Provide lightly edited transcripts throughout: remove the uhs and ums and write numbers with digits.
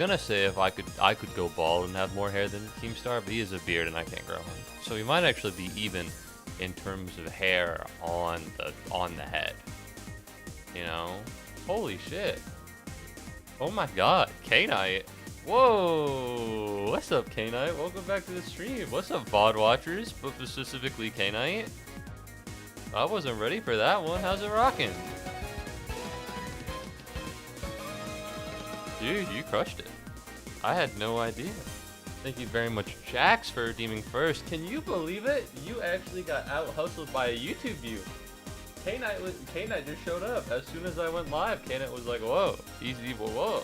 Gonna say if I could go bald and have more hair than Keemstar, but he has a beard and I can't grow one. So we might actually be even in terms of hair on the head. You know? Holy shit. Oh my god, K-Knight. Whoa! What's up, K-Knight? Welcome back to the stream. What's up, VOD watchers, but specifically K-Knight? I wasn't ready for that one. How's it rocking? Dude, you crushed it. I had no idea. Thank you very much, Jax, for redeeming first. Can you believe it? You actually got out-hustled by a YouTube view. K-Knight just showed up. As soon as I went live, K-Knight was like, whoa, easy, whoa.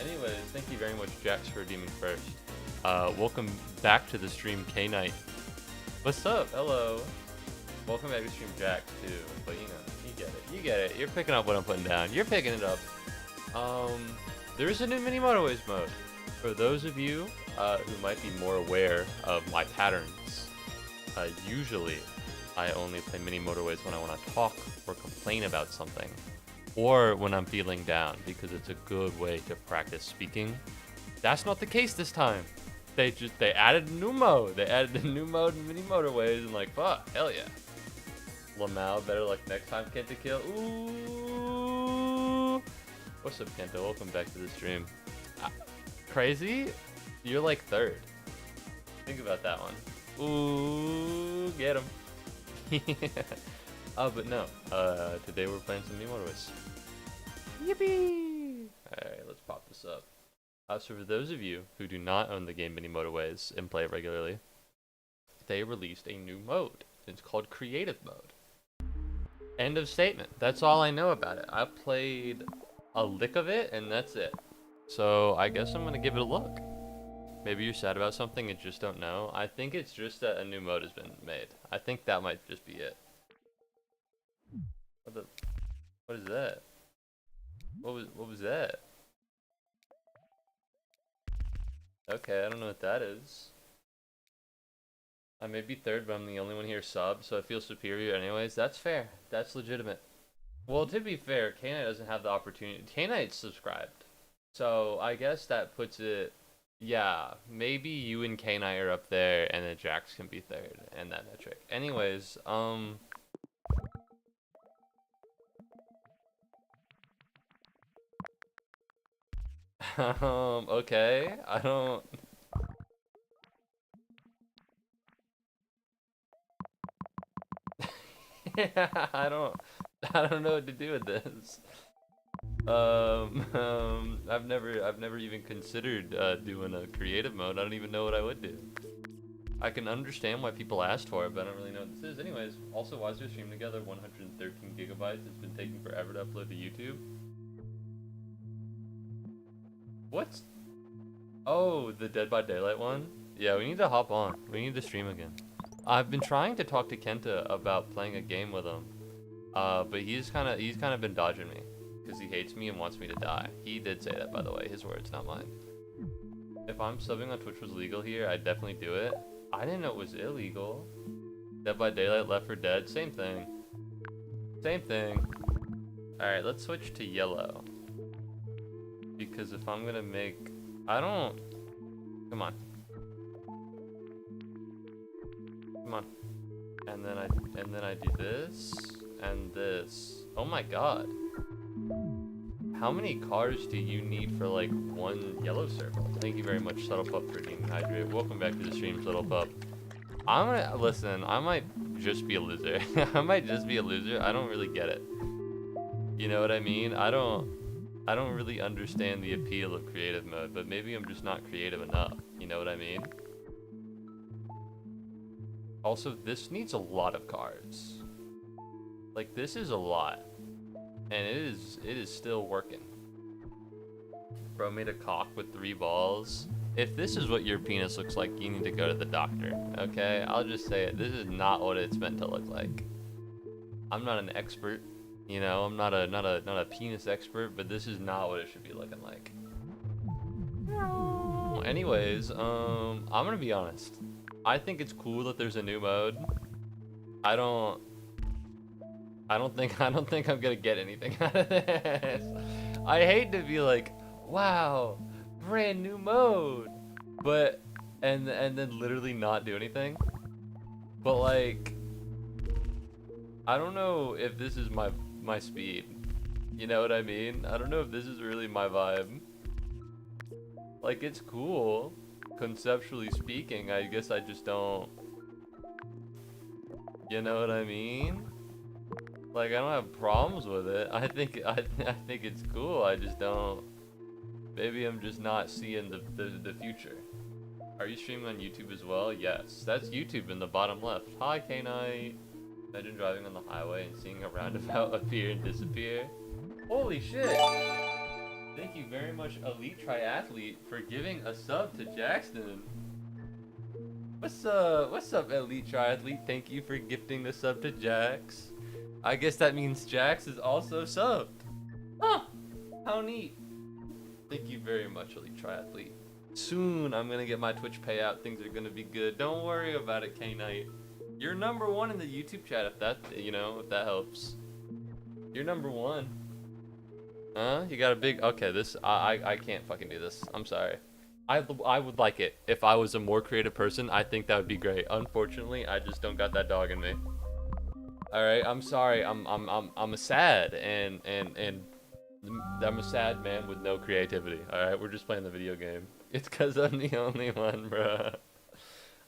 Anyways, thank you very much, Jax, for redeeming first. Welcome back to the stream, K-Knight. What's up? Hello. Welcome back to the stream, Jax, too. But you know, you get it. You get it. You're picking up what I'm putting down. You're picking it up. There is a new mini Motorways mode. For those of you who might be more aware of my patterns, usually I only play mini Motorways when I want to talk or complain about something, or when I'm feeling down, because it's a good way to practice speaking. That's not the case this time. They added a new mode. They added a new mode in mini Motorways, and like, fuck, hell yeah. lmao, better luck next time, Kenta kill. Ooh. What's up, Kenta? Welcome back to the stream. Crazy? You're like third. Think about that one. Ooh, get him. But no. Today we're playing some new Motorways. Yippee! Alright, let's pop this up. So for those of you who do not own the game Mini Motorways and play it regularly, they released a new mode. It's called Creative Mode. End of statement. That's all I know about it. I played a lick of it, and that's it. So I guess I'm gonna give it a look. Maybe you're sad about something and just don't know. I think it's just that a new mode has been made. I think that might just be it. What is that? What was that? Okay, I don't know what that is. I may be third, but I'm the only one here sub, so I feel superior anyways. That's fair. That's legitimate. Well, to be fair, K-Knight doesn't have the opportunity. K-Knight's subscribed. So I guess that puts it... Yeah, maybe you and K-Knight are up there, and then Jax can be third, and that metric. Anyways, okay, I don't... Yeah, I don't know what to do with this. I've never even considered doing a creative mode. I don't even know what I would do. I can understand why people asked for it, but I don't really know what this is. Anyways, also, why is there stream together? 113 gigabytes. It's been taking forever to upload to YouTube. What's... Oh, the Dead by Daylight one? Yeah, we need to hop on. We need to stream again. I've been trying to talk to Kenta about playing a game with him, but he's kind of been dodging me because he hates me and wants me to die. He did say that, by the way, his words, not mine. If I'm subbing on Twitch was legal here, I'd definitely do it. I didn't know it was illegal. Dead by Daylight, Left 4 Dead, same thing. Same thing. All right, let's switch to yellow because if I'm gonna make, come on. Come on. And then I do this and this. Oh my god. How many cars do you need for like one yellow circle? Thank you very much, Subtle Pup, for being hydrated. Welcome back to the stream, Subtle Pup. Listen, I might just be a loser. I might just be a loser. I don't really get it. You know what I mean? I don't really understand the appeal of creative mode, but maybe I'm just not creative enough. You know what I mean? Also, this needs a lot of cars. Like, this is a lot. And it is still working. Bro made a cock with 3 balls. If this is what your penis looks like, you need to go to the doctor. Okay? I'll just say it. This is not what it's meant to look like. I'm not an expert. You know, I'm not a penis expert, but this is not what it should be looking like. Anyways, I'm gonna be honest. I think it's cool that there's a new mode. I don't think I'm gonna get anything out of this. I hate to be like, wow, brand new mode, but and then literally not do anything. But like, I don't know if this is my speed. You know what I mean? I don't know if this is really my vibe. Like, it's cool, conceptually speaking. I guess I just don't. You know what I mean? Like, I don't have problems with it. I think it's cool. I just don't. Maybe I'm just not seeing the future. Are you streaming on YouTube as well? Yes, that's YouTube in the bottom left. Hi, K-Night. Imagine driving on the highway and seeing a roundabout appear and disappear. Holy shit! Thank you very much, Elite Triathlete, for giving a sub to Jackson. What's up, Elite Triathlete? Thank you for gifting the sub to Jax. I guess that means Jax is also subbed. Huh! How neat. Thank you very much, Elite Triathlete. Soon, I'm gonna get my Twitch payout. Things are gonna be good. Don't worry about it, K-Night. You're #1 in the YouTube chat if that, if that helps. You're #1. Huh? You got a big... Okay, this... I can't fucking do this. I'm sorry. I would like it. If I was a more creative person, I think that would be great. Unfortunately, I just don't got that dog in me. Alright, I'm sorry. I'm a sad and I'm a sad man with no creativity. Alright, we're just playing the video game. It's cause I'm the only one, bruh.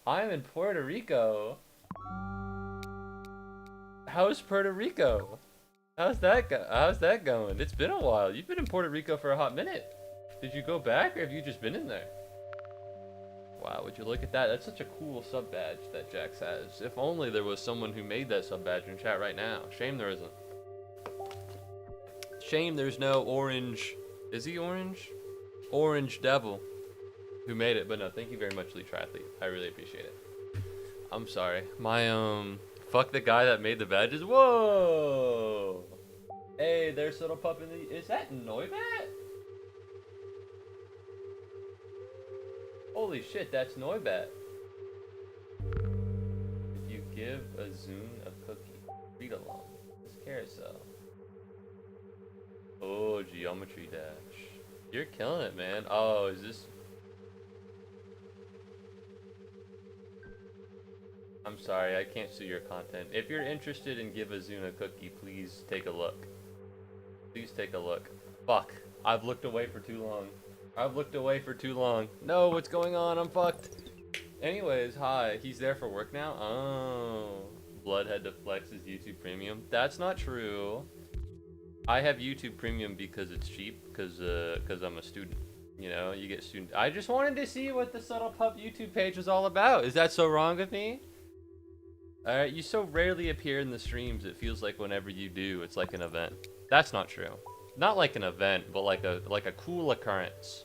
I'm in Puerto Rico. How's Puerto Rico? How's that going? It's been a while. You've been in Puerto Rico for a hot minute. Did you go back or have you just been in there? Wow, would you look at that? That's such a cool sub badge that Jax has. If only there was someone who made that sub badge in chat right now. Shame there isn't. Shame there's no orange. Is he orange? Orange Devil who made it. But no, thank you very much, Lee Triathlete. I really appreciate it. I'm sorry. My fuck the guy that made the badges. Whoa! Hey, there's little pup in the... Is that Noibat? Holy shit, that's Noibat. If you give a Zune a cookie, read along. This carousel. Oh, Geometry Dash. You're killing it, man. Oh, is this... I'm sorry, I can't see your content. If you're interested in Give a Zune a cookie, please take a look. Please take a look. Fuck. I've looked away for too long. I've looked away for too long. No, what's going on? I'm fucked. Anyways, hi. He's there for work now? Oh. Blood had to flex his YouTube Premium. That's not true. I have YouTube Premium because it's cheap, because I'm a student. You know, you get student... I just wanted to see what the Subtle Pup YouTube page was all about. Is that so wrong with me? Alright, you so rarely appear in the streams, it feels like whenever you do, it's like an event. That's not true. Not like an event, but like a cool occurrence.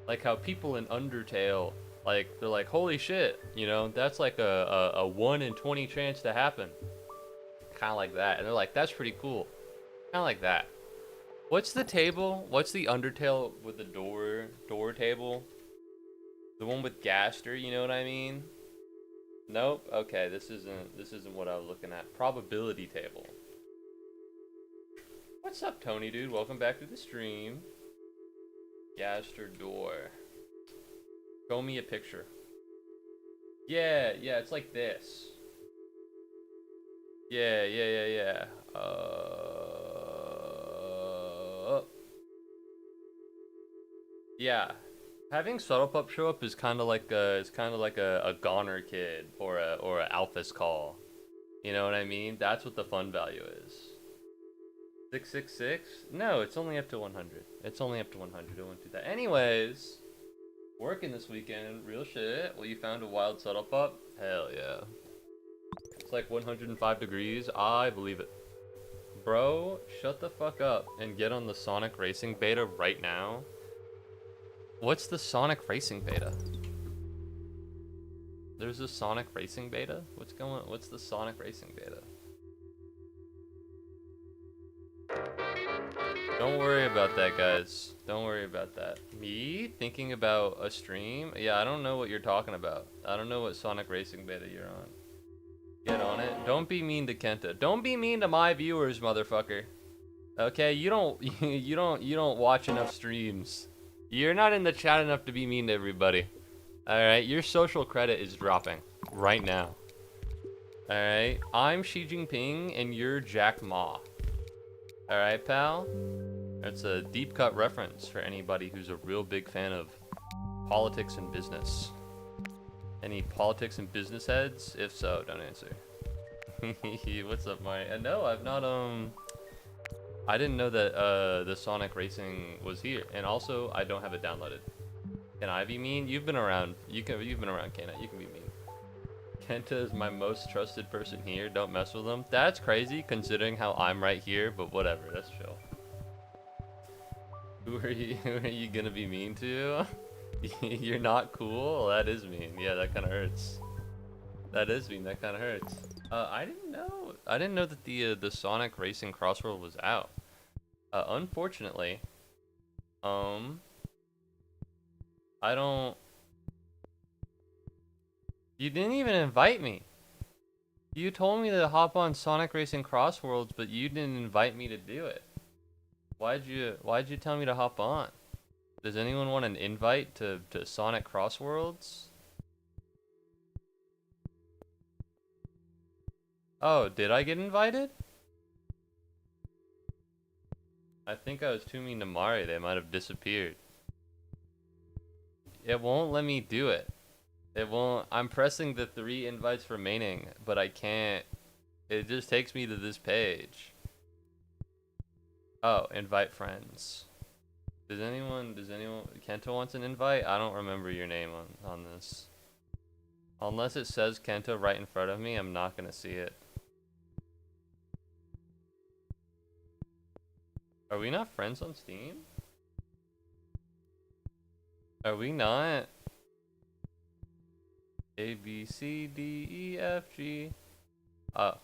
Like how people in Undertale, like, they're like, holy shit, you know, that's like a 1 in 20 chance to happen. Kinda like that. And they're like, that's pretty cool. Kinda like that. What's the table? What's the Undertale with the door table? The one with Gaster, you know what I mean? Nope. Okay, this isn't what I was looking at. Probability table. What's up, Tony, dude? Welcome back to the stream. Gaster door. Show me a picture. Yeah, it's like this. Yeah. Yeah. Having Subtle Pup show up is kind of like a goner kid or a Alphys call. You know what I mean? That's what the fun value is. 666? No, it's only up to 100. It's only up to 100. I won't do that. Anyways, working this weekend, real shit. Well, you found a wild Subtle Pup? Hell yeah. It's like 105 degrees. I believe it. Bro, shut the fuck up and get on the Sonic Racing beta right now. What's the Sonic Racing beta? There's a Sonic Racing beta? What's the Sonic Racing beta? Don't worry about that, guys. Don't worry about that. Me thinking about a stream? Yeah, I don't know what you're talking about. I don't know what Sonic Racing beta you're on. Get on it. Don't be mean to Kenta. Don't be mean to my viewers, motherfucker. Okay, you don't watch enough streams. You're not in the chat enough to be mean to everybody. Alright, your social credit is dropping right now. Alright, I'm Xi Jinping and you're Jack Ma. Alright, pal? That's a deep cut reference for anybody who's a real big fan of politics and business. Any politics and business heads? If so, don't answer. What's up, Mari? No, I've not, I didn't know that, the Sonic Racing was here. And also, I don't have it downloaded. Can I be mean? You've been around. You've been around, Kena. You can be mean. Kenta is my most trusted person here. Don't mess with him. That's crazy, considering how I'm right here, but whatever. That's chill. Who are you gonna be mean to? You're not cool? That is mean. Yeah, that kind of hurts. That is mean. That kind of hurts. I didn't know. I didn't know that the Sonic Racing Crossworld was out. Unfortunately, I don't. You didn't even invite me. You told me to hop on Sonic Racing Crossworlds, but you didn't invite me to do it. Why'd you tell me to hop on? Does anyone want an invite to Sonic Crossworlds? Oh, did I get invited? I think I was too mean to Mari. They might have disappeared. It won't let me do it. It won't. I'm pressing the 3 invites remaining, but I can't. It just takes me to this page. Oh, invite friends. Does anyone, Kenta wants an invite? I don't remember your name on this. Unless it says Kenta right in front of me, I'm not gonna see it. Are we not friends on Steam? Are we not? A, B, C, D, E, F, G. Oh.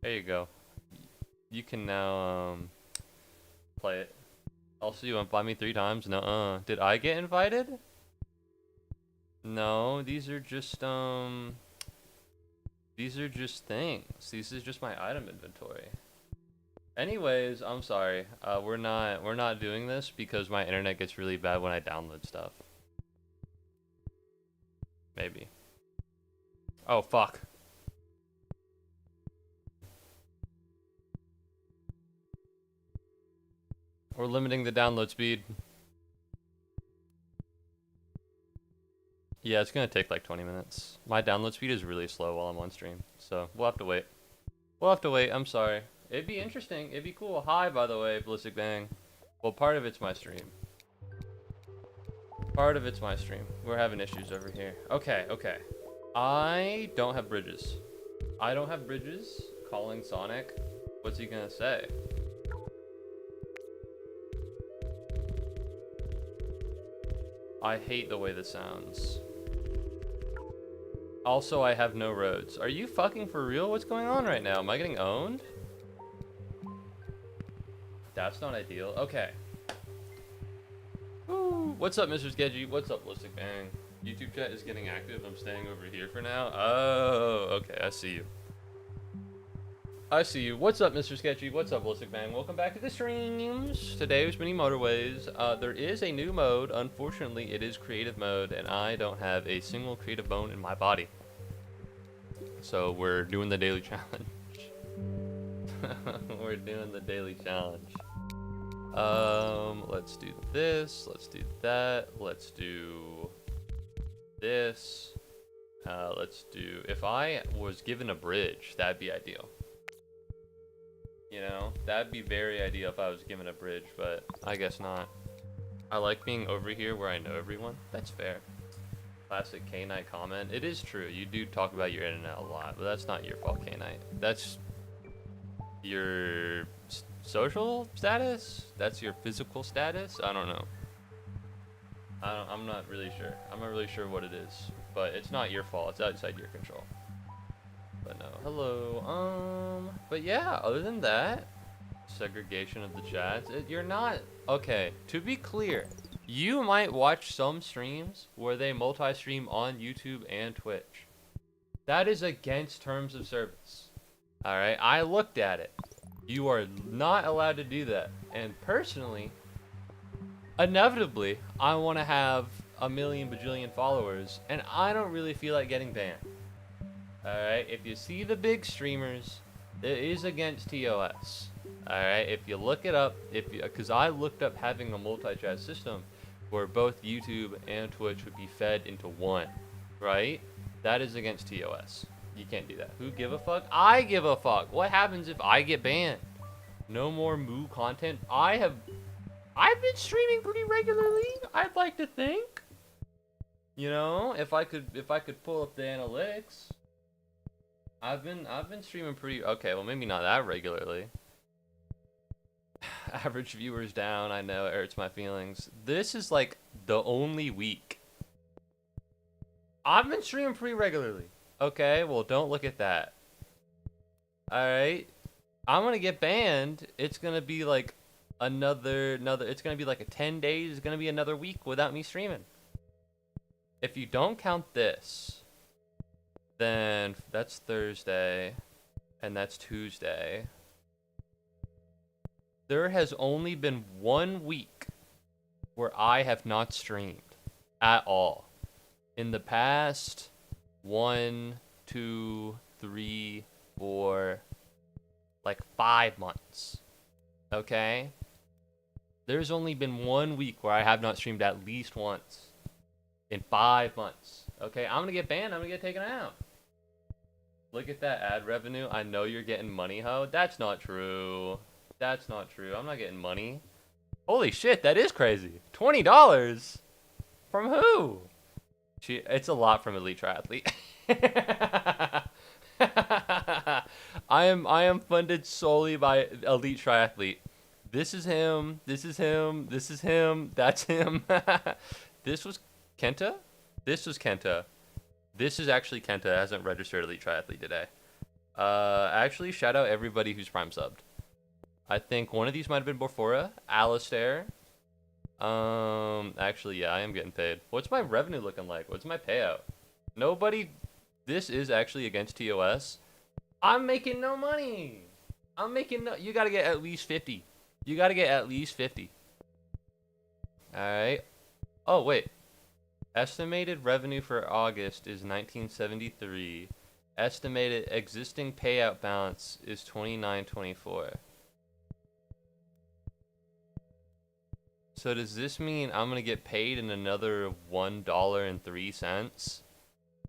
There you go. You can now, play it. Also, you went by me 3 times? No, Did I get invited? No, these are just things. This is just my item inventory. Anyways, I'm sorry. We're not doing this because my internet gets really bad when I download stuff. Maybe. Oh, fuck. We're limiting the download speed. Yeah, it's gonna take like 20 minutes. My download speed is really slow while I'm on stream, so we'll have to wait. We'll have to wait, I'm sorry. It'd be interesting, it'd be cool. Hi, by the way, Ballistic Bang. Well, part of it's my stream. Part of it's my stream. We're having issues over here. Okay. I don't have bridges. I don't have bridges. Calling Sonic. What's he gonna say? I hate the way this sounds. Also, I have no roads. Are you fucking for real? What's going on right now? Am I getting owned? That's not ideal. Okay. Woo. What's up, Mr. Sketchy? What's up, Ballistic Bang? YouTube chat is getting active. I'm staying over here for now. Oh, okay. I see you. I see you. What's up, Mr. Sketchy? What's up, Ballistic Bang? Welcome back to the streams. Today was mini Motorways. There is a new mode. Unfortunately, it is creative mode, and I don't have a single creative bone in my body. So we're doing the daily challenge. We're doing the daily challenge. Let's do this. Let's do that. Let's do this. Let's do. If I was given a bridge, that'd be ideal. You know, that'd be very ideal if I was given a bridge, but I guess not. I like being over here where I know everyone. That's fair. Classic K-Knight comment. It is true. You do talk about your internet a lot, but that's not your fault, K-Knight. That's your social status? That's your physical status? I don't know. I'm not really sure. I'm not really sure what it is, but it's not your fault. It's outside your control. But no, hello, but yeah, other than that, segregation of the chats, you're not, okay, to be clear, you might watch some streams where they multi-stream on YouTube and Twitch. That is against terms of service, alright, I looked at it. You are not allowed to do that, and personally, inevitably, I want to have a million bajillion followers, and I don't really feel like getting banned. Alright, if you see the big streamers, it is against TOS. Alright, if you look it up, because I looked up having a multi-chat system where both YouTube and Twitch would be fed into one, right? That is against TOS. You can't do that. Who give a fuck? I give a fuck. What happens if I get banned? No more Moo content. I've been streaming pretty regularly, I'd like to think. You know, if I could pull up the analytics. I've been streaming pretty okay, well maybe not that regularly. Average viewers down, I know it hurts my feelings. This is like the only week. I've been streaming pretty regularly. Okay, well don't look at that. Alright. I'm gonna get banned. It's gonna be like another it's gonna be like a 10 days, it's gonna be another week without me streaming. If you don't count this, then that's Thursday, and that's Tuesday. There has only been 1 week where I have not streamed at all. In the past 1, 2, 3, 4, like 5 months. Okay? There's only been 1 week where I have not streamed at least once in 5 months. Okay, I'm gonna get banned, I'm gonna get taken out. Look at that ad revenue. I know you're getting money, ho. That's not true. That's not true. I'm not getting money. Holy shit, that is crazy. $20? From who? It's a lot from Elite Triathlete. I am funded solely by Elite Triathlete. This is him. This is him. This is him. That's him. This was Kenta? This was Kenta. This is actually Kenta. Hasn't registered Elite Triathlete today. Actually, shout out everybody who's prime subbed. I think one of these might have been Borfora, Alistair. Actually, yeah, I am getting paid. What's my revenue looking like? What's my payout? Nobody. This is actually against TOS. I'm making no money. I'm making no. You gotta get at least 50. You gotta get at least 50. All right. Oh wait. Estimated revenue for August is 1973. Estimated existing payout balance is 2924. So does this mean I'm gonna get paid in another $1.03?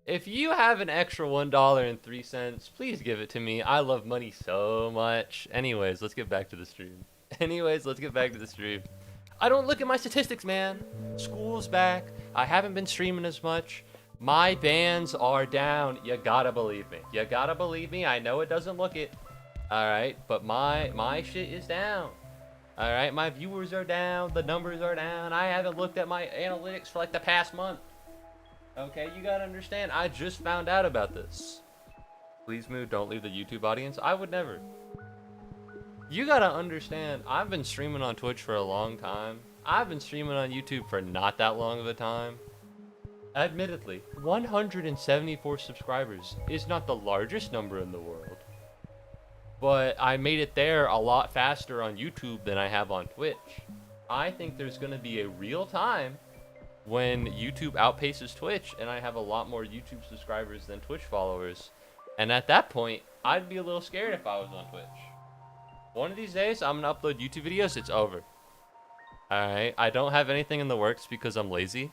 If you have an extra $1.03, please give it to me. I love money so much. Anyways, let's get back to the stream. I don't look at my statistics, man. School's back. I haven't been streaming as much. My bans are down. You gotta believe me. You gotta believe me. I know it doesn't look it. Alright, but my shit is down. Alright, my viewers are down. The numbers are down. I haven't looked at my analytics for like the past month. Okay, you gotta understand. I just found out about this. Please, Moo, don't leave the YouTube audience. I would never. You gotta understand, I've been streaming on Twitch for a long time. I've been streaming on YouTube for not that long of a time. Admittedly, 174 subscribers is not the largest number in the world. But I made it there a lot faster on YouTube than I have on Twitch. I think there's gonna be a real time when YouTube outpaces Twitch and I have a lot more YouTube subscribers than Twitch followers. And at that point, I'd be a little scared if I was on Twitch. One of these days, I'm gonna upload YouTube videos, it's over. Alright, I don't have anything in the works because I'm lazy.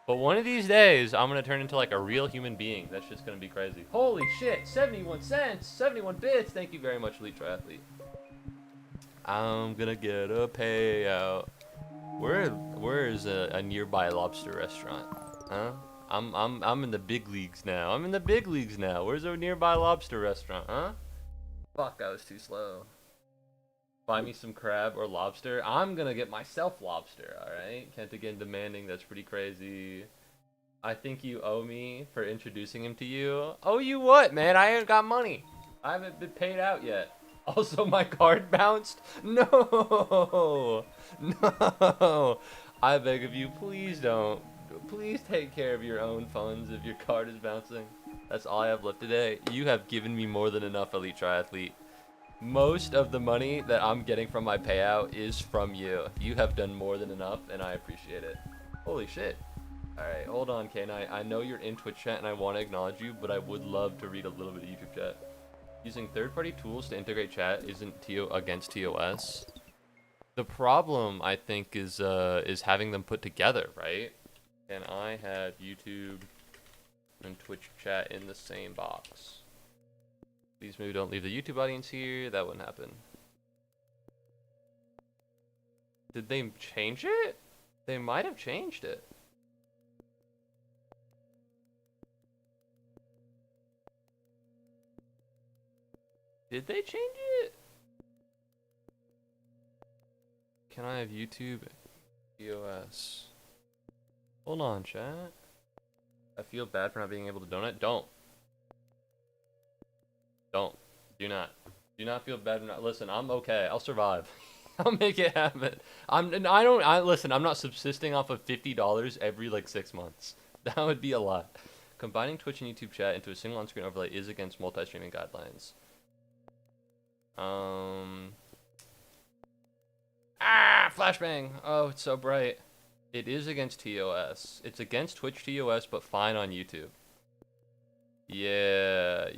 But one of these days, I'm gonna turn into like a real human being. That's just gonna be crazy. Holy shit, 71 cents, 71 bits. Thank you very much, Elite Triathlete. I'm gonna get a payout. Where is a nearby lobster restaurant? Huh? I'm in the big leagues now. Where's a nearby lobster restaurant, huh? Fuck, I was too slow. Buy me some crab or lobster. I'm gonna get myself lobster, alright? Kent again demanding, that's pretty crazy. I think you owe me for introducing him to you. Owe you what, man? I ain't got money. I haven't been paid out yet. Also, my card bounced? No! No! I beg of you, please don't. Please take care of your own funds if your card is bouncing. That's all I have left today. You have given me more than enough, Elite Triathlete. Most of the money that I'm getting from my payout is from you. You have done more than enough, and I appreciate it. Holy shit. Alright, hold on, K-Knight. I know you're in Twitch chat, and I want to acknowledge you, but I would love to read a little bit of YouTube chat. Using third-party tools to integrate chat isn't against TOS. The problem, I think, is having them put together, right? And I have YouTube and Twitch chat in the same box. Please maybe don't leave the YouTube audience here. That wouldn't happen. Did they change it? They might have changed it. Did they change it? Can I have YouTube EOS? Hold on, chat. I feel bad for not being able to donate. Don't. Do not feel bad. Listen, I'm okay. I'll survive. I'll make it happen. Listen, I'm not subsisting off of $50 every like 6 months. That would be a lot. Combining Twitch and YouTube chat into a single on-screen overlay is against multi-streaming guidelines. Flashbang. Oh, it's so bright. It is against TOS. It's against Twitch TOS, but fine on YouTube. Yeah.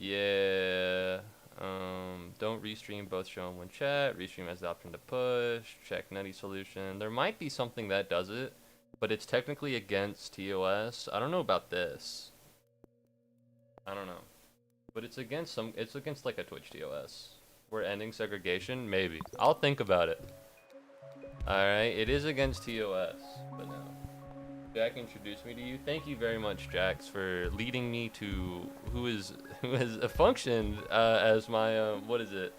Don't restream, both show in one chat. Restream has the option to push. Check nutty solution. There might be something that does it, but it's technically against TOS. I don't know about this. I don't know. But it's against like a Twitch TOS. We're ending segregation? Maybe. I'll think about it. Alright, it is against TOS, but no. Jack introduced me to you. Thank you very much, Jax, for leading me to who has functioned as my what is it?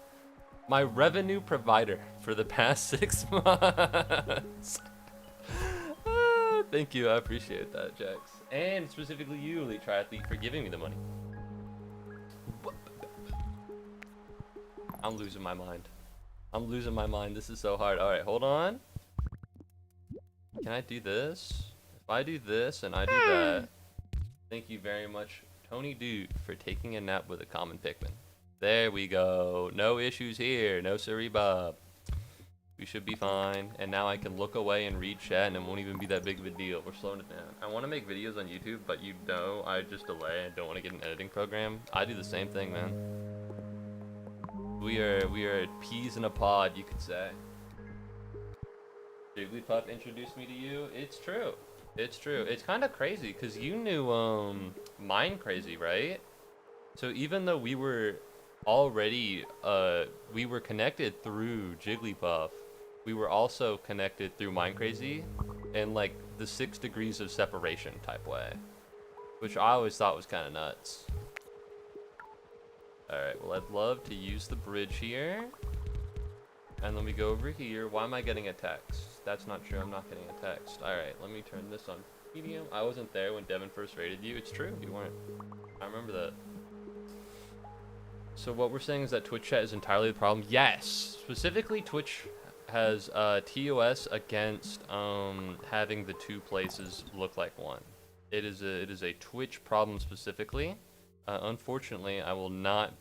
My revenue provider for the past 6 months. Thank you, I appreciate that, Jax, and specifically you, Elite Triathlete, for giving me the money. I'm losing my mind. This is so hard. All right, hold on. Can I do this? If I do this and I do that, thank you very much, Tony Dude, for taking a nap with a common Pikmin. There we go. No issues here. No siree, Bob. We should be fine. And now I can look away and read chat, and it won't even be that big of a deal. We're slowing it down. I want to make videos on YouTube, but you know I just delay and don't want to get an editing program. I do the same thing, man. We are peas in a pod, you could say. Jigglypuff introduced me to you. It's true. It's kind of crazy because you knew Mind Crazy, right? So even though we were already we were connected through Jigglypuff, we were also connected through Mind Crazy in like the 6 degrees of separation type way, which I always thought was kind of nuts. Alright, well, I'd love to use the bridge here. And then we go over here. Why am I getting a text? That's not true. I'm not getting a text. Alright, let me turn this on medium. I wasn't there when Devin first rated you. It's true. You weren't. I remember that. So what we're saying is that Twitch chat is entirely the problem? Yes! Specifically, Twitch has TOS against having the 2 places look like one. It is a Twitch problem specifically. Unfortunately, I will not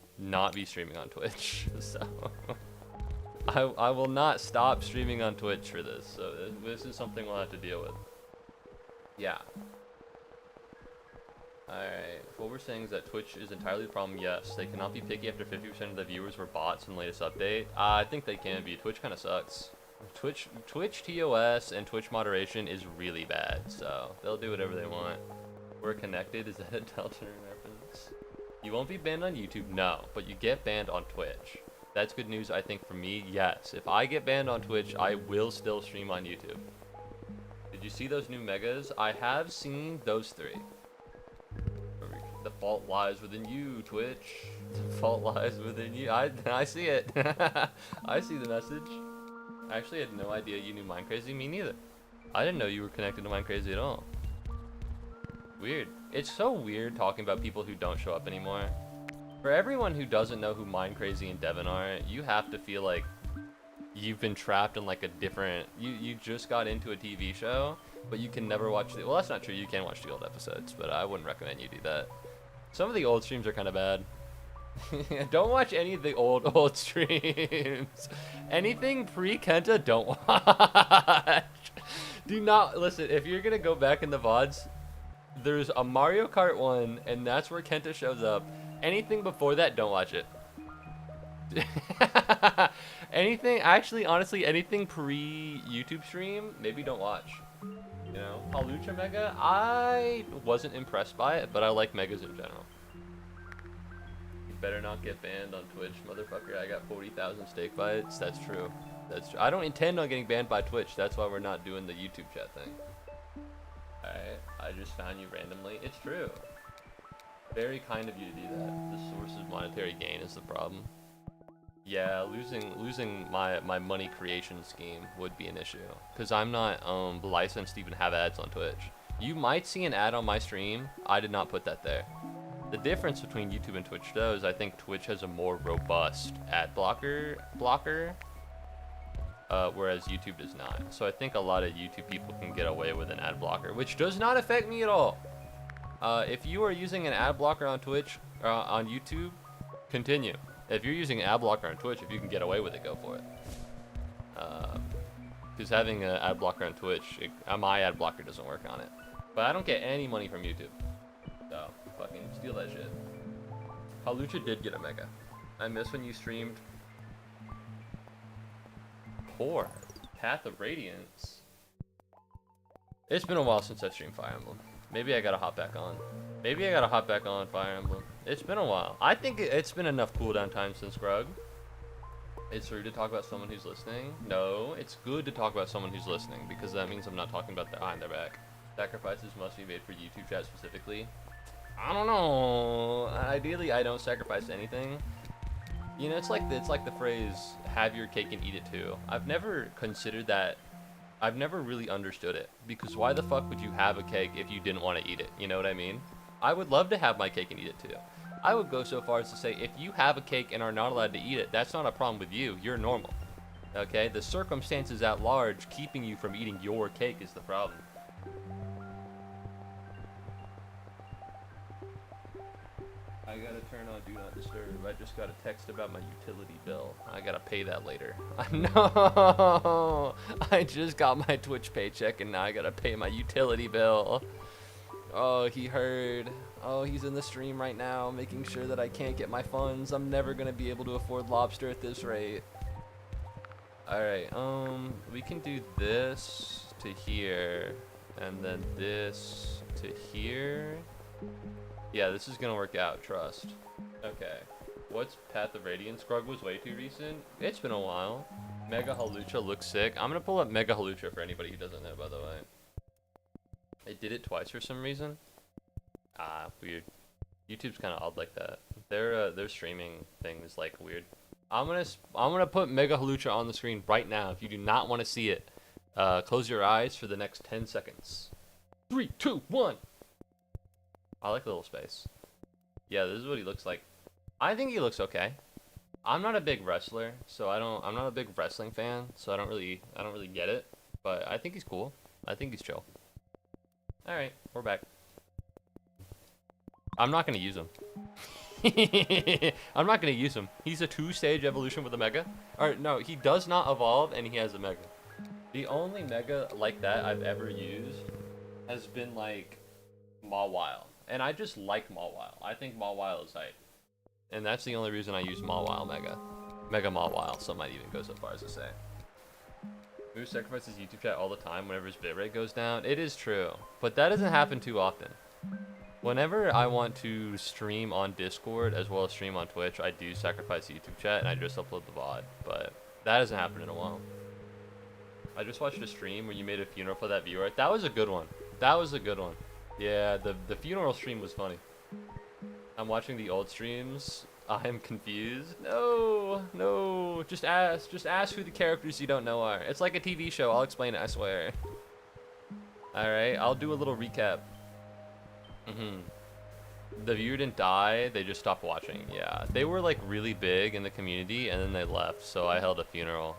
be streaming on Twitch, so I will not stop streaming on Twitch for this. So this is something we'll have to deal with. Yeah. Alright, what we're saying is that Twitch is entirely the problem. Yes, they cannot be picky after 50% of the viewers were bots in the latest update. I think they can be. Twitch kind of sucks. Twitch TOS and Twitch moderation is really bad, so they'll do whatever they want. We're connected. Is that a Deltarune reference? You won't be banned on YouTube, no, but you get banned on Twitch. That's good news, I think, for me. Yes, if I get banned on Twitch, I will still stream on YouTube. Did you see those new megas? I have seen those 3. The fault lies within you, Twitch. The fault lies within you. I see it. I see the message. I actually had no idea you knew Mind Crazy. Me neither. I didn't know you were connected to Mind Crazy at all. Weird. It's so weird talking about people who don't show up anymore. For everyone who doesn't know who Mind Crazy and Devin are, you have to feel like you've been trapped in like a different... You just got into a TV show, but you can never watch the... Well, that's not true. You can watch the old episodes, but I wouldn't recommend you do that. Some of the old streams are kind of bad. Don't watch any of the old streams. Anything pre-Kenta, don't watch. Do not listen. If you're gonna go back in the VODs, there's a Mario Kart 1, and that's where Kenta shows up. Anything before that, don't watch it. Anything, actually, honestly, anything pre-YouTube stream, maybe don't watch. You know, Halucha Mega, I wasn't impressed by it, but I like Megas in general. You better not get banned on Twitch, motherfucker. I got 40,000 steak bites. That's true. That's true. I don't intend on getting banned by Twitch. That's why we're not doing the YouTube chat thing. Alright, I just found you randomly. It's true. Very kind of you to do that. The source of monetary gain is the problem. Yeah, losing my money creation scheme would be an issue, because I'm not licensed to even have ads on Twitch. You might see an ad on my stream. I did not put that there. The difference between YouTube and Twitch though is I think Twitch has a more robust ad blocker, whereas YouTube does not. So I think a lot of YouTube people can get away with an ad blocker, which does not affect me at all. If you are using an ad blocker on Twitch, on YouTube, continue. If you're using an ad blocker on Twitch, if you can get away with it, go for it. Because having an ad blocker on Twitch, my ad blocker doesn't work on it. But I don't get any money from YouTube. So, fucking steal that shit. Halucha did get a mega. I miss when you streamed. Poor. Path of Radiance. It's been a while since I streamed Fire Emblem. Maybe I gotta hop back on. Maybe I gotta hop back on Fire Emblem. It's been a while. I think it's been enough cooldown time since Grug. It's rude to talk about someone who's listening. No, it's good to talk about someone who's listening, because that means I'm not talking about behind their back. Sacrifices must be made for YouTube chat specifically. I don't know. Ideally, I don't sacrifice anything. You know, it's like the phrase, have your cake and eat it too. I've never considered that. I've never really understood it, because why the fuck would you have a cake if you didn't want to eat it? You know what I mean? I would love to have my cake and eat it too. I would go so far as to say, if you have a cake and are not allowed to eat it, that's not a problem with you. You're normal. Okay? The circumstances at large keeping you from eating your cake is the problem. I gotta turn on Do Not Disturb. I just got a text about my utility bill. I gotta pay that later. No! I just got my Twitch paycheck and now I gotta pay my utility bill. Oh, he heard. Oh, he's in the stream right now, making sure that I can't get my funds. I'm never gonna be able to afford lobster at this rate. Alright, we can do this to here, and then this to here. Yeah, this is gonna work out, trust. Okay. What's Path of Radiance? Grug was way too recent. It's been a while. Mega Halucha looks sick. I'm gonna pull up Mega Halucha for anybody who doesn't know, by the way. It did it twice for some reason. Ah, weird. YouTube's kind of odd like that. Their streaming thing is like weird. I'm gonna put Mega Halucha on the screen right now. If you do not want to see it, close your eyes for the next 10 seconds. 3, 2, 1. I like the little space. Yeah, this is what he looks like. I think he looks okay. I'm not a big wrestler, so I'm not a big wrestling fan, so I don't really get it. But I think he's cool. I think he's chill. All right, we're back. I'm not gonna use him. I'm not gonna use him. He's a 2-stage evolution with a mega. Or no, he does not evolve, and he has a mega. The only mega like that I've ever used has been like Mawile. And I just like Mawile. I think Mawile is hype. And that's the only reason I use Mawile Mega. Mega Mawile, some might even go so far as to say. Moose sacrifices YouTube chat all the time whenever his bitrate goes down. It is true. But that doesn't happen too often. Whenever I want to stream on Discord as well as stream on Twitch, I do sacrifice YouTube chat and I just upload the VOD. But that hasn't happened in a while. I just watched a stream where you made a funeral for that viewer. That was a good one. That was a good one. Yeah, the funeral stream was funny. I'm watching the old streams. I'm confused. No. Just ask who the characters you don't know are. It's like a TV show. I'll explain it, I swear. Alright, I'll do a little recap. The viewer didn't die, they just stopped watching. Yeah, they were like really big in the community and then they left, so I held a funeral.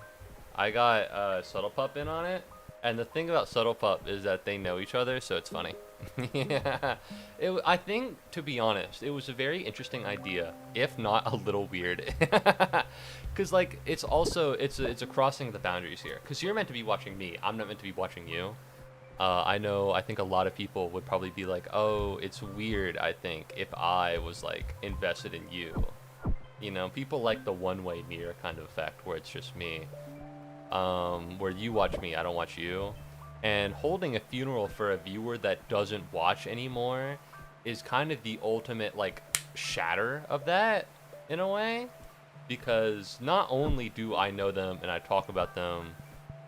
I got Subtle Pup in on it. And the thing about Subtle Pup is that they know each other, so it's funny. Yeah. I think, to be honest, it was a very interesting idea, if not a little weird. Because, like, it's also, it's a crossing of the boundaries here. Because you're meant to be watching me. I'm not meant to be watching you. I think a lot of people would probably be like, oh, it's weird, I think, if I was, like, invested in you. You know, people like the one-way mirror kind of effect, where it's just me. Where you watch me, I don't watch you. And holding a funeral for a viewer that doesn't watch anymore is kind of the ultimate, like, shatter of that, in a way. Because not only do I know them and I talk about them,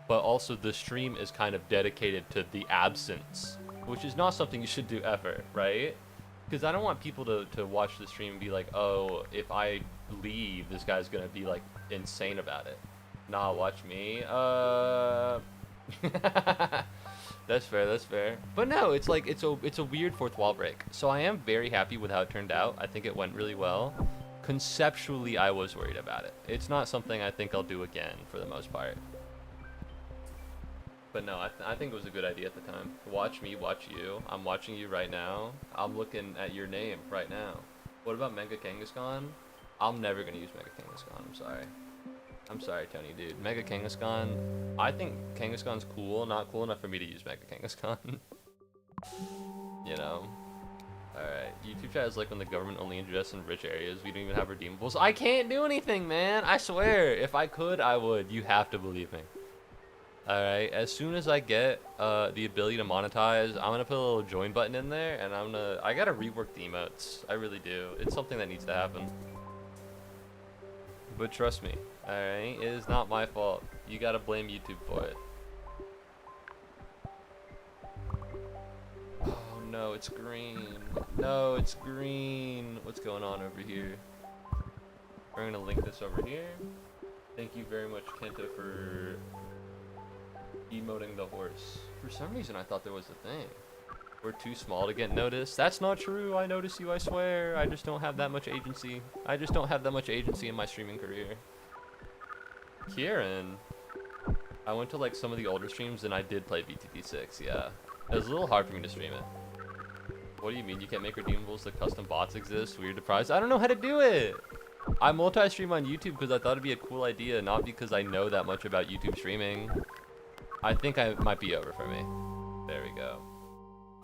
but also the stream is kind of dedicated to the absence, which is not something you should do ever, right? Because I don't want people to watch the stream and be like, oh, if I leave, this guy's gonna be, like, insane about it. Nah, watch me. That's fair, that's fair. But no, it's like, it's a weird fourth wall break. So I am very happy with how it turned out. I think it went really well. Conceptually, I was worried about it. It's not something I think I'll do again, for the most part. But no, I think it was a good idea at the time. Watch me, watch you. I'm watching you right now. I'm looking at your name right now. What about Mega Kangaskhan? I'm never going to use Mega Kangaskhan, I'm sorry. I'm sorry, Tony, dude. Mega Kangaskhan, I think Kangaskhan's cool, not cool enough for me to use Mega Kangaskhan. You know? Alright, YouTube chat is like when the government only invests in rich areas. We don't even have redeemables. I can't do anything, man! I swear! If I could, I would. You have to believe me. Alright, as soon as I get the ability to monetize, I'm gonna put a little join button in there, and I gotta rework the emotes. I really do. It's something that needs to happen. But trust me, alright? It is not my fault. You gotta blame YouTube for it. Oh no, it's green. No, it's green. What's going on over here? We're gonna link this over here. Thank you very much, Kenta, for emoting the horse. For some reason, I thought there was a thing. We're too small to get noticed. That's not true. I notice you, I swear. I just don't have that much agency. I just don't have that much agency in my streaming career. Kieran. I went to like some of the older streams and I did play VTP6, yeah. It was a little hard for me to stream it. What do you mean you can't make redeemables? The custom bots exist? Weird surprise. I don't know how to do it. I multi-stream on YouTube because I thought it'd be a cool idea, not because I know that much about YouTube streaming. I think it might be over for me. There we go.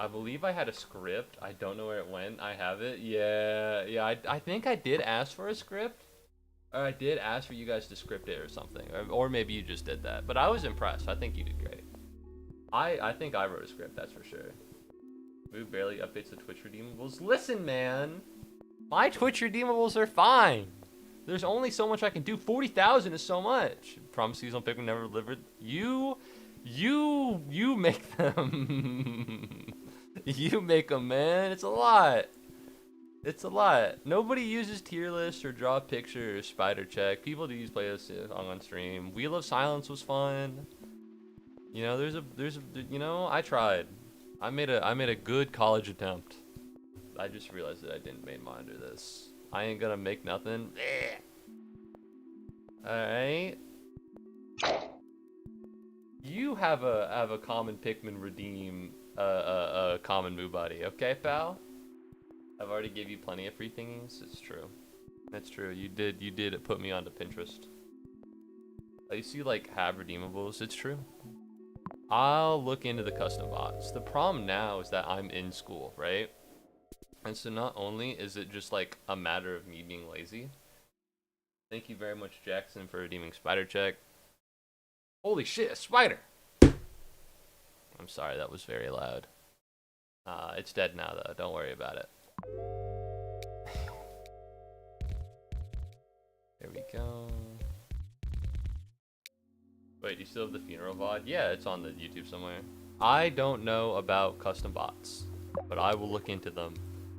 I believe I had a script. I don't know where it went. I have it. Yeah. I think I did ask for a script. Or I did ask for you guys to script it or something. Or maybe you just did that. But I was impressed. I think you did great. I think I wrote a script, that's for sure. Move barely updates the Twitch redeemables. Listen, man. My Twitch redeemables are fine. There's only so much I can do. 40,000 is so much. Promise seasonal Pikmin never delivered. You make them. You make them, man. It's a lot. It's a lot. Nobody uses tier lists or draw pictures, spider check. People do use playlists on stream. Wheel of Silence was fun. You know, you know, I tried. I made a good college attempt. I just realized that I didn't main monitor this. I ain't gonna make nothing. Alright. You have a common Pikmin redeem a common Muubody, okay, pal? I've already gave you plenty of free thingies. It's true. That's true. You did put me onto Pinterest. I used to like have redeemables. It's true. I'll look into the custom bots. The problem now is that I'm in school, right? And so not only is it just like a matter of me being lazy. Thank you very much, Jackson, for redeeming spider check. Holy shit, a spider! I'm sorry, that was very loud. It's dead now, though. Don't worry about it. There we go. Wait, do you still have the funeral VOD? Yeah, it's on the YouTube somewhere. I don't know about custom bots, but I will look into them.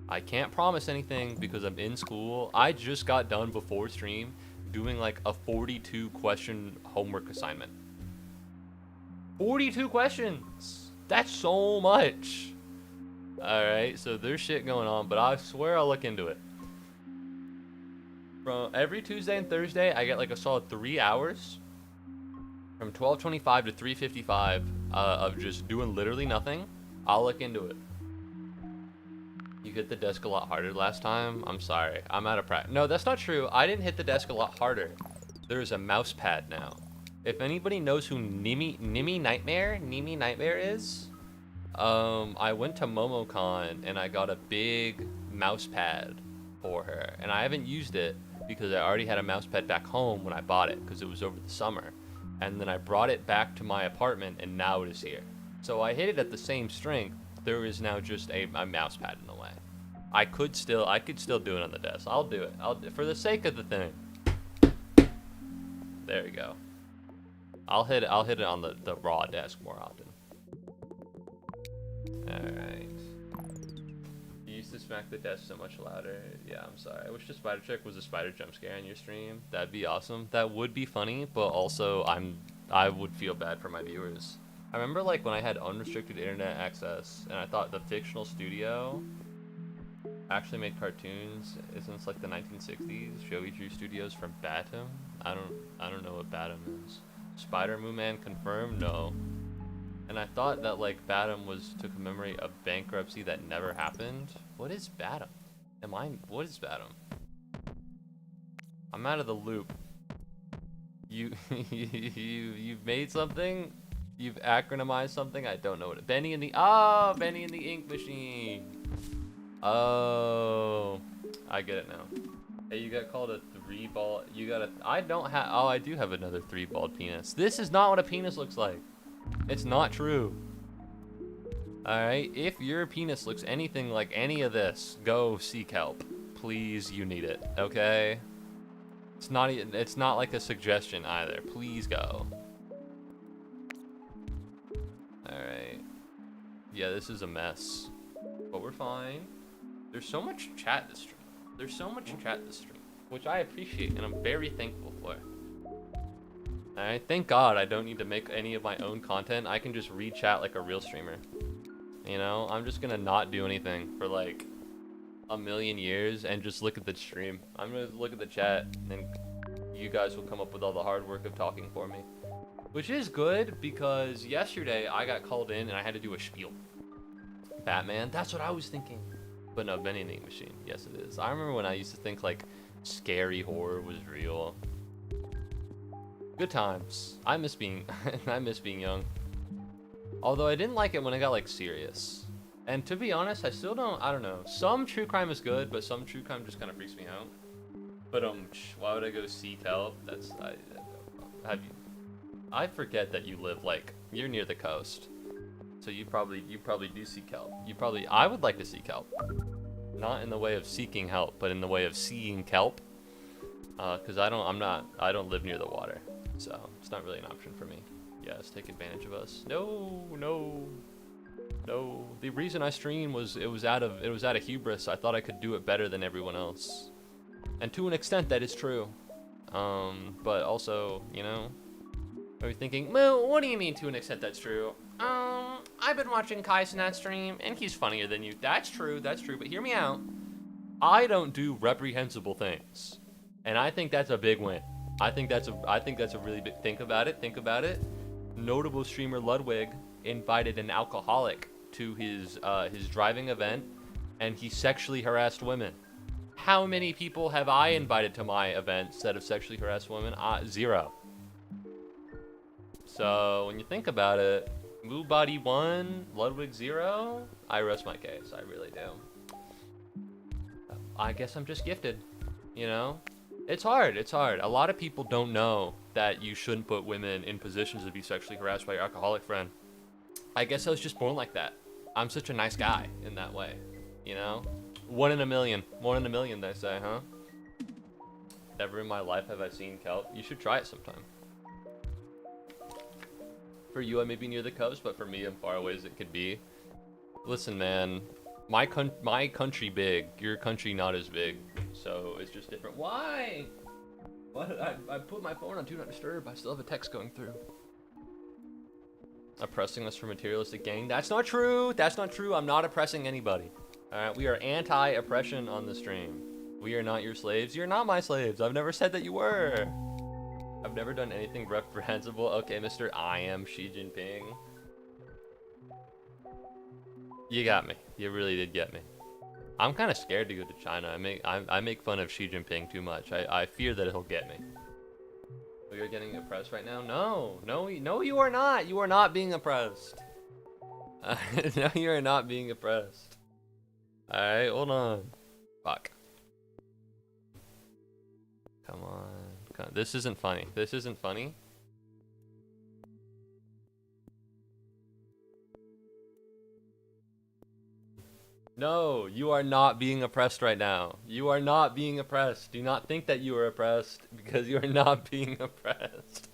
I can't promise anything because I'm in school. I just got done before stream doing like a 42 question homework assignment. 42 questions! That's so much! Alright, so there's shit going on, but I swear I'll look into it. From every Tuesday and Thursday, I get like a solid 3 hours. From 12:25 to 3:55 of just doing literally nothing, I'll look into it. You hit the desk a lot harder last time. I'm sorry. I'm out of practice. No, that's not true. I didn't hit the desk a lot harder. There's a mouse pad now. If anybody knows who Nimi Nightmare is, I went to MomoCon and I got a big mouse pad for her, and I haven't used it because I already had a mouse pad back home when I bought it because it was over the summer, and then I brought it back to my apartment and now it is here. So I hit it at the same strength. There is now just a mouse pad in the way. I could still do it on the desk. I'll do it. For the sake of the thing. There you go. I'll hit it on the raw desk more often. Alright. You used to smack the desk so much louder. Yeah, I'm sorry. I wish the spider trick was a spider jump scare in your stream. That'd be awesome. That would be funny, but also I would feel bad for my viewers. I remember like when I had unrestricted internet access and I thought the fictional studio actually made cartoons since like the 1960s. Showy Drew Studios from Batum. I don't know what Batum is. Spider Mooman confirmed? No. And I thought that like Batum was to commemorate a bankruptcy that never happened. What is Batum? What is Batum? I'm out of the loop. You've made something? You've acronymized something? I don't know what Benny and the Ink Machine. Oh, I get it now. Hey, you got called a 3-ball. You got a. I don't have. Oh, I do have another 3-balled penis. This is not what a penis looks like. It's not true. Alright, if your penis looks anything like any of this, go seek help. Please, you need it, okay? It's not like a suggestion either. Please go. Alright. Yeah, this is a mess. But we're fine. There's so much chat this stream. Which I appreciate and I'm very thankful for. Alright, thank God I don't need to make any of my own content. I can just read chat like a real streamer. You know, I'm just gonna not do anything for like a million years and just look at the stream. I'm gonna look at the chat and you guys will come up with all the hard work of talking for me. Which is good because yesterday I got called in and I had to do a spiel. Batman, that's what I was thinking. But no, Benny and the Ink Machine. Yes, it is. I remember when I used to think like scary horror was real. Good times. I miss being young. Although I didn't like it when it got like serious. And to be honest, I don't know. Some true crime is good, but some true crime just kind of freaks me out. But why would I go seek help? I forget that you live like you're near the coast. So you probably do seek help. I would like to seek help. Not in the way of seeking help, but in the way of seeing kelp. Cause I don't live near the water. So it's not really an option for me. Yes, take advantage of us. No. The reason I streamed was it was out of hubris. I thought I could do it better than everyone else. And to an extent that is true. But also, you know, are you thinking, well, what do you mean to an extent that's true? I've been watching Kaisenat stream and he's funnier than you. That's true, but hear me out. I don't do reprehensible things. And I think that's a big win. I think that's a really big think about it. Notable streamer Ludwig invited an alcoholic to his driving event and he sexually harassed women. How many people have I invited to my events that have sexually harassed women? 0. So when you think about it, Muubody 1, Ludwig 0, I rest my case. I really do. I guess I'm just gifted, you know? It's hard. A lot of people don't know that you shouldn't put women in positions to be sexually harassed by your alcoholic friend. I guess I was just born like that. I'm such a nice guy in that way, you know? 1 in a million, they say, huh? Never in my life have I seen kelp. You should try it sometime. For you, I may be near the coast, but for me, I'm far away as it could be. Listen, man, my country big, your country not as big, so it's just different. Why? What? I put my phone on Do Not Disturb. I still have a text going through. Oppressing us for materialistic gain. That's not true. I'm not oppressing anybody. All right, we are anti-oppression on the stream. We are not your slaves. You're not my slaves. I've never said that you were. I've never done anything reprehensible. Okay, Mr. I am Xi Jinping. You got me. You really did get me. I'm kind of scared to go to China. I make fun of Xi Jinping too much. I fear that he'll get me. We are getting oppressed right now? No, no, you are not. You are not being oppressed. No, you are not being oppressed. Alright, hold on. Fuck. Come on. This isn't funny. This isn't funny. No, you are not being oppressed right now. You are not being oppressed. Do not think that you are oppressed because you are not being oppressed.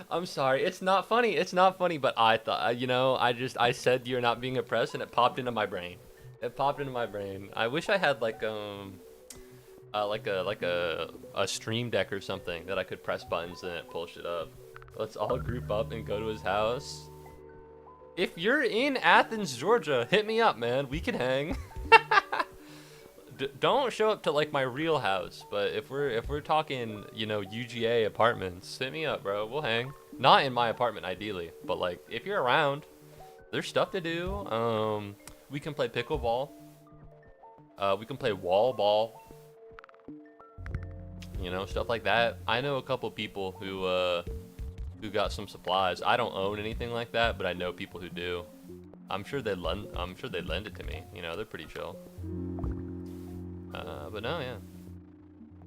I'm sorry. It's not funny. It's not funny, but I thought, you know, I said you're not being oppressed and it popped into my brain. It popped into my brain. I wish I had like a stream deck or something that I could press buttons and it pull shit up. Let's all group up and go to his house. If you're in Athens, Georgia, hit me up, man. We can hang. Don't show up to like my real house, but if we're talking, you know, UGA apartments, hit me up, bro. We'll hang. Not in my apartment, ideally, but like if you're around, there's stuff to do. We can play pickleball. We can play wall ball. You know, stuff like that. I know a couple people who got some supplies. I don't own anything like that, but I know people who do. I'm sure they'd lend it to me. You know, they're pretty chill. But no, yeah.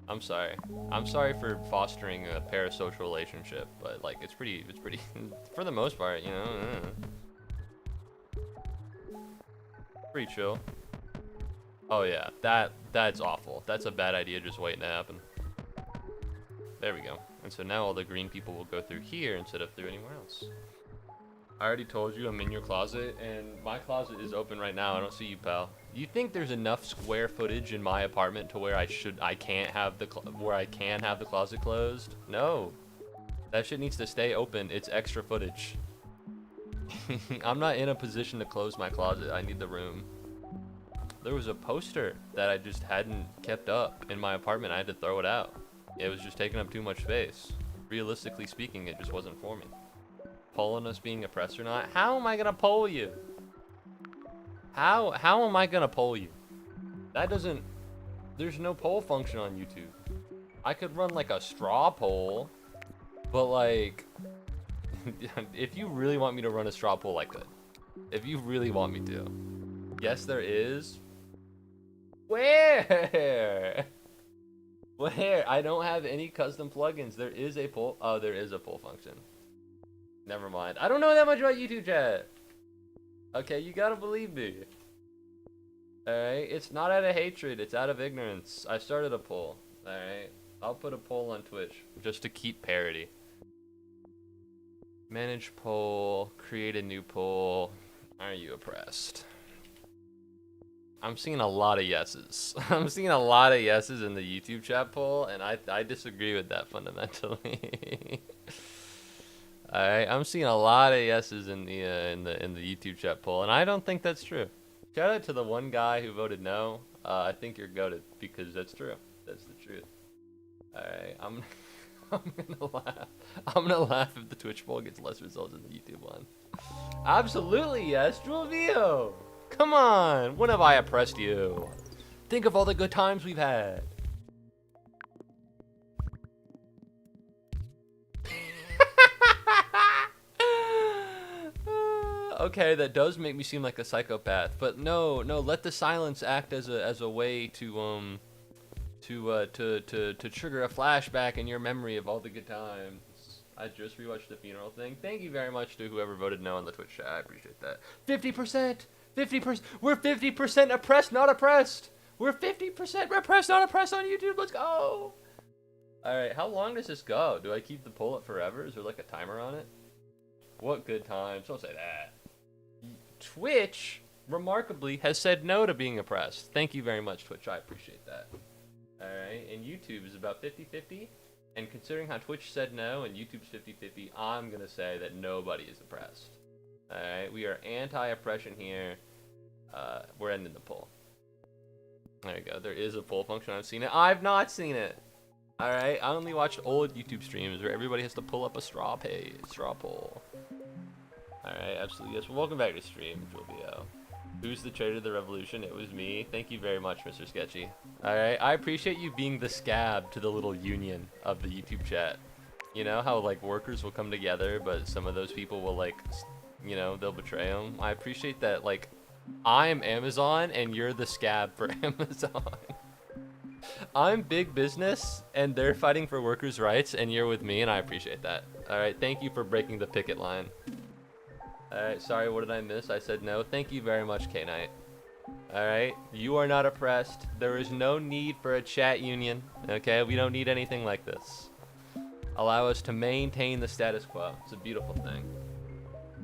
I'm sorry. I'm sorry for fostering a parasocial relationship, but like it's pretty for the most part, you know. Pretty chill. Oh yeah, that's awful. That's a bad idea just waiting to happen. There we go. And so now all the green people will go through here instead of through anywhere else. I already told you I'm in your closet, and my closet is open right now. I don't see you, pal. You think there's enough square footage in my apartment to where I can have the closet closed? No. That shit needs to stay open. It's extra footage. I'm not in a position to close my closet. I need the room. There was a poster that I just hadn't kept up in my apartment. I had to throw it out. It was just taking up too much space. Realistically speaking, it just wasn't for me. Polling us being oppressed or not? How am I gonna poll you? How am I gonna poll you? That doesn't... There's no poll function on YouTube. I could run like a straw poll, but like... if you really want me to run a straw poll, I could. If you really want me to. Yes, there is. Where? Where? I don't have any custom plugins. There is a poll. Oh, there is a poll function. Never mind. I don't know that much about YouTube chat. Okay, you gotta believe me. Alright, it's not out of hatred. It's out of ignorance. I started a poll. Alright, I'll put a poll on Twitch just to keep parity. Manage poll. Create a new poll. Are you oppressed? I'm seeing a lot of yeses. I'm seeing a lot of yeses in the YouTube chat poll, and I disagree with that fundamentally. All right, I'm seeing a lot of yeses in the YouTube chat poll, and I don't think that's true. Shout out to the one guy who voted no. I think you're goated because that's true. That's the truth. All right, I'm gonna laugh. I'm gonna laugh if the Twitch poll gets less results than the YouTube one. Absolutely yes, Jewel Vio. Come on, when have I oppressed you? Think of all the good times we've had. Okay, that does make me seem like a psychopath, but no, let the silence act as a way to trigger a flashback in your memory of all the good times. I just rewatched the funeral thing. Thank you very much to whoever voted no on the Twitch chat. I appreciate that. 50%. 50%. We're 50% oppressed, not oppressed. We're 50% repressed, not oppressed on YouTube. Let's go. All right, how long does this go? Do I keep the poll up forever? Is there like a timer on it? What good times? Don't say that. Twitch, remarkably, has said no to being oppressed. Thank you very much, Twitch. I appreciate that. All right, and YouTube is about 50-50. And considering how Twitch said no and YouTube's 50-50, I'm going to say that nobody is oppressed. Alright, we are anti-oppression here. We're ending the poll. There you go. There is a poll function. I've seen it. I've not seen it. Alright, I only watched old YouTube streams where everybody has to pull up a straw poll. Alright, absolutely yes. Well, welcome back to stream, Julio. Who's the traitor to the revolution? It was me. Thank you very much, Mr. Sketchy. Alright, I appreciate you being the scab to the little union of the YouTube chat. You know how, like, workers will come together, but some of those people will, like, you know, they'll betray them. I appreciate that, like, I'm Amazon and you're the scab for Amazon. I'm big business and they're fighting for workers' rights and you're with me and I appreciate that. Alright, thank you for breaking the picket line. Alright, sorry, what did I miss? I said no. Thank you very much, K-Knight. Alright, you are not oppressed. There is no need for a chat union, okay? We don't need anything like this. Allow us to maintain the status quo. It's a beautiful thing.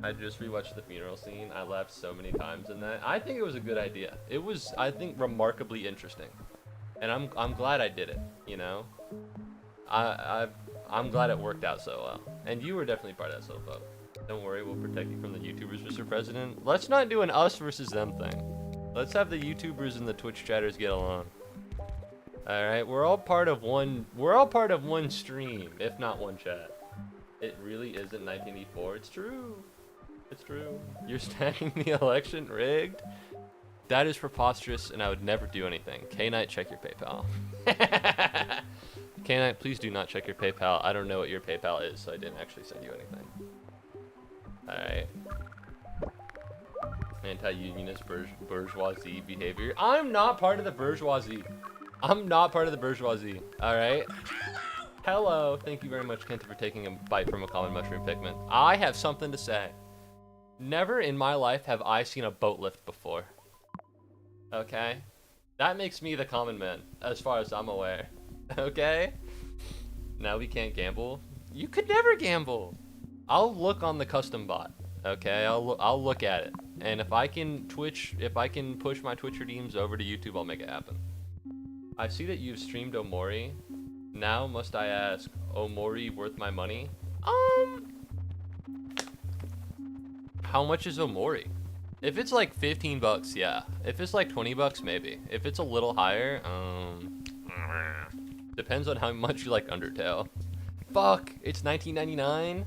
I just rewatched the funeral scene. I laughed so many times in that. I think it was a good idea. It was, I think, remarkably interesting. And I'm glad I did it, you know? I'm glad it worked out so well. And you were definitely part of that so far. Don't worry, we'll protect you from the YouTubers, Mr. President. Let's not do an us versus them thing. Let's have the YouTubers and the Twitch chatters get along. Alright, we're all part of one stream, if not one chat. It really isn't 1984. It's true. It's true. You're stacking the election rigged? That is preposterous, and I would never do anything. K-Knight, check your PayPal. K-Knight, please do not check your PayPal. I don't know what your PayPal is, so I didn't actually send you anything. Alright. Anti-unionist bourgeoisie behavior. I'm not part of the bourgeoisie. I'm not part of the bourgeoisie. Alright? Hello. Thank you very much, Kenta, for taking a bite from a common mushroom pigment. I have something to say. Never in my life have I seen a boat lift before. Okay? That makes me the common man, as far as I'm aware. Okay? Now we can't gamble. You could never gamble. I'll look on the custom bot. Okay? I'll look at it. And if I can push my Twitch redeems over to YouTube, I'll make it happen. I see that you've streamed Omori. Now must I ask, Omori worth my money? How much is Omori? If it's like 15 bucks, yeah. If it's like 20 bucks, maybe. If it's a little higher, depends on how much you like Undertale. Fuck, it's $19.99?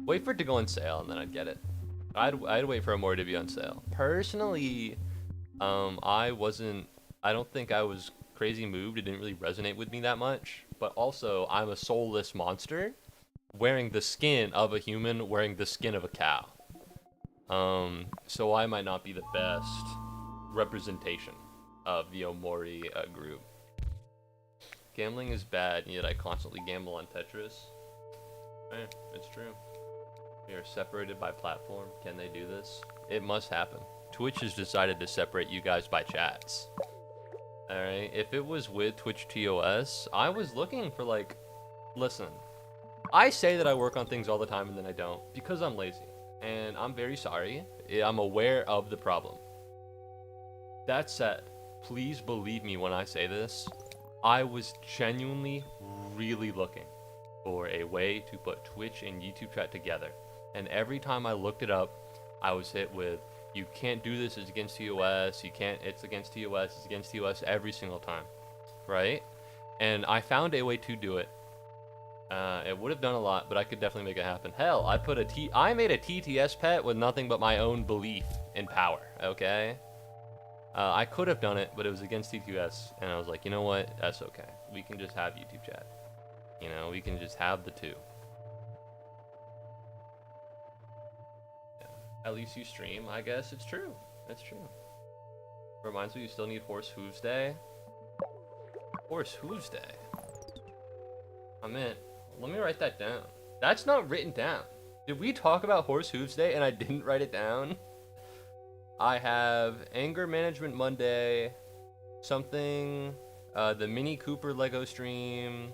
Wait for it to go on sale and then I'd get it. I'd wait for Omori to be on sale. Personally, I don't think I was crazy moved. It didn't really resonate with me that much. But also, I'm a soulless monster wearing the skin of a human wearing the skin of a cow. So I might not be the best representation of the Omori group. Gambling is bad, and yet I constantly gamble on Tetris. It's true. We are separated by platform. Can they do this? It must happen. Twitch has decided to separate you guys by chats. Alright, if it was with Twitch TOS, I was looking for like, listen, I say that I work on things all the time and then I don't, because I'm lazy. And I'm very sorry. I'm aware of the problem. That said, please believe me when I say this. I was genuinely really looking for a way to put Twitch and YouTube chat together. And every time I looked it up, I was hit with, you can't do this, it's against TOS, it's against TOS, it's against TOS every single time. Right? And I found a way to do it. It would have done a lot, but I could definitely make it happen. Hell, I made a TTS pet with nothing but my own belief in power, okay? I could have done it, but it was against TTS, and I was like, you know what? That's okay. We can just have YouTube chat. You know, we can just have the two. Yeah. At least you stream, I guess. It's true. That's true. Reminds me, you still need Horse Hooves Day. Horse Hooves Day? I meant... Let me write that down. That's not written down. Did we talk about Horse Hooves Day and I didn't write it down? I have Anger Management Monday, something, the Mini Cooper Lego stream,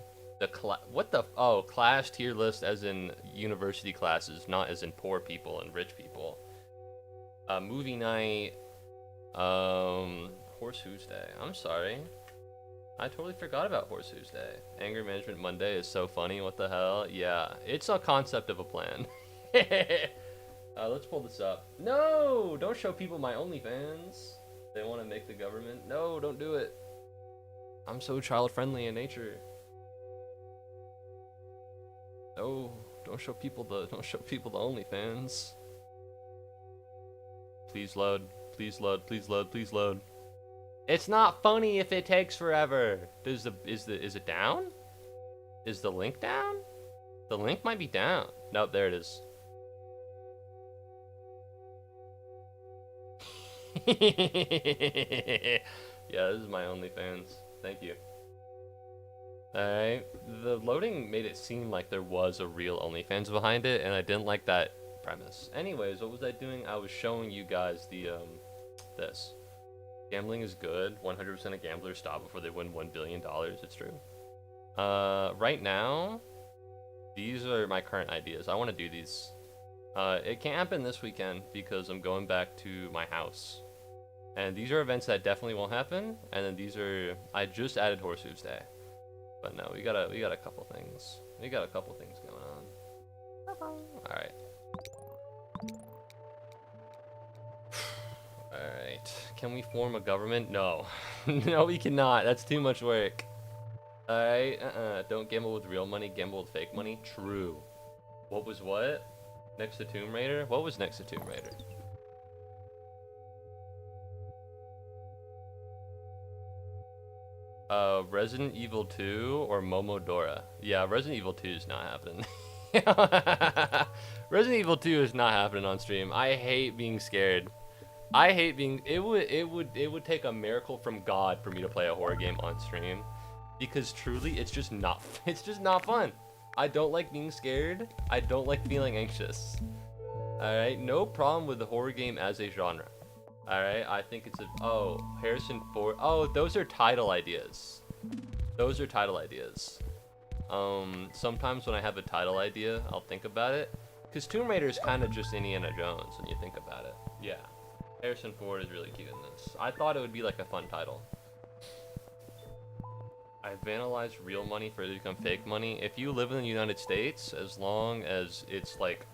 class tier list as in university classes, not as in poor people and rich people. Movie night, Horse Hooves Day. I'm sorry. I totally forgot about Horse Hooves Day. Anger Management Monday is so funny, what the hell? Yeah, it's a concept of a plan. Let's pull this up. No, don't show people my OnlyFans. They want to make the government. No, don't do it. I'm so child-friendly in nature. No, don't show people the OnlyFans. Please load. Please load. Please load. Please load. It's not funny if it takes forever. Is it down? Is the link down? The link might be down. Nope, there it is. Yeah, this is my OnlyFans. Thank you. Alright. The loading made it seem like there was a real OnlyFans behind it, and I didn't like that premise. Anyways, what was I doing? I was showing you guys the, this. Gambling is good. 100% of gamblers stop before they win $1 billion. It's true. Right now, these are my current ideas. I want to do these. It can't happen this weekend because I'm going back to my house. And these are events that definitely won't happen. And then these are, I just added Horse Hooves Day. But no, we got a couple things. We got a couple things going on. Alright. Alright. Can we form a government? No. No, we cannot. That's too much work. Alright, don't gamble with real money, gamble with fake money. True. What was what? Next to Tomb Raider? What was next to Tomb Raider? Resident Evil 2 or Momodora? Yeah, Resident Evil 2 is not happening. Resident Evil 2 is not happening on stream. I hate being scared. I hate being, it would take a miracle from God for me to play a horror game on stream. Because truly, it's just not fun. I don't like being scared. I don't like feeling anxious. Alright, no problem with the horror game as a genre. Alright, I think it's a, oh, Harrison Ford, oh, those are title ideas. Those are title ideas. Sometimes when I have a title idea, I'll think about it. Because Tomb Raider is kind of just Indiana Jones when you think about it. Yeah, Harrison Ford is really cute in this. I thought it would be like a fun title. I've analyzed real money for it to become fake money. If you live in the United States, as long as it's like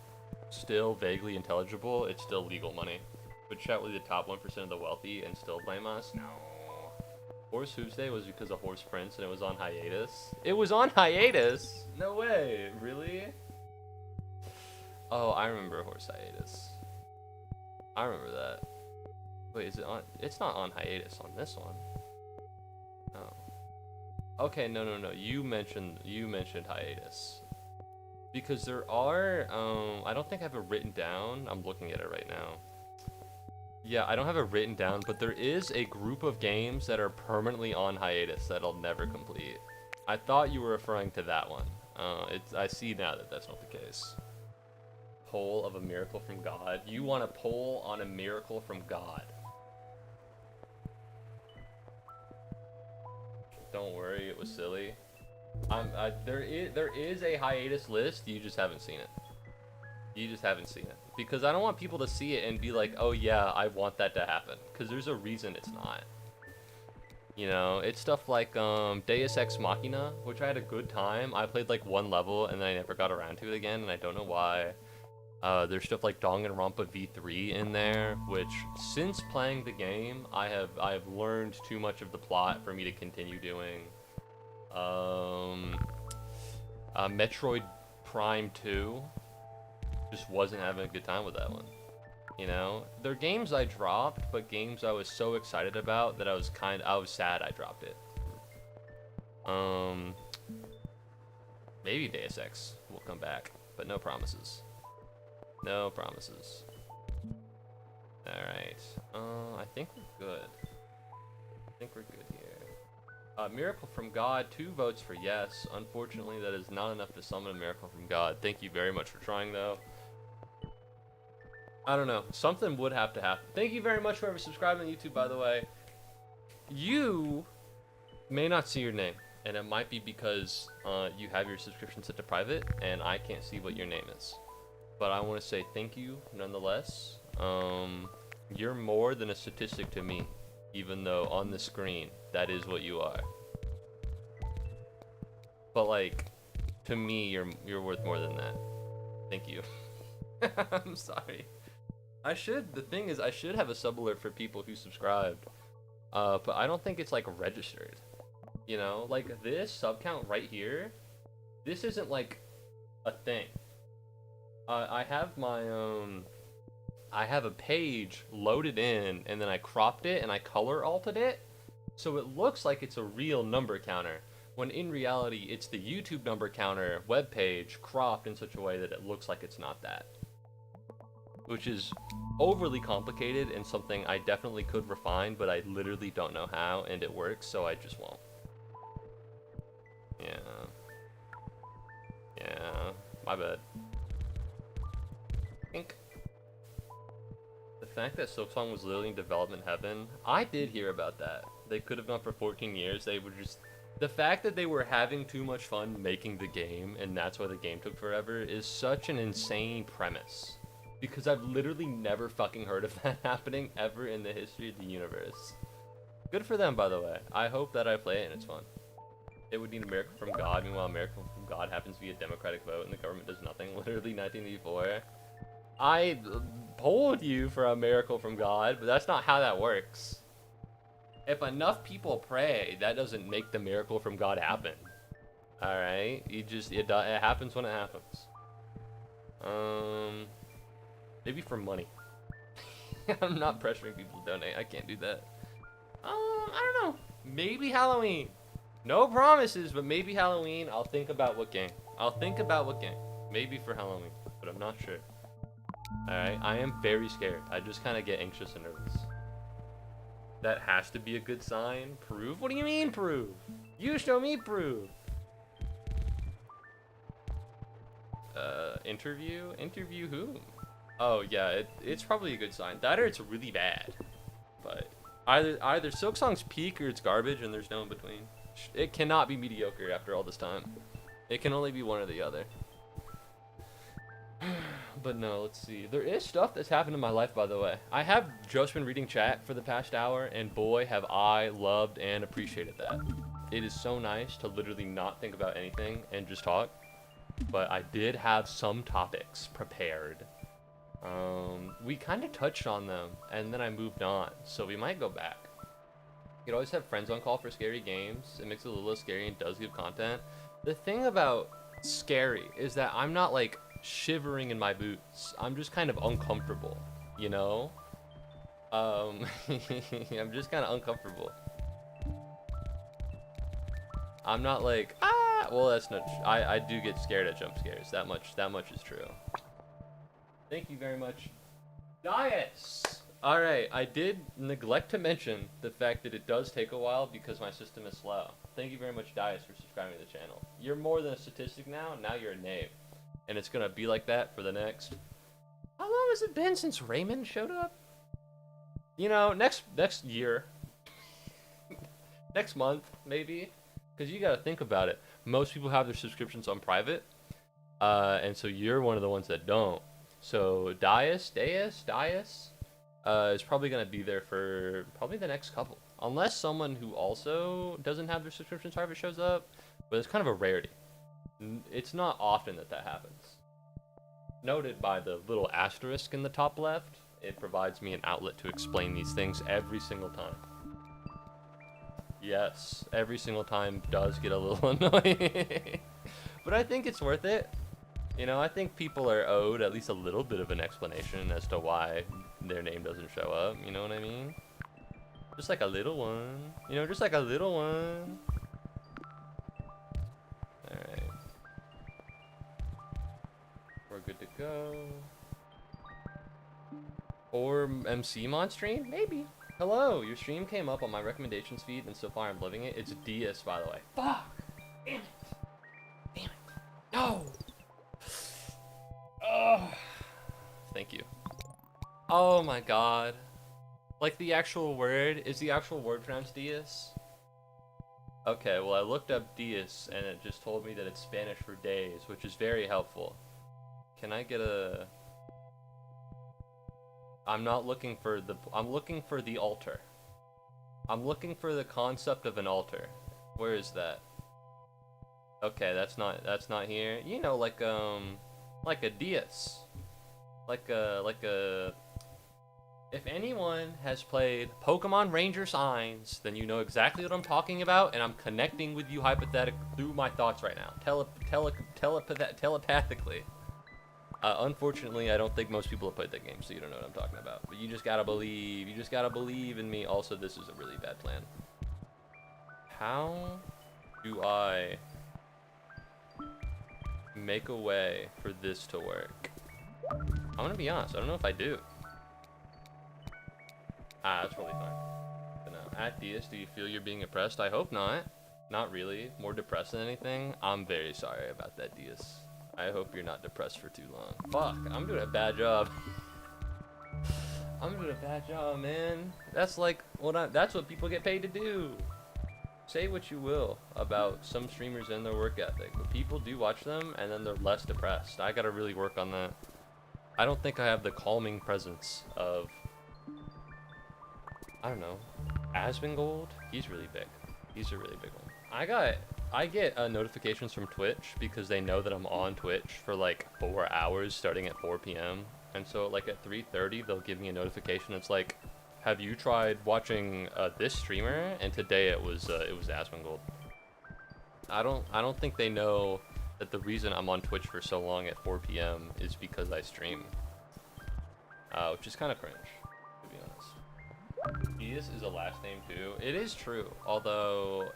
still vaguely intelligible, it's still legal money. Would chat with the top 1% of the wealthy and still blame us? No. Horse Hooves Day was because of Horse Prince and it was on hiatus. It was on hiatus? No way. Really? Oh, I remember Horse Hiatus. I remember that. Wait, is it on? It's not on hiatus on this one. Oh. Okay, no. You mentioned hiatus. Because there are, I don't think I have it written down. I'm looking at it right now. Yeah, I don't have it written down, but there is a group of games that are permanently on hiatus that I'll never complete. I thought you were referring to that one. I see now that that's not the case. Poll of a miracle from God. You want a poll on a miracle from God? Don't worry, it was silly. There is a hiatus list. You just haven't seen it. You just haven't seen it. Because I don't want people to see it and be like, oh yeah, I want that to happen. Because there's a reason it's not. You know, it's stuff like Deus Ex Machina, which I had a good time. I played like one level and then I never got around to it again, and I don't know why. There's stuff like Danganronpa V3 in there, which since playing the game, I have learned too much of the plot for me to continue doing. Metroid Prime 2. Just wasn't having a good time with that one. You know, they're games I dropped, but games I was so excited about that I was sad I dropped it. Maybe Deus Ex will come back, but no promises. No promises. Alright. I think we're good. I think we're good here. Miracle from God, 2 votes for yes. Unfortunately, that is not enough to summon a miracle from God. Thank you very much for trying, though. I don't know. Something would have to happen. Thank you very much for ever subscribing on YouTube, by the way. You may not see your name, and it might be because you have your subscription set to private, and I can't see what your name is. But I want to say thank you, nonetheless. You're more than a statistic to me, even though on the screen, that is what you are. But like, to me, you're worth more than that. Thank you. I'm sorry. The thing is, I should have a sub alert for people who subscribed. But I don't think it's like registered. You know, like this sub count right here, this isn't like a thing. I have my I have a page loaded in, and then I cropped it and I color altered it, so it looks like it's a real number counter, when in reality it's the YouTube number counter web page cropped in such a way that it looks like it's not that. Which is overly complicated and something I definitely could refine, but I literally don't know how, and it works, so I just won't. Yeah. Yeah, my bad. Ink. The fact that Silksong was literally in development heaven, I did hear about that. They could have gone for 14 years. They were just... The fact that they were having too much fun making the game, and that's why the game took forever, is such an insane premise. Because I've literally never fucking heard of that happening ever in the history of the universe. Good for them, by the way. I hope that I play it and it's fun. It would need a miracle from God, meanwhile a miracle from God happens via democratic vote and the government does nothing. Literally 1984. I pulled you for a miracle from God, but that's not how that works. If enough people pray, that doesn't make the miracle from God happen. Alright? It happens when it happens. Maybe for money. I'm not pressuring people to donate. I can't do that. I don't know. Maybe Halloween. No promises, but maybe Halloween. I'll think about what game. Maybe for Halloween, but I'm not sure. Alright, I am very scared. I just kind of get anxious and nervous. That has to be a good sign. Proof? What do you mean proof? You show me proof. Interview? Interview who? Oh yeah, it's probably a good sign. That or it's really bad. But either Silksong's peak or it's garbage and there's no in between. It cannot be mediocre after all this time. It can only be one or the other. But no, let's see. There is stuff that's happened in my life, by the way. I have just been reading chat for the past hour, and boy, have I loved and appreciated that. It is so nice to literally not think about anything and just talk. But I did have some topics prepared. We kind of touched on them, and then I moved on, so we might go back. You could always have friends on call for scary games. It makes it a little less scary and does give content. The thing about scary is that I'm not like shivering in my boots. I'm just kind of uncomfortable, you know? I'm just kind of uncomfortable. I'm not like, ah, well, that's not, I do get scared at jump scares. That much is true. Thank you very much, Dias. All right, I did neglect to mention the fact that it does take a while because my system is slow. Thank you very much, Dias, for subscribing to the channel. You're more than a statistic now. Now you're a name, and it's gonna be like that for the next. How long has it been since Raymond showed up? You know, next year, next month maybe, because you gotta think about it. Most people have their subscriptions on private, and so you're one of the ones that don't. So Dias is probably going to be there for probably the next couple. Unless someone who also doesn't have their subscription private shows up, but it's kind of a rarity. It's not often that happens. Noted by the little asterisk in the top left, it provides me an outlet to explain these things every single time. Yes, every single time does get a little annoying. But I think it's worth it. You know, I think people are owed at least a little bit of an explanation as to why their name doesn't show up. You know what I mean? Just like a little one. You know, just like a little one. Alright. We're good to go. Or MC Mon stream? Maybe. Hello, your stream came up on my recommendations feed, and so far I'm loving it. It's Dias, by the way. Fuck! Damn it! Damn it! No! Oh, thank you. Oh my god. Like the actual word, is the actual word pronounced Dias? Okay, well I looked up Dias and it just told me that it's Spanish for days, which is very helpful. Can I get a... I'm looking for the altar. I'm looking for the concept of an altar. Where is that? Okay, that's not here. You know, like a Dias. Like a... If anyone has played Pokemon Ranger Signs, then you know exactly what I'm talking about, and I'm connecting with you hypothetically through my thoughts right now. Telepathically. Unfortunately, I don't think most people have played that game, so you don't know what I'm talking about. But you just gotta believe. You just gotta believe in me. Also, this is a really bad plan. How do I make a way for this to work? I'm gonna be honest. I don't know if I do. That's really fine. But no. At DS, do you feel you're being oppressed? I hope not. Not really. More depressed than anything. I'm very sorry about that, DS. I hope you're not depressed for too long. Fuck, I'm doing a bad job. I'm doing a bad job, man. That's like that's what people get paid to do. Say what you will about some streamers and their work ethic, but people do watch them and then they're less depressed. I gotta really work on that. I don't think I have the calming presence of, I don't know, Asmongold? He's really big. He's a really big one. I get notifications from Twitch because they know that I'm on Twitch for like 4 hours starting at 4 p.m. And so like at 3:30 they'll give me a notification. It's like, have you tried watching this streamer? And today it was Asmongold. I don't think they know that the reason I'm on Twitch for so long at 4 p.m. is because I stream. Which is kind of cringe, to be honest. Diaz is a last name too. It is true, although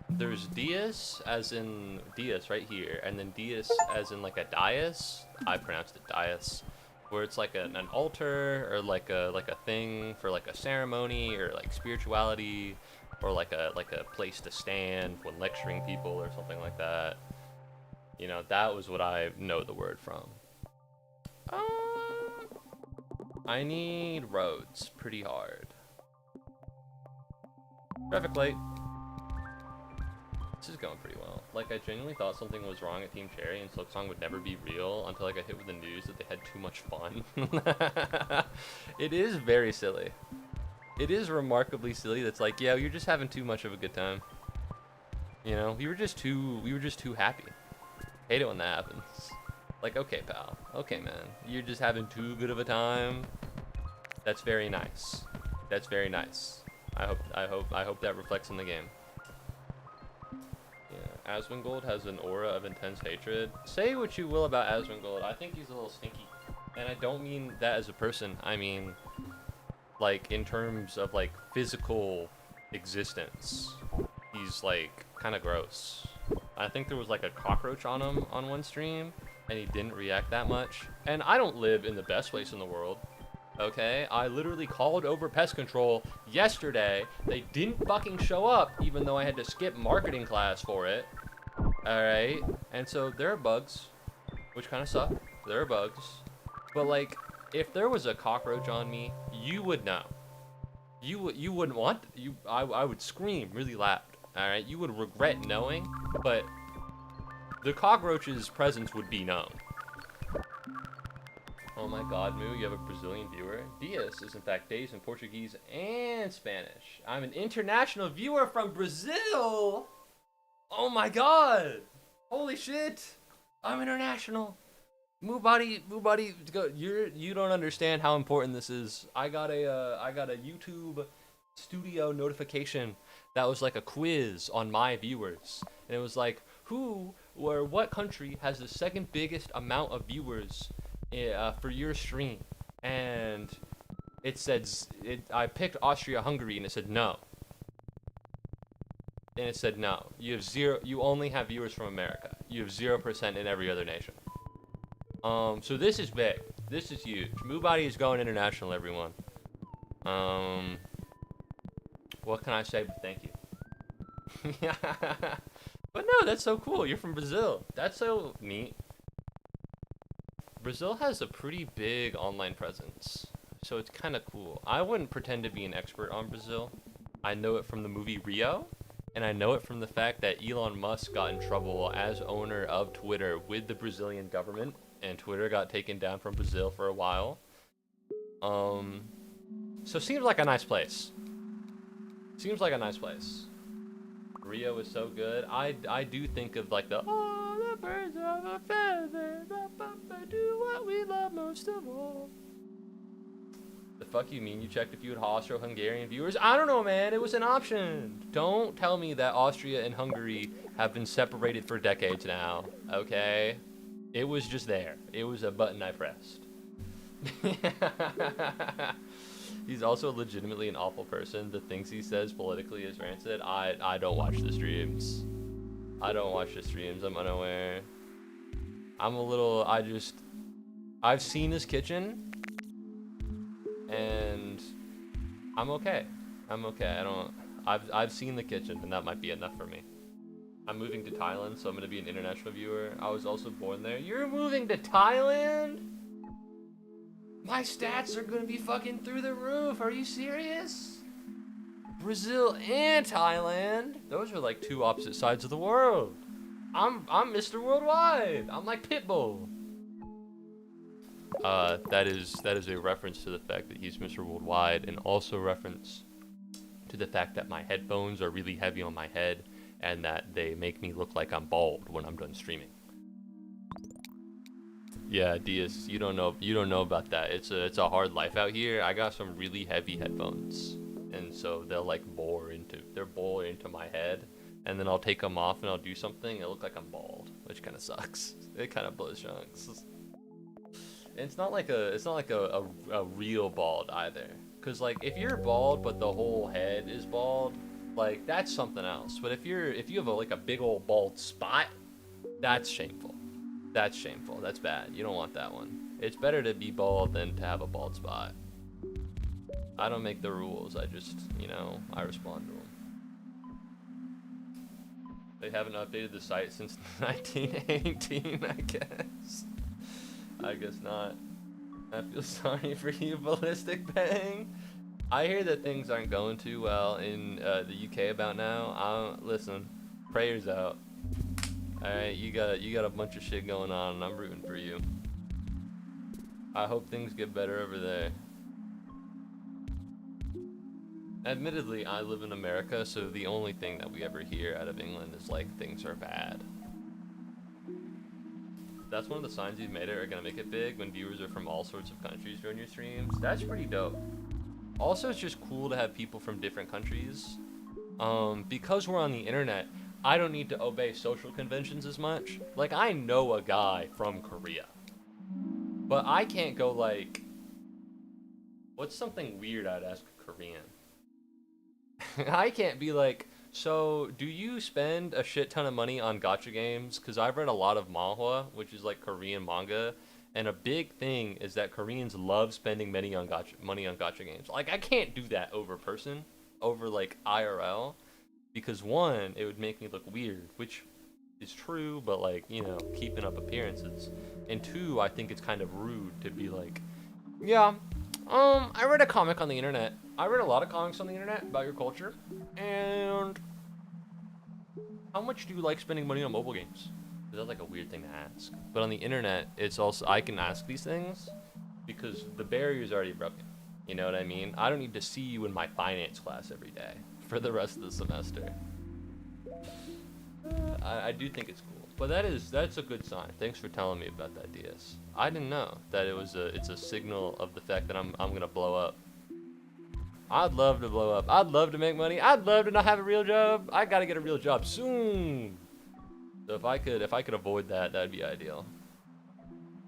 there's Diaz as in Diaz right here, and then Diaz as in like a dais. I pronounced it dais, where it's like an altar or like a thing for like a ceremony or like spirituality, or like a place to stand when lecturing people or something like that. You know, that was what I know the word from. I need roads pretty hard. Traffic light. This is going pretty well. Like, I genuinely thought something was wrong at Team Cherry and Silksong would never be real until I got hit with the news that they had too much fun. It is very silly. It is remarkably silly. That's like, yeah, you're just having too much of a good time. You know, we were just too happy. Hate it when that happens. Like, okay, pal. Okay, man. You're just having too good of a time. That's very nice. That's very nice. I hope that reflects in the game. Yeah, Asmongold has an aura of intense hatred. Say what you will about Asmongold. I think he's a little stinky. And I don't mean that as a person. I mean, like, in terms of, like, physical existence. He's, like, kind of gross. I think there was, like, a cockroach on him on one stream, and he didn't react that much. And I don't live in the best place in the world. Okay, I literally called over pest control yesterday. They didn't fucking show up, even though I had to skip marketing class for it. Alright, and so there are bugs, which kind of suck. There are bugs. But, like, if there was a cockroach on me, you would know. You wouldn't want, I would scream really loud. Alright, you would regret knowing, but the cockroach's presence would be known. Oh my god, Moo, you have a Brazilian viewer? Dias is in fact Days in Portuguese and Spanish. I'm an international viewer from Brazil! Oh my god! Holy shit! I'm international! Muubody, go. You don't understand how important this is. I got a YouTube studio notification that was like a quiz on my viewers. And it was like, what country has the second biggest amount of viewers for your stream? And it said, I picked Austria-Hungary, and it said no. And it said no. You only have viewers from America. You have 0% in every other nation. So this is big. This is huge. Moobody is going international, everyone. What can I say but thank you? But no, that's so cool. You're from Brazil. That's so neat. Brazil has a pretty big online presence, so it's kind of cool. I wouldn't pretend to be an expert on Brazil. I know it from the movie Rio, and I know it from the fact that Elon Musk got in trouble as owner of Twitter with the Brazilian government, and Twitter got taken down from Brazil for a while. So seems like a nice place. Seems like a nice place. Rio is so good. I do think of like the birds of a feather, do what we love most of all. The fuck you mean you checked if you had Austro-Hungarian viewers? I don't know, man. It was an option. Don't tell me that Austria and Hungary have been separated for decades now, okay? It was just there. It was a button I pressed. He's also legitimately an awful person. The things he says politically is rancid. I don't watch the streams. I don't watch the streams. I'm unaware. I've seen his kitchen, and I'm okay. I've seen the kitchen, and that might be enough for me. I'm moving to Thailand, so I'm gonna be an international viewer. I was also born there. You're moving to Thailand? My stats are gonna be fucking through the roof. Are you serious? Brazil and Thailand. Those are like two opposite sides of the world. I'm Mr. Worldwide. I'm like Pitbull. That is a reference to the fact that he's Mr. Worldwide, and also reference to the fact that my headphones are really heavy on my head, and that they make me look like I'm bald when I'm done streaming. Yeah, Diaz, you don't know about that. It's a hard life out here. I got some really heavy headphones, and so they'll like bore into my head, and then I'll take them off and I'll do something. It look like I'm bald, which kind of sucks. It kind of blows chunks. It's not like a real bald either, cause like if you're bald but the whole head is bald, like that's something else. But if you have like a big old bald spot, that's shameful. That's shameful. That's bad. You don't want that one. It's better to be bald than to have a bald spot. I don't make the rules. I just, I respond to them. They haven't updated the site since 1918, I guess. I guess not. I feel sorry for you, Ballistic Bang. I hear that things aren't going too well in the UK about now. Listen, prayers out. Alright, you got a bunch of shit going on, and I'm rooting for you. I hope things get better over there. Admittedly, I live in America, so the only thing that we ever hear out of England is like things are bad. That's one of the signs you've made it are gonna make it big when viewers are from all sorts of countries join your streams. That's pretty dope. Also, it's just cool to have people from different countries. Because we're on the internet, I don't need to obey social conventions as much. Like, I know a guy from Korea, but I can't go like, what's something weird I'd ask a Korean? I can't be like, so do you spend a shit ton of money on gacha games? Because I've read a lot of manhwa, which is like Korean manga, and a big thing is that Koreans love spending money on gacha games. Like, I can't do that over like IRL. Because one, it would make me look weird, which is true, but like, keeping up appearances. And two, I think it's kind of rude to be like, yeah, I read a comic on the internet. I read a lot of comics on the internet about your culture. And how much do you like spending money on mobile games? That's like a weird thing to ask. But on the internet, it's also, I can ask these things because the barrier's already broken. You know what I mean? I don't need to see you in my finance class every day for the rest of the semester. I do think it's cool, but that's a good sign. Thanks for telling me about that, DS. I didn't know that it's a signal of the fact that I'm gonna blow up. I'd love to blow up. I'd love to make money. I'd love to not have a real job. I gotta get a real job soon. So if I could avoid that, that'd be ideal.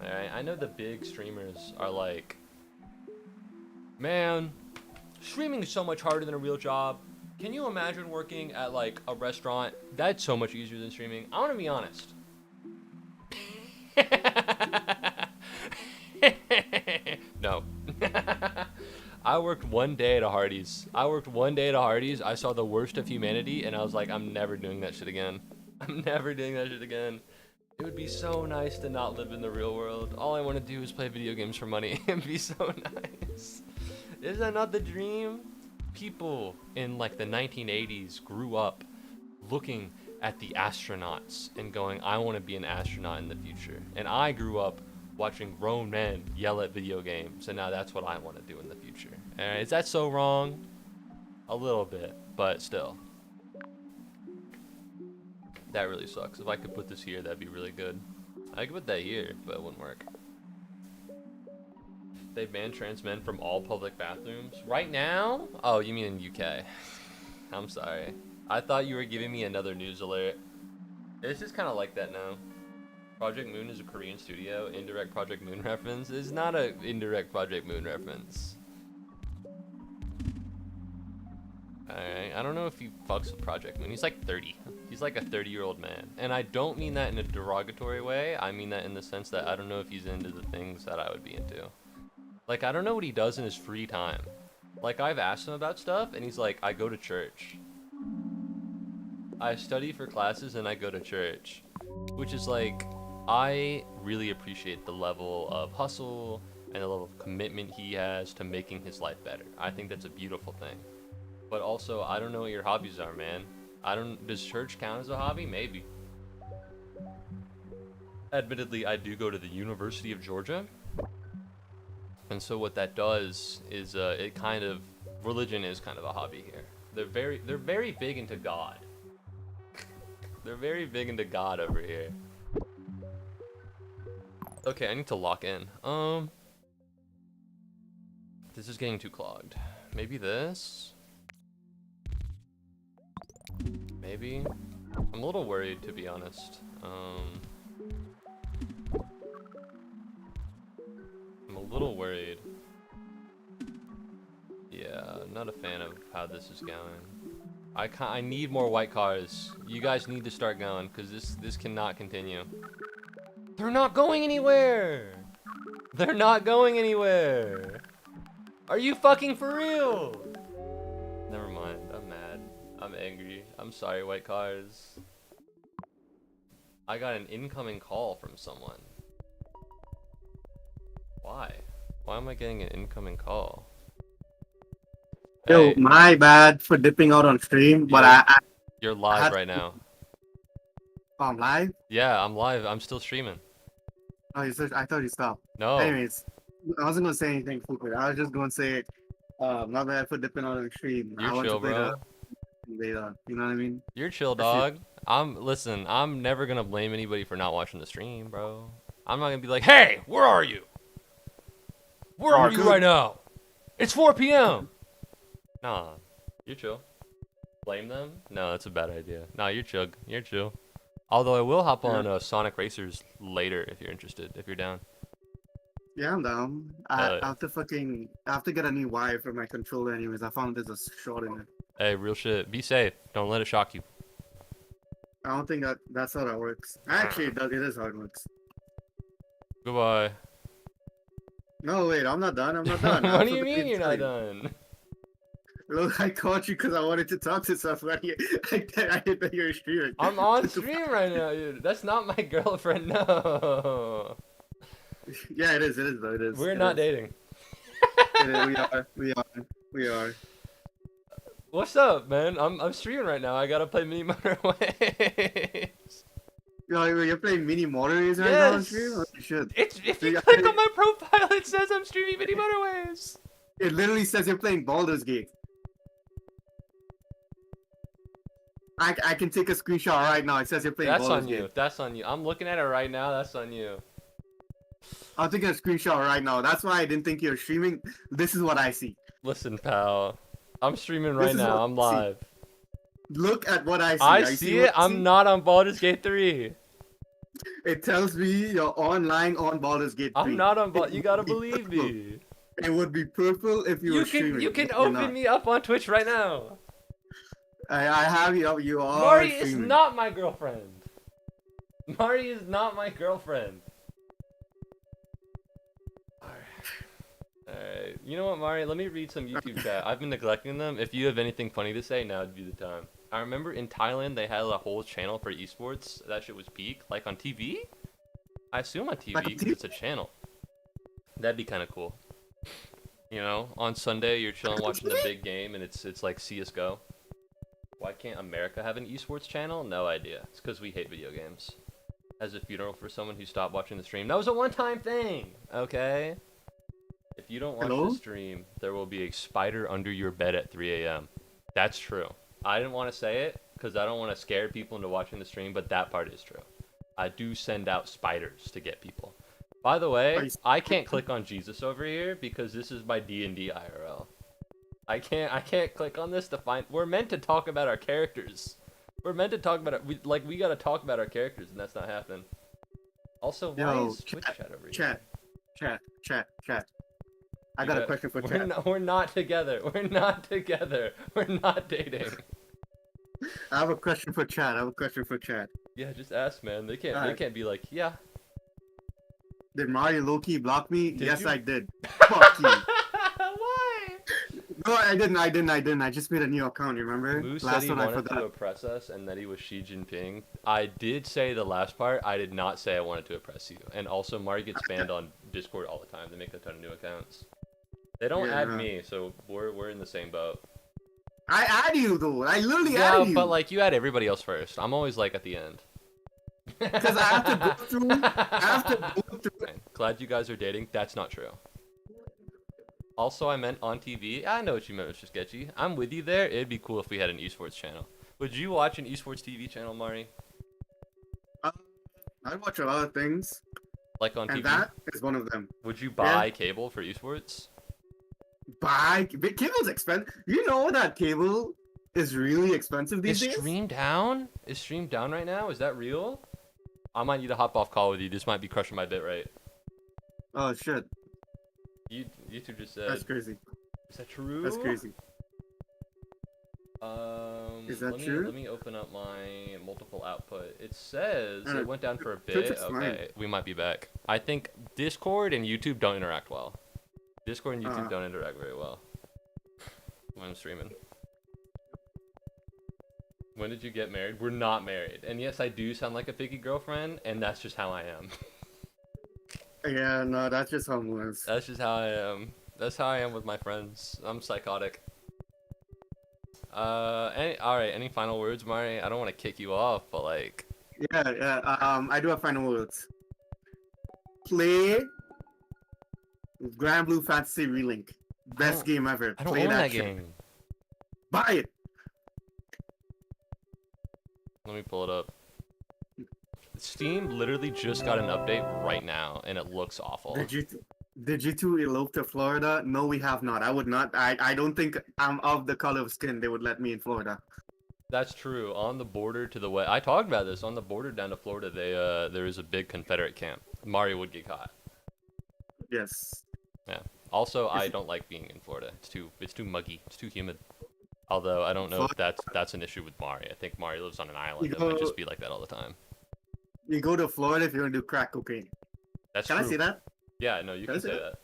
All right, I know the big streamers are like, man, streaming is so much harder than a real job. Can you imagine working at like a restaurant? That's so much easier than streaming. I want to be honest. No. I worked one day at a Hardee's. I saw the worst of humanity, and I was like, I'm never doing that shit again. It would be so nice to not live in the real world. All I want to do is play video games for money. It'd be so nice. Is that not the dream? People in like the 1980s grew up looking at the astronauts and going, I want to be an astronaut in the future. And I grew up watching grown men yell at video games, and now that's what I want to do in the future. Alright, is that so wrong? A little bit, but still. That really sucks. If I could put this here, that'd be really good. I could put that here, but it wouldn't work. They banned trans men from all public bathrooms. Right now? Oh, you mean in UK. I'm sorry. I thought you were giving me another news alert. It's just kind of like that now. Project Moon is a Korean studio. Indirect Project Moon reference is not a indirect Project Moon reference. Alright, I don't know if he fucks with Project Moon. He's like 30. He's like a 30-year-old man. And I don't mean that in a derogatory way. I mean that in the sense that I don't know if he's into the things that I would be into. Like, I don't know what he does in his free time. Like, I've asked him about stuff, and he's like, I go to church. I study for classes, and I go to church. Which is like, I really appreciate the level of hustle and the level of commitment he has to making his life better. I think that's a beautiful thing. But also, I don't know what your hobbies are, man. Does church count as a hobby? Maybe. Admittedly, I do go to the University of Georgia. And so what that does is, religion is kind of a hobby here. They're very big into God. They're very big into God over here. Okay, I need to lock in. This is getting too clogged. Maybe this? Maybe? I'm a little worried, to be honest. I'm a little worried. Yeah, not a fan of how this is going. I need more white cars. You guys need to start going, because this cannot continue. They're not going anywhere! They're not going anywhere! Are you fucking for real? Never mind, I'm mad. I'm angry. I'm sorry, white cars. I got an incoming call from someone. Why? Why am I getting an incoming call? Yo, Hey, my bad for dipping out on stream, but you're live right now. I'm live. Yeah, I'm live. I'm still streaming. Oh, I thought you stopped. No. Anyways, I wasn't gonna say anything stupid. I was just gonna say, my bad for dipping out on stream. You're I want chill, to play bro. the you know what I mean? You're chill, dog. Listen, I'm never gonna blame anybody for not watching the stream, bro. I'm not gonna be like, hey, where are you? Where are you right now? It's 4 p.m. Nah, you're chill. Blame them? No, that's a bad idea. Nah, you're chill. You're chill. Although I will hop on Sonic Racers later if you're interested, if you're down. Yeah, I'm down. I have to get a new wire for my controller. Anyways, I found there's a short in it. Hey, real shit. Be safe. Don't let it shock you. I don't think that's how that works. Actually, it does. It is how it works. Goodbye. No, wait, I'm not done. I'm not done. What do you mean you're not done? Look, I caught you because I wanted to talk to somebody. I didn't know you were streaming. I'm on stream right now, dude. That's not my girlfriend, no. Yeah, it is. It is, though. It is. We're not dating. We are. What's up, man? I'm streaming right now. I gotta play Mini Motorways. You're playing Mini Motorways right now on stream? Holy shit. If you click on my profile, it says I'm streaming Mini Motorways. It literally says you're playing Baldur's Gate. I can take a screenshot right now. It says you're playing Baldur's Gate. That's on you. That's on you. I'm looking at it right now. That's on you. I'll take a screenshot right now. That's why I didn't think you were streaming. This is what I see. Listen, pal. I'm streaming right now. I'm live. Look at what I see. I see it. I'm not on Baldur's Gate 3. It tells me you're online on Baldur's Gate 3. I'm not on Baldur's Gate. You gotta believe me. It would be purple if you were streaming. You can open me up on Twitch right now. I have you. You are. Mari is not my girlfriend. Mari is not my girlfriend. Alright. You know what, Mari? Let me read some YouTube chat. I've been neglecting them. If you have anything funny to say, now would be the time. I remember in Thailand they had a whole channel for esports. That shit was peak. Like on TV? I assume on TV because it's a channel. That'd be kind of cool. You know, on Sunday you're chilling watching the big game and it's like CS:GO. Why can't America have an esports channel? No idea. It's because we hate video games. As a funeral for someone who stopped watching the stream. That was a one-time thing, okay? If you don't watch the stream, there will be a spider under your bed at 3 a.m. That's true. I didn't want to say it because I don't want to scare people into watching the stream, but that part is true. I do send out spiders to get people. By the way, I can't click on Jesus over here because this is my D&D IRL. I can't click on this to find. We're meant to talk about our characters. We're meant to talk about it. We gotta talk about our characters, and that's not happening. Also, why Yo, is Twitch chat over chat, here? chat. I got a question for chat. We're not together. We're not together. We're not dating. I have a question for chat. Yeah, just ask, man. They Alright. can't be like, yeah. Did Mario low-key block me? Did Yes, you? I did. Fuck you. Why? No, I didn't. I just made a new account, you remember? Moose said Last he one I wanted to forgot. oppress us and that he was Xi Jinping. I did say the last part. I did not say I wanted to oppress you. And also, Mario gets banned on Discord all the time. They make a ton of new accounts. They don't Yeah, add no. me, so we're in the same boat. I add you though. I literally Yeah, add you. but like you add everybody else first. I'm always like at the end. Because I have to go through. Glad you guys are dating. That's not true. Also, I meant on TV. I know what you meant, Mr. Sketchy. I'm with you there. It'd be cool if we had an esports channel. Would you watch an esports TV channel, Mari? I watch a lot of things, Like on and TV? that is one of them. Would you buy cable for esports? Cable's expensive. You know that cable is really expensive these days. Is Stream down? Is Stream down right now? Is that real? I might need to hop off call with you. This might be crushing my bit rate. Oh shit. YouTube just said. That's crazy. Is that true? That's crazy. Is that true? Let me open up my multiple output. It says No, it went down for a Twitch bit. is fine. Okay, we might be back. I think Discord and YouTube don't interact well. Discord and YouTube don't interact very well when I'm streaming. When did you get married? We're not married. And yes, I do sound like a picky girlfriend, and that's just how I am. Yeah, no, that's just how it was. That's just how I am. That's how I am with my friends. I'm psychotic. Alright, any final words, Mari? I don't want to kick you off, but like... Yeah. I do have final words. Play Grand Blue Fantasy Relink. Best game ever. I don't Play own that shit. game. Buy it. Let me pull it up. Steam literally just got an update right now, and it looks awful. Did you two elope to Florida? No, we have not. I would not. I don't think I'm of the color of skin they would let me in Florida. That's true. On the border to the west, I talked about this. On the border down to Florida, there is a big Confederate camp. Mario would get caught. Yes. Yeah. Also, I don't like being in Florida. It's too muggy. It's too humid. Although I don't know if that's an issue with Mari. I think Mari lives on an island and might just be like that all the time. You go to Florida if you're gonna do crack cocaine. That's Can true. I say that? Yeah, no, you can say that.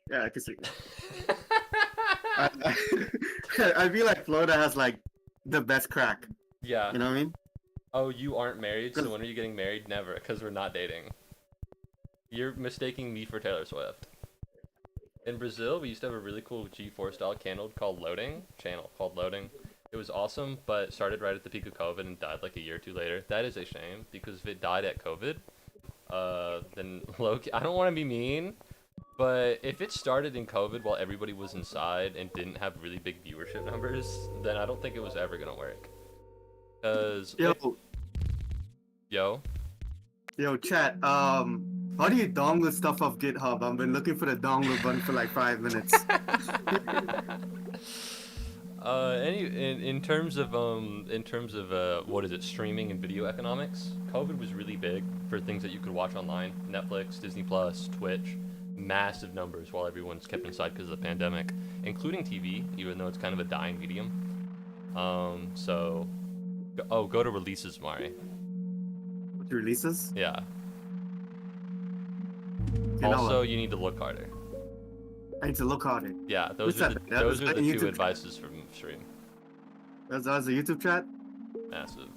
Yeah, I can say that. I feel like Florida has like the best crack. Yeah. You know what I mean? Oh, you aren't married, so when are you getting married? Never, because we're not dating. You're mistaking me for Taylor Swift. In Brazil, we used to have a really cool G4 style channel called Loading. It was awesome, but started right at the peak of COVID and died like a year or two later. That is a shame, because if it died at COVID, then Loki. I don't want to be mean, but if it started in COVID while everybody was inside and didn't have really big viewership numbers, then I don't think it was ever gonna work. Cause Yo, chat. How do you download stuff off GitHub? I've been looking for the download button for like 5 minutes. In terms of what is it, streaming and video economics, COVID was really big for things that you could watch online. Netflix, Disney Plus, Twitch, massive numbers while everyone's kept inside because of the pandemic, including TV, even though it's kind of a dying medium. Go to releases, Mari. Releases? Yeah. You also, you need to look harder. I need to look harder. Yeah, those are the two advices from stream. That's a YouTube chat? Massive.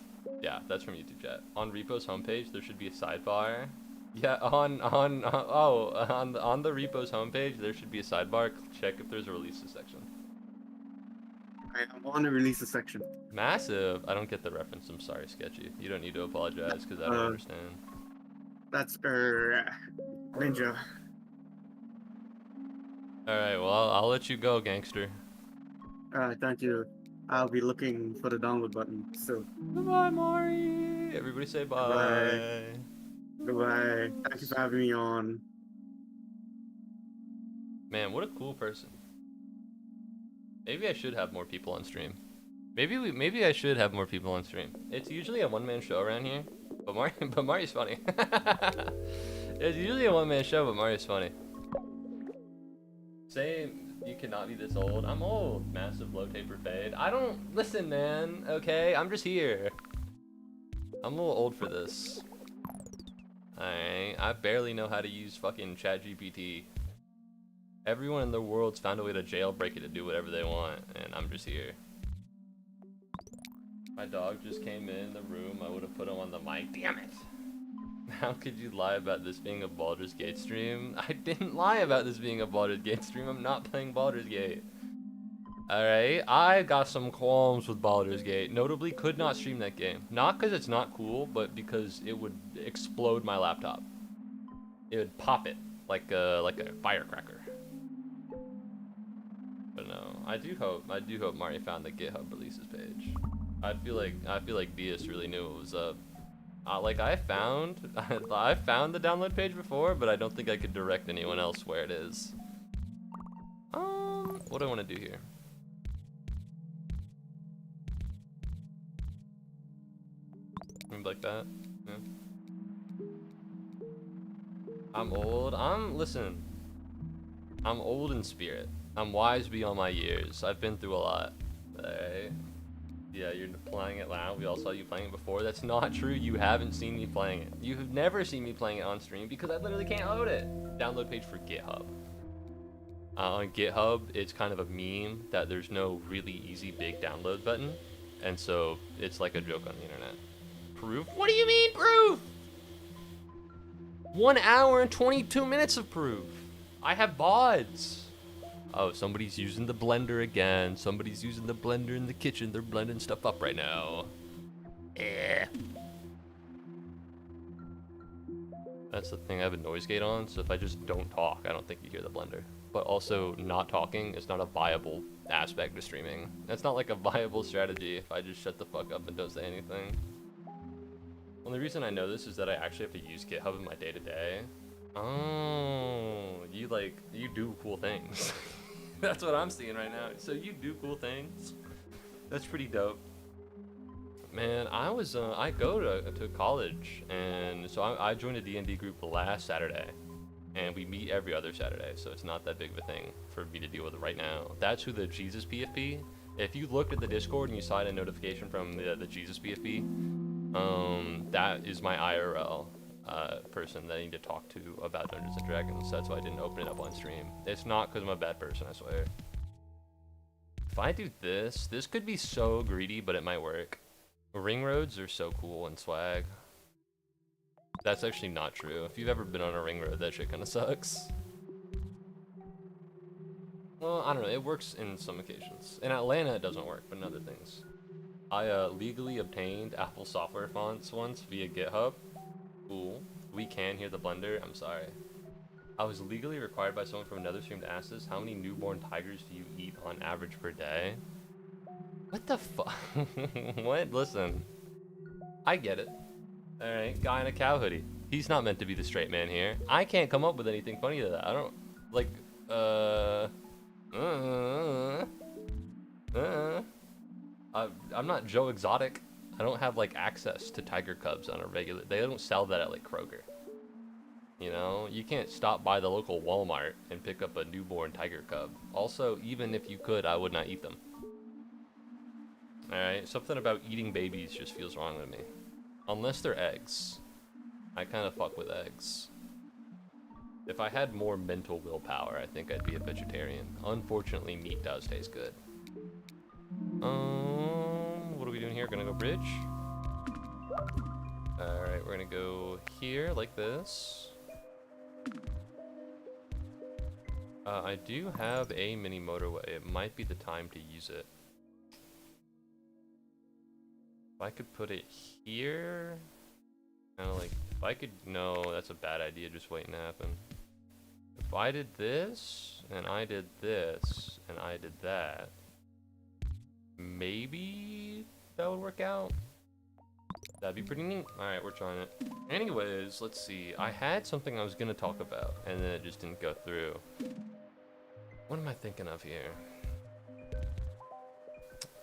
Yeah, that's from YouTube chat. On Repo's homepage, there should be a sidebar. Yeah, on the Repo's homepage, there should be a sidebar. Check if there's a releases section. I'm on the releases section. Massive. I don't get the reference. I'm sorry, Sketchy. You don't need to apologize because I don't understand. That's Ninja. Alright, well, I'll let you go, gangster. Thank you. I'll be looking for the download button soon. Goodbye, Mari. Everybody say bye. Goodbye. Thank you for having me on. Man, what a cool person. Maybe I should have more people on stream. Maybe I should have more people on stream. It's usually a one-man show around here, But Mario's funny. It's usually a one-man show, but Mario's funny. Saying you cannot be this old. I'm old. Massive low taper fade. I don't listen, man. Okay, I'm just here. I'm a little old for this. Alright, I barely know how to use fucking ChatGPT. Everyone in the world's found a way to jailbreak it to do whatever they want, and I'm just here. My dog just came in the room. I would have put him on the mic. Damn it! How could you lie about this being a Baldur's Gate stream? I didn't lie about this being a Baldur's Gate stream. I'm not playing Baldur's Gate. Alright, I got some qualms with Baldur's Gate. Notably, could not stream that game. Not because it's not cool, but because it would explode my laptop. It would pop it like a firecracker. But no, I do hope Mario found the GitHub releases page. I feel like Diaz really knew what was up. Like I found the download page before, but I don't think I could direct anyone else where it is. What do I want to do here? Maybe like that. Yeah. I'm old. Listen. I'm old in spirit. I'm wise beyond my years. I've been through a lot. Alright. Yeah, you're playing it now. We all saw you playing it before. That's not true. You haven't seen me playing it. You've never seen me playing it on stream because I literally can't load it. Download page for GitHub. On GitHub, it's kind of a meme that there's no really easy big download button. And so it's like a joke on the internet. Proof? What do you mean proof? 1 hour and 22 minutes of proof. I have VODs. Oh, somebody's using the blender again. Somebody's using the blender in the kitchen. They're blending stuff up right now. Eh. That's the thing, I have a noise gate on, so if I just don't talk, I don't think you hear the blender. But also, not talking is not a viable aspect of streaming. That's not like a viable strategy if I just shut the fuck up and don't say anything. Only reason I know this is that I actually have to use GitHub in my day-to-day. Oh, you do cool things. That's what I'm seeing right now. So you do cool things. That's pretty dope. Man, I go to college, and so I joined a D&D group last Saturday, and we meet every other Saturday, so it's not that big of a thing for me to deal with right now. That's who the Jesus PFP. If you looked at the Discord and you saw a notification from the Jesus PFP, that is my IRL person that I need to talk to about Dungeons and Dragons. That's why I didn't open it up on stream. It's not because I'm a bad person, I swear. If I do this could be so greedy, but it might work. Ring roads are so cool and swag. That's actually not true. If you've ever been on a ring road, that shit kind of sucks. Well, I don't know. It works in some occasions. In Atlanta, it doesn't work, but in other things. I legally obtained Apple software fonts once via GitHub. Cool. We can hear the blender. I'm sorry. I was legally required by someone from another stream to ask this. How many newborn tigers do you eat on average per day? What the fuck? What? Listen. I get it. Alright, guy in a cow hoodie. He's not meant to be the straight man here. I can't come up with anything funny to that. I don't... Like, I'm not Joe Exotic. I don't have like access to tiger cubs on a regular. They don't sell that at like Kroger. You know, you can't stop by the local Walmart and pick up a newborn tiger cub. Also, even if you could, I would not eat them. Alright, something about eating babies just feels wrong with me. Unless they're eggs. I kind of fuck with eggs. If I had more mental willpower, I think I'd be a vegetarian. Unfortunately, meat does taste good. What are we doing here? Gonna go bridge? Alright, we're gonna go here, like this. I do have a mini motorway. It might be the time to use it. If I could put it here... Kinda like, if I could... No, that's a bad idea, just waiting to happen. If I did this, and I did this, and I did that... Maybe that would work out. That'd be pretty neat. Alright, we're trying it. Anyways, let's see. I had something I was gonna talk about, and then it just didn't go through. What am I thinking of here?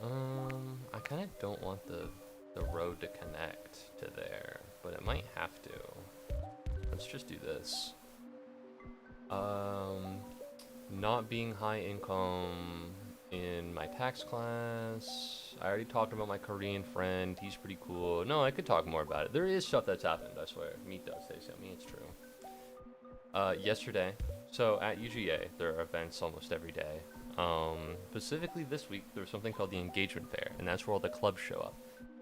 I kinda don't want the the road to connect to there, but it might have to. Let's just do this. Not being high income in my tax class. I already talked about my Korean friend. He's pretty cool. No, I could talk more about it. There is stuff that's happened, I swear. Meat does say so. Me, it's true. Yesterday, so at UGA, there are events almost every day. Specifically this week, there's something called the Engagement Fair, and that's where all the clubs show up.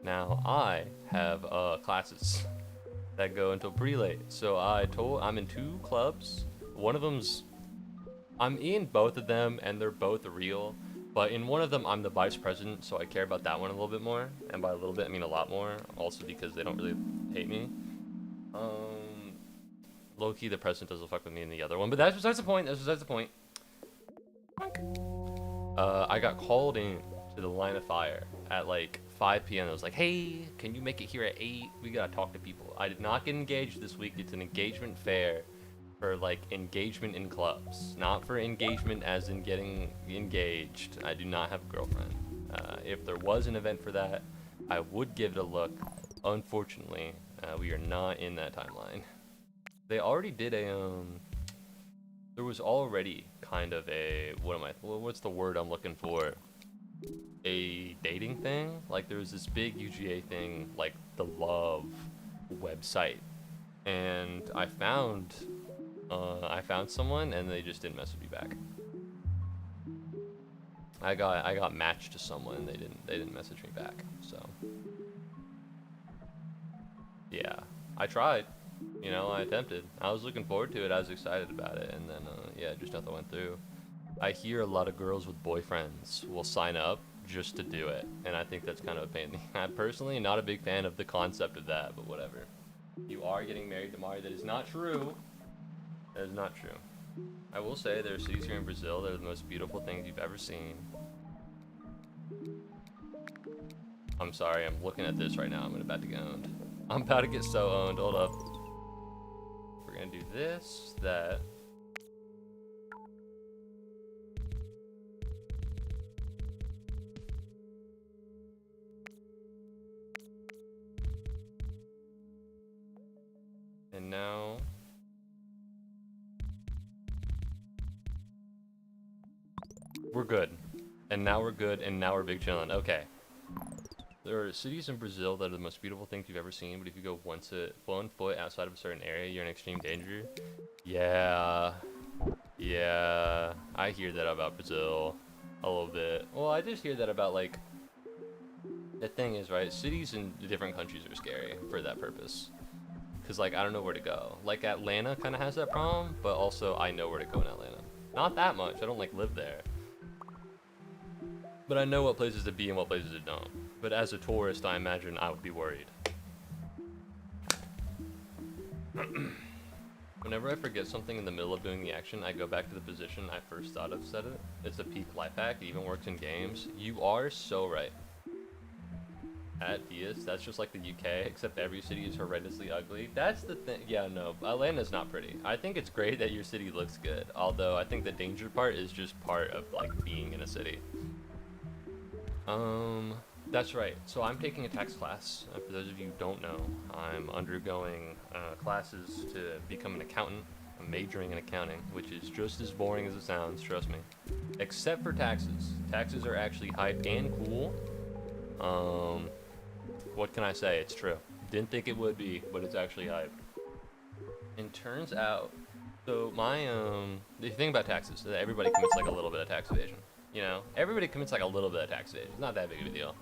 Now, I have classes that go until pretty late, so I'm in 2 clubs. One of them's, I'm in both of them, and they're both real, but in one of them, I'm the vice president, so I care about that one a little bit more, and by a little bit, I mean a lot more, also because they don't really hate me. Low-key, the president doesn't fuck with me in the other one, but that's besides the point. I got called in to the line of fire at like 5 p.m. It was like, hey, can you make it here at 8? We gotta talk to people. I did not get engaged this week. It's an engagement fair for like engagement in clubs, not for engagement as in getting engaged. I do not have a girlfriend. If there was an event for that, I would give it a look. Unfortunately, we are not in that timeline. They already did there was already kind of what's the word I'm looking for? A dating thing? Like there was this big UGA thing, like the Love website. And I found someone and they just didn't message me back. I got matched to someone and they didn't message me back. So yeah, I tried. You know, I attempted. I was looking forward to it. I was excited about it, and then yeah, just nothing went through. I hear a lot of girls with boyfriends will sign up just to do it, and I think that's kind of a pain. I'm personally not a big fan of the concept of that, but whatever. You are getting married tomorrow. That is not true. That is not true. I will say there are cities here in Brazil that are the most beautiful things you've ever seen. I'm sorry, I'm looking at this right now. I'm about to get owned. I'm about to get so owned. Hold up. We're gonna do this, that. And now. We're good. And now we're good, and now we're big chillin'. Okay. There are cities in Brazil that are the most beautiful things you've ever seen, but if you go one foot outside of a certain area, you're in extreme danger. Yeah. Yeah. I hear that about Brazil a little bit. Well, I just hear that about, like, the thing is, right, cities in different countries are scary for that purpose. Because, like, I don't know where to go. Like, Atlanta kind of has that problem, but also I know where to go in Atlanta. Not that much. I don't, like, live there. But I know what places to be and what places to don't. But as a tourist, I imagine I would be worried. Whenever I forget something in the middle of doing the action, I go back to the position I first thought of said it. It's a peak life hack. It even works in games. You are so right. At Diaz, that's just like the UK, except every city is horrendously ugly. That's the thing. Yeah, no, Atlanta's not pretty. I think it's great that your city looks good. Although I think the danger part is just part of like being in a city. That's right. So I'm taking a tax class. For those of you who don't know, I'm undergoing classes to become an accountant. I'm majoring in accounting, which is just as boring as it sounds, trust me. Except for taxes. Taxes are actually hype and cool. What can I say? It's true. Didn't think it would be, but it's actually hype. And turns out, so my, the thing about taxes is that everybody commits like a little bit of tax evasion. You know, everybody commits like a little bit of tax evasion. It's not that big of a deal.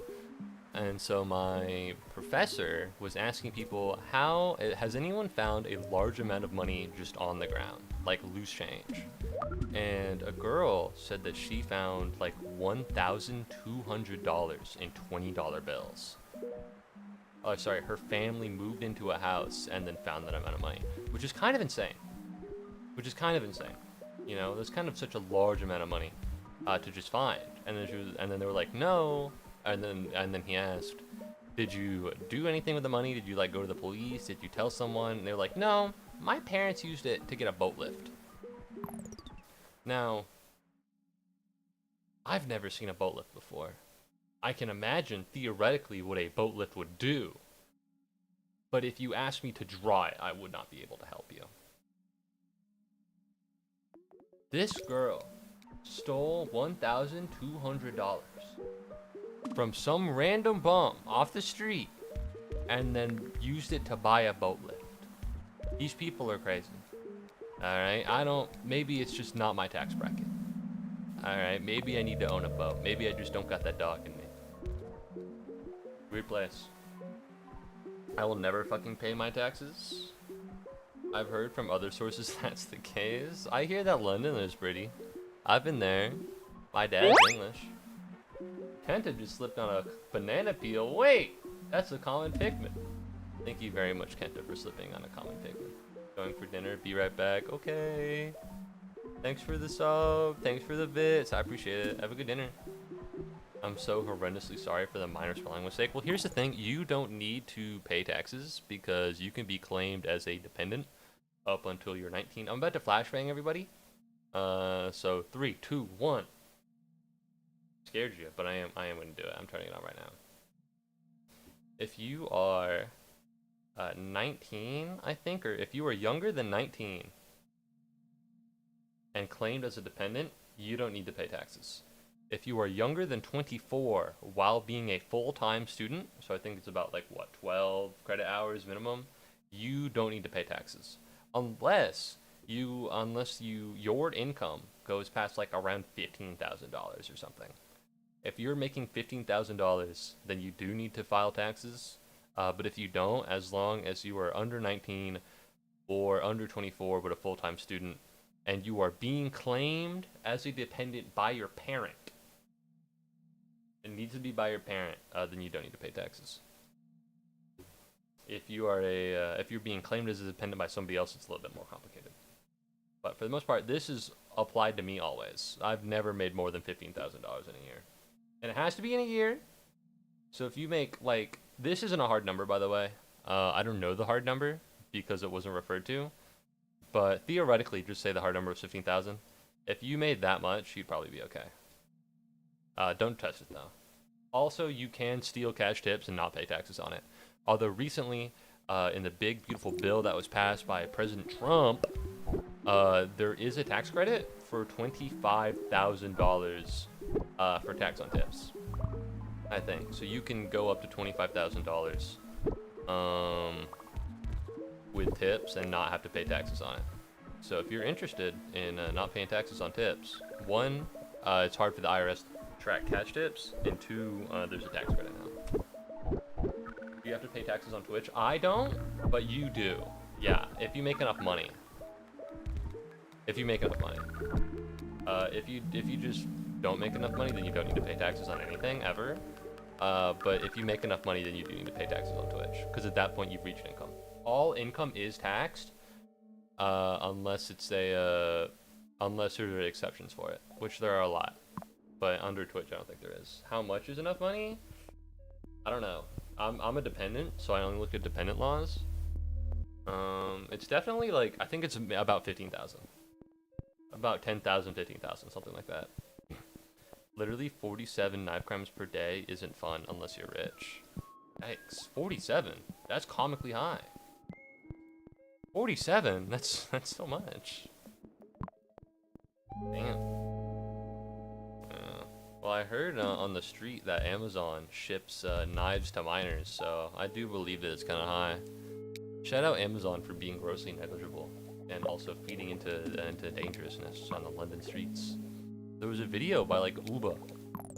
And so my professor was asking people, has anyone found a large amount of money just on the ground, like loose change? And a girl said that she found like $1,200 in $20 bills. Oh, sorry, her family moved into a house and then found that amount of money, which is kind of insane. You know, there's kind of such a large amount of money to just find. And then they were like, no. And then he asked, did you do anything with the money? Did you like go to the police? Did you tell someone? And they were like, no, my parents used it to get a boat lift. Now, I've never seen a boat lift before. I can imagine theoretically what a boat lift would do. But if you ask me to draw it, I would not be able to help you. This girl stole $1,200 from some random bum off the street and then used it to buy a boat lift. These people are crazy. Alright, maybe it's just not my tax bracket. Alright, maybe I need to own a boat. Maybe I just don't got that dog in me. Weird place. I will never fucking pay my taxes. I've heard from other sources that's the case. I hear that London is pretty. I've been there. My dad's English. Kenta just slipped on a banana peel. Wait! That's a common pigment. Thank you very much, Kenta, for slipping on a common pigment. Going for dinner, be right back. Okay. Thanks for the sub. Thanks for the bits. I appreciate it. Have a good dinner. I'm so horrendously sorry for the minor spelling mistake. Well, here's the thing. You don't need to pay taxes because you can be claimed as a dependent up until you're 19. I'm about to flashbang everybody. So 3, 2, 1. Scared you, but I am going to do it. I'm turning it on right now. If you are 19, I think, or if you are younger than 19 and claimed as a dependent, you don't need to pay taxes. If you are younger than 24 while being a full-time student, so I think it's about like what, 12 credit hours minimum, you don't need to pay taxes unless your income goes past like around $15,000 or something. If you're making $15,000, then you do need to file taxes. But if you don't, as long as you are under 19 or under 24 but a full-time student, and you are being claimed as a dependent by your parent, it needs to be by your parent, then you don't need to pay taxes. If you are if you're being claimed as a dependent by somebody else, it's a little bit more complicated. But for the most part, this is applied to me always. I've never made more than $15,000 in a year. And it has to be in a year. So if you make, like, this isn't a hard number, by the way. I don't know the hard number because it wasn't referred to. But theoretically, just say the hard number was 15,000. If you made that much, you'd probably be okay. Don't touch it, though. Also, you can steal cash tips and not pay taxes on it. Although recently, in the big, beautiful bill that was passed by President Trump, there is a tax credit for $25,000 for tax on tips, I think. So you can go up to $25,000 with tips and not have to pay taxes on it. So if you're interested in not paying taxes on tips, one, it's hard for the IRS to track cash tips, and two, there's a tax credit now. You have to pay taxes on Twitch. I don't, but you do. Yeah, if you make enough money. If you make enough money. If you just don't make enough money, then you don't need to pay taxes on anything ever. But if you make enough money, then you do need to pay taxes on Twitch, because at that point you've reached income. All income is taxed, unless it's unless there are exceptions for it, which there are a lot. But under Twitch, I don't think there is. How much is enough money? I don't know. I'm a dependent, so I only look at dependent laws. It's definitely like, I think it's about 15,000. About 10,000, 15,000, something like that. Literally 47 knife crimes per day isn't fun unless you're rich. Yikes, 47? That's comically high. 47? That's so much. Damn. Well, I heard on the street that Amazon ships knives to minors, so I do believe that it's kind of high. Shout out Amazon for being grossly negligible and also feeding into dangerousness on the London streets. There was a video by like Uba,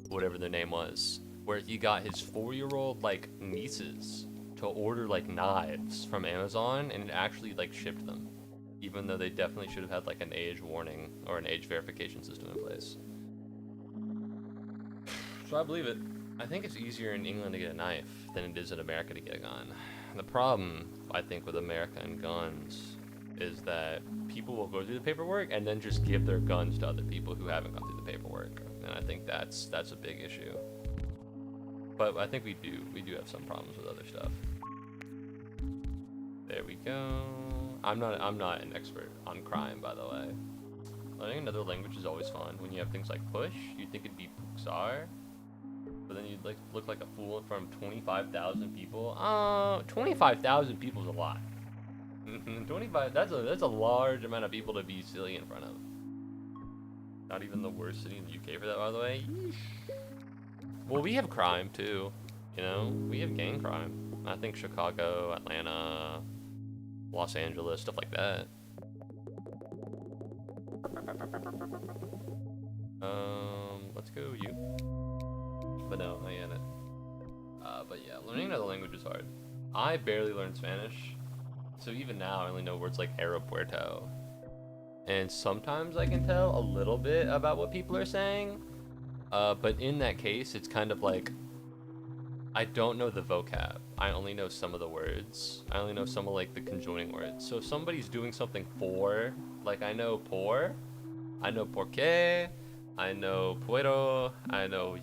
whatever their name was, where he got his 4-year-old like nieces to order like knives from Amazon, and it actually like shipped them, even though they definitely should have had like an age warning or an age verification system in place. So I believe it. I think it's easier in England to get a knife than it is in America to get a gun. The problem, I think, with America and guns is that people will go through the paperwork and then just give their guns to other people who haven't gone through the paperwork. And I think that's a big issue. But I think we do have some problems with other stuff. There we go. I'm not an expert on crime, by the way. Learning another language is always fun. When you have things like push, you'd think it'd be puxar. But but then you'd like look like a fool in front of 25,000 people. 25,000 people is a lot. 25. That's a large amount of people to be silly in front of. Not even the worst city in the UK for that, by the way. Yeesh. Well, we have crime too. You know, we have gang crime. I think Chicago, Atlanta, Los Angeles, stuff like that. Let's go you. But no, not yet. But yeah, learning another language is hard. I barely learned Spanish, so even now I only know words like aeropuerto. And sometimes I can tell a little bit about what people are saying, but in that case, it's kind of like I don't know the vocab. I only know some of the words. I only know some of like the conjoining words. So if somebody's doing something for, like I know por, I know porque, I know puedo, I know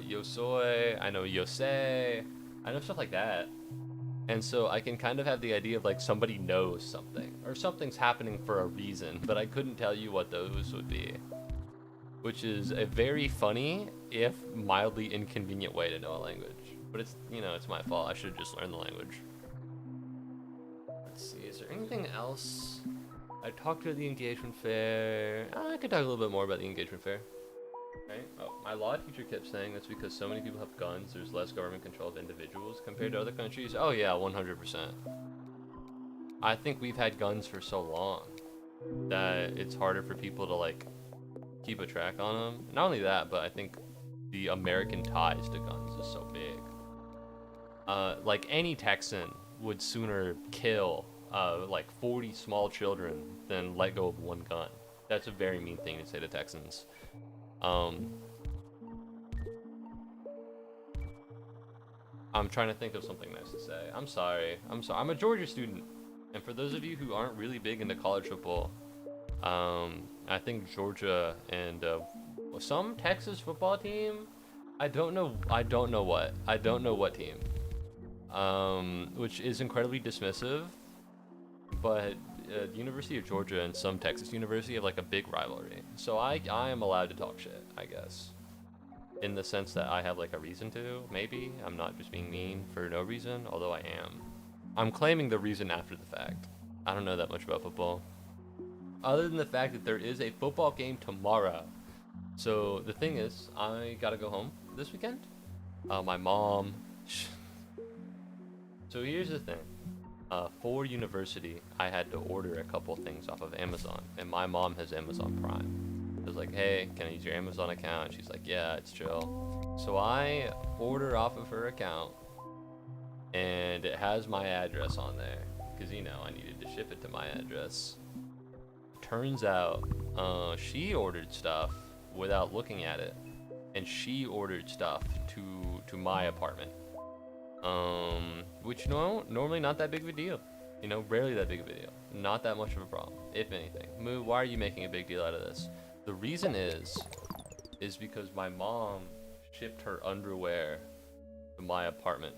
yo soy, I know yo sé, I know stuff like that. And so I can kind of have the idea of like somebody knows something or something's happening for a reason, but I couldn't tell you what those would be. Which is a very funny, if mildly inconvenient way to know a language. But it's, you know, it's my fault. I should have just learned the language. Let's see, is there anything else? I talked to the engagement fair. I could talk a little bit more about the engagement fair. Right? Oh, my law teacher kept saying that's because so many people have guns, there's less government control of individuals compared to other countries. Oh yeah, 100%. I think we've had guns for so long that it's harder for people to like keep a track on them. Not only that, but I think the American ties to guns is so big. Like any Texan would sooner kill like 40 small children than let go of one gun. That's a very mean thing to say to Texans. I'm trying to think of something nice to say. I'm sorry. I'm a Georgia student. And for those of you who aren't really big into college football, I think Georgia and some Texas football team, I don't know what team, which is incredibly dismissive, but the University of Georgia and some Texas university have like a big rivalry, so I am allowed to talk shit, I guess, in the sense that I have like a reason to. Maybe I'm not just being mean for no reason, although I'm claiming the reason after the fact. I don't know that much about football, other than the fact that there is a football game tomorrow. So the thing is, I gotta go home this weekend. My mom. So here's the thing. For university, I had to order a couple things off of Amazon, and my mom has Amazon Prime. I was like, hey, can I use your Amazon account? She's like, yeah, it's chill. So I order off of her account, and it has my address on there, because, you know, I needed to ship it to my address. Turns out, she ordered stuff without looking at it, and she ordered stuff to my apartment. Which normally not that big of a deal. You know, rarely that big of a deal. Not that much of a problem, if anything. Moo, why are you making a big deal out of this? The reason is because my mom shipped her underwear to my apartment.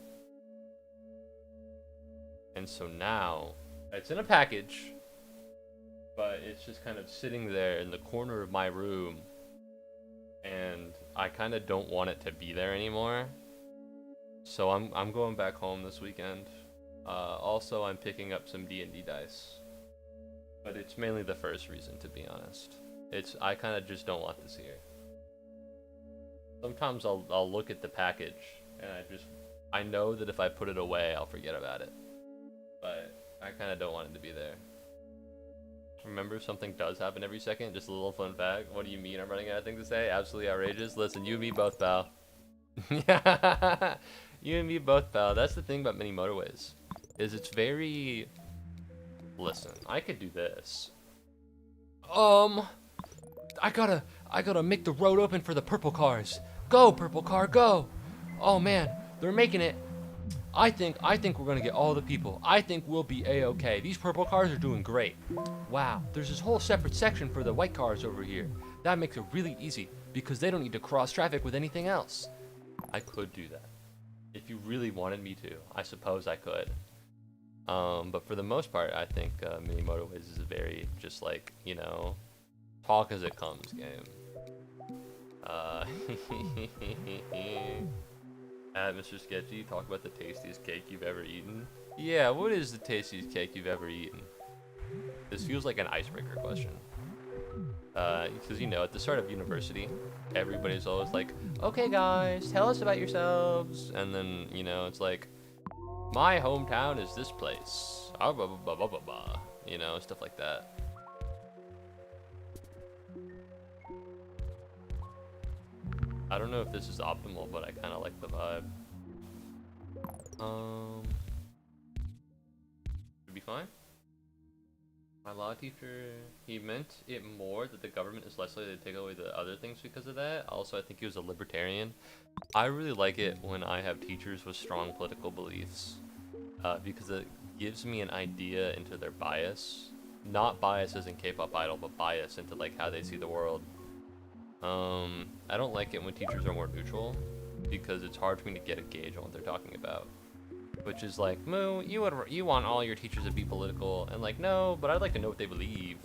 And so now, it's in a package, but it's just kind of sitting there in the corner of my room, and I kind of don't want it to be there anymore. So I'm going back home this weekend. Also, I'm picking up some D&D dice, but it's mainly the first reason, to be honest. I kind of just don't want this here. Sometimes I'll look at the package, and I know that if I put it away, I'll forget about it. But I kind of don't want it to be there. Remember, something does happen every second. Just a little fun fact. What do you mean I'm running out of things to say? Absolutely outrageous. Listen, you and me both, pal. Yeah, you and me both, pal. That's the thing about mini motorways, is it's very... Listen, I could do this. I gotta make the road open for the purple cars. Go, purple car, go. Oh man, they're making it. I think we're gonna get all the people. I think we'll be a-okay. These purple cars are doing great. Wow, there's this whole separate section for the white cars over here. That makes it really easy because they don't need to cross traffic with anything else. I could do that. If you really wanted me to, I suppose I could. But for the most part, I think Mini Motorways is a very just like, you know, talk as it comes game. Uh, at Mr. Sketchy, talk about the tastiest cake you've ever eaten. Yeah, what is the tastiest cake you've ever eaten? This feels like an icebreaker question. Because, you know, at the start of university, everybody's always like, okay, guys, tell us about yourselves. And then, you know, it's like, my hometown is this place. Ah, blah, blah, blah, blah, blah, blah. You know, stuff like that. I don't know if this is optimal, but I kind of like the vibe. Should be fine. My law teacher, he meant it more that the government is less likely to take away the other things because of that. Also, I think he was a libertarian. I really like it when I have teachers with strong political beliefs, because it gives me an idea into their bias. Not bias as in K-pop idol, but bias into like how they see the world. I don't like it when teachers are more neutral, because it's hard for me to get a gauge on what they're talking about. Which is like, Moo, you want all your teachers to be political, and like, no, but I'd like to know what they believe.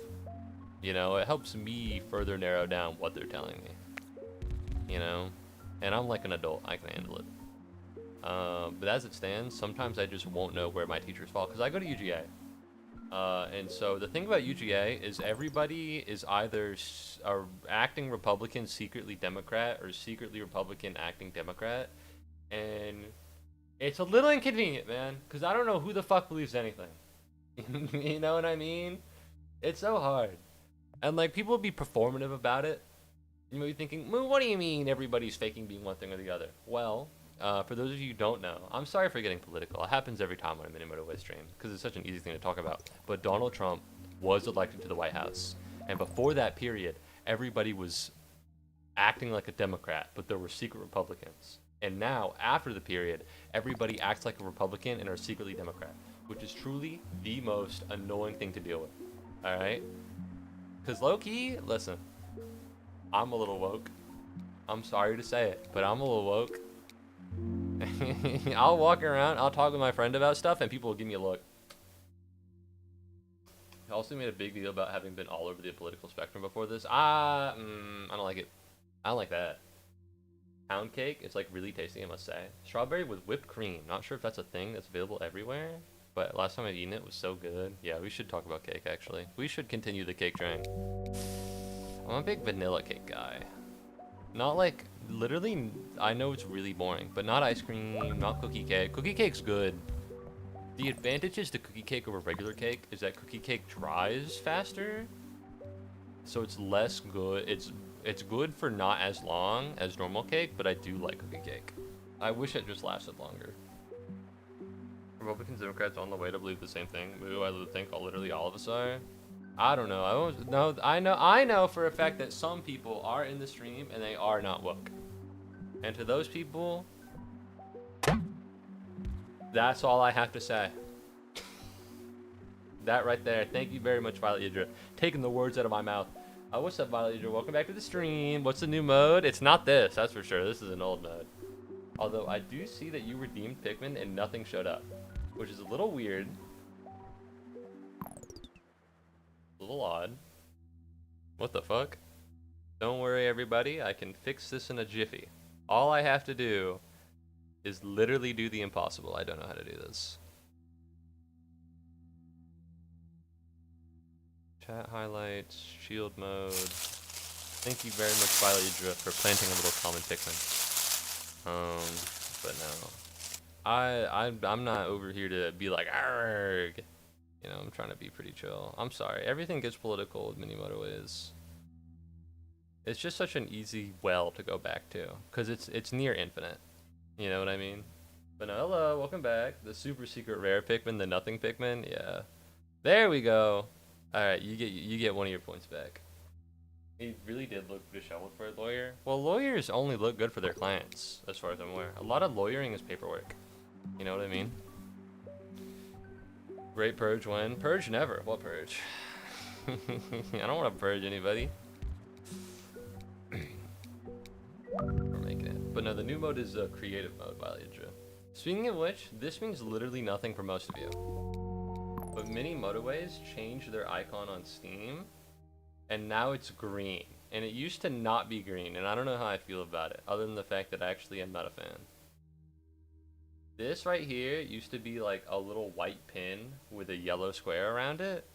You know, it helps me further narrow down what they're telling me. You know, and I'm like an adult, I can handle it. But as it stands, sometimes I just won't know where my teachers fall, because I go to UGA. And so the thing about UGA is everybody is either acting Republican, secretly Democrat, or secretly Republican, acting Democrat. And it's a little inconvenient, man, because I don't know who the fuck believes anything. You know what I mean? It's so hard. And like, people will be performative about it. You might be thinking, Moo, what do you mean everybody's faking being one thing or the other? Well, for those of you who don't know, I'm sorry for getting political. It happens every time when I'm in a Motorways stream, because it's such an easy thing to talk about. But Donald Trump was elected to the White House. And before that period, everybody was acting like a Democrat, but there were secret Republicans. And now, after the period, everybody acts like a Republican and are secretly Democrat, which is truly the most annoying thing to deal with. All right? Because low-key, listen, I'm a little woke. I'm sorry to say it, but I'm a little woke. I'll walk around, I'll talk with my friend about stuff, and people will give me a look. I also made a big deal about having been all over the political spectrum before this. I don't like it. I don't like that. Pound cake is like really tasty, I must say. Strawberry with whipped cream. Not sure if that's a thing that's available everywhere, but last time I've eaten it was so good. Yeah, we should talk about cake, actually. We should continue the cake train. I'm a big vanilla cake guy. Not like, literally, I know it's really boring, but not ice cream, not cookie cake. Cookie cake's good. The advantages to cookie cake over regular cake is that cookie cake dries faster, so it's less good. It's good for not as long as normal cake, but I do like cookie cake. I wish it just lasted longer. Republicans, Democrats on the way to believe the same thing. Moo, I think literally all of us are. I don't know. I know for a fact that some people are in the stream and they are not woke. And to those people, that's all I have to say. That right there. Thank you very much, Violet Yidra. Taking the words out of my mouth. What's up, Violet Yidra? Welcome back to the stream. What's the new mode? It's not this, that's for sure. This is an old mode. Although I do see that you redeemed Pikmin and nothing showed up, which is a little weird. A little odd. What the fuck? Don't worry, everybody. I can fix this in a jiffy. All I have to do is literally do the impossible. I don't know how to do this. Chat highlights, shield mode. Thank you very much, Violet Yidra, for planting a little common Pikmin. But no. I'm not over here to be like, arrgh. You know, I'm trying to be pretty chill. I'm sorry. Everything gets political with mini Motorways. It's just such an easy well to go back to, because it's near infinite. You know what I mean? But no, hello, welcome back. The super secret rare Pikmin, the nothing Pikmin. Yeah. There we go. Alright, you get one of your points back. He really did look disheveled for a lawyer. Well, lawyers only look good for their clients, as far as I'm aware. A lot of lawyering is paperwork. You know what I mean? Great purge when? Purge never. What purge? I don't want to purge anybody. We're making it. But no, the new mode is a creative mode, Violet Yidra. Speaking of which, this means literally nothing for most of you. But mini Motorways changed their icon on Steam, and now it's green and it used to not be green, and I don't know how I feel about it, other than the fact that I actually am not a fan. This right here used to be like a little white pin with a yellow square around it,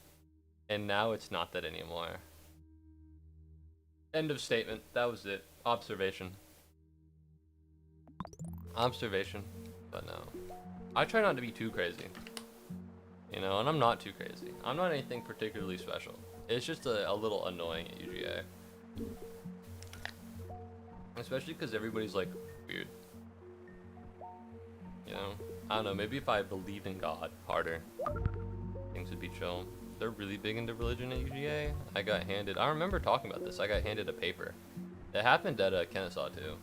and now it's not that anymore. End of statement. That was it. Observation. Observation. But no. I try not to be too crazy. You know, and I'm not too crazy. I'm not anything particularly special. It's just a little annoying at UGA. Especially because everybody's like weird. You know? I don't know, maybe if I believed in God harder, things would be chill. They're really big into religion at UGA. I remember talking about this, I got handed a paper. It happened at Kennesaw too.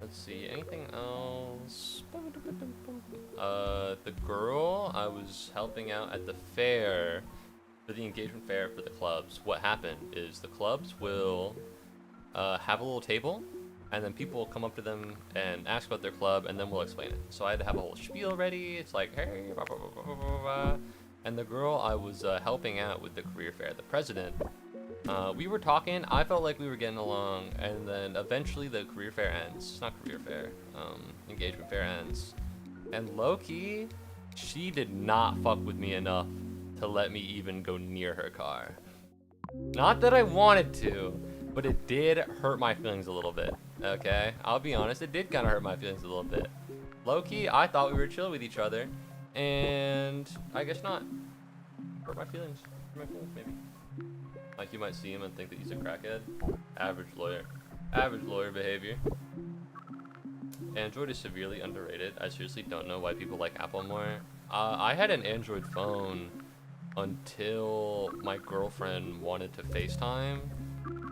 Let's see, anything else? The girl I was helping out at the fair, for the engagement fair for the clubs. What happened is the clubs will have a little table, and then people will come up to them and ask about their club, and then we'll explain it. So I had to have a whole spiel ready. It's like, hey, blah, blah, blah, blah, blah, blah. And the girl I was helping out with the career fair, the president, we were talking. I felt like we were getting along, and then eventually the career fair ends. Not career fair, engagement fair ends. And low-key, she did not fuck with me enough to let me even go near her car. Not that I wanted to, but it did hurt my feelings a little bit, okay? I'll be honest, it did kind of hurt my feelings a little bit. Low-key, I thought we were chill with each other, and I guess not. Hurt my feelings. Maybe. Like, you might see him and think that he's a crackhead. Average lawyer behavior. Android is severely underrated. I seriously don't know why people like Apple more. I had an Android phone until my girlfriend wanted to FaceTime,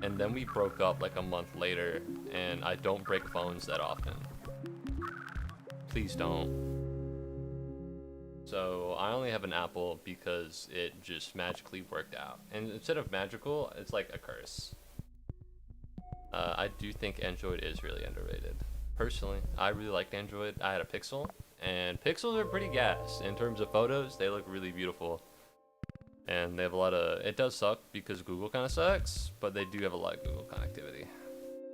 and then we broke up like a month later, and I don't break phones that often. Please don't. So I only have an Apple because it just magically worked out. And instead of magical, it's like a curse. I do think Android is really underrated. Personally, I really liked Android. I had a Pixel, and Pixels are pretty gas. In terms of photos, they look really beautiful. And they have a lot of, it does suck because Google kind of sucks, but they do have a lot of Google connectivity.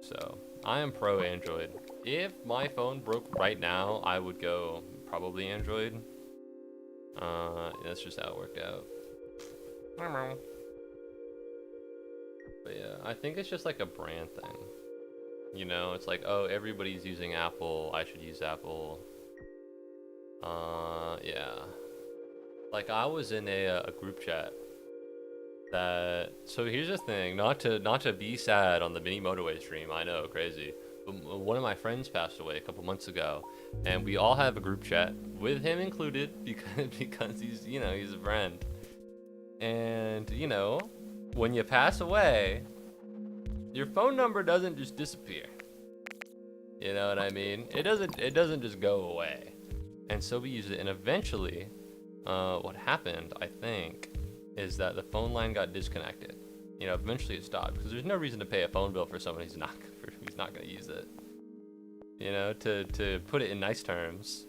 So I am pro Android. If my phone broke right now, I would go probably Android. That's just how it worked out. But yeah, I think it's just like a brand thing. You know, it's like, oh, everybody's using Apple, I should use Apple. Yeah. Like, I was in a group chat that, so here's the thing, not to be sad on the mini Motorways stream, I know, crazy. But one of my friends passed away a couple months ago, and we all have a group chat, with him included, because he's, you know, he's a friend. And, you know, when you pass away, your phone number doesn't just disappear. You know what I mean? It doesn't just go away. And so we use it, and eventually, what happened, I think, is that the phone line got disconnected. You know, eventually it stopped, because there's no reason to pay a phone bill for someone who's not going to use it. You know, to put it in nice terms.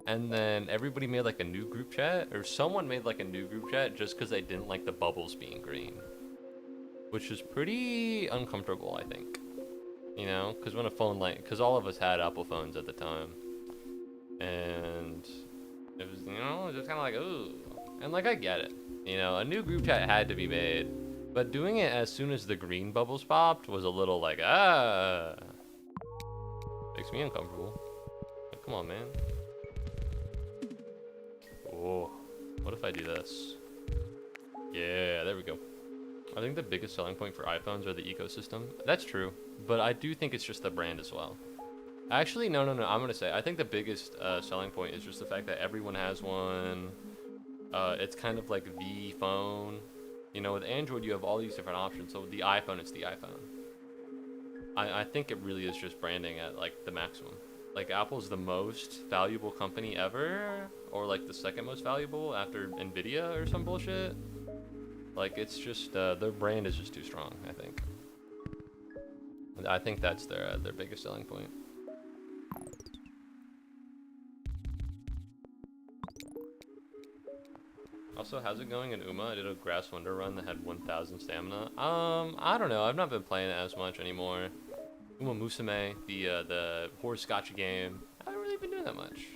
And then everybody made like a new group chat, or someone made like a new group chat just because they didn't like the bubbles being green. Which was pretty uncomfortable, I think. You know, because when a phone line, because all of us had Apple phones at the time. And it was, you know, just kind of like, ooh. And like, I get it. You know, a new group chat had to be made. But doing it as soon as the green bubbles popped was a little like, makes me uncomfortable. Like, come on, man. Oh, what if I do this? Yeah, there we go. I think the biggest selling point for iPhones are the ecosystem. That's true, but I do think it's just the brand as well. Actually, no, I'm gonna say, I think the biggest selling point is just the fact that everyone has one. It's kind of like the phone. You know, with Android, you have all these different options. So with the iPhone, it's the iPhone. I think it really is just branding at like the maximum. Like, Apple's the most valuable company ever, or like the second most valuable after Nvidia or some bullshit. Like, it's just their brand is just too strong, I think. I think that's their biggest selling point. Also, how's it going in Uma? I did a grass window run that had 1,000 stamina. I don't know. I've not been playing it as much anymore. Uma Musume, the horse gacha game. I haven't really been doing that much.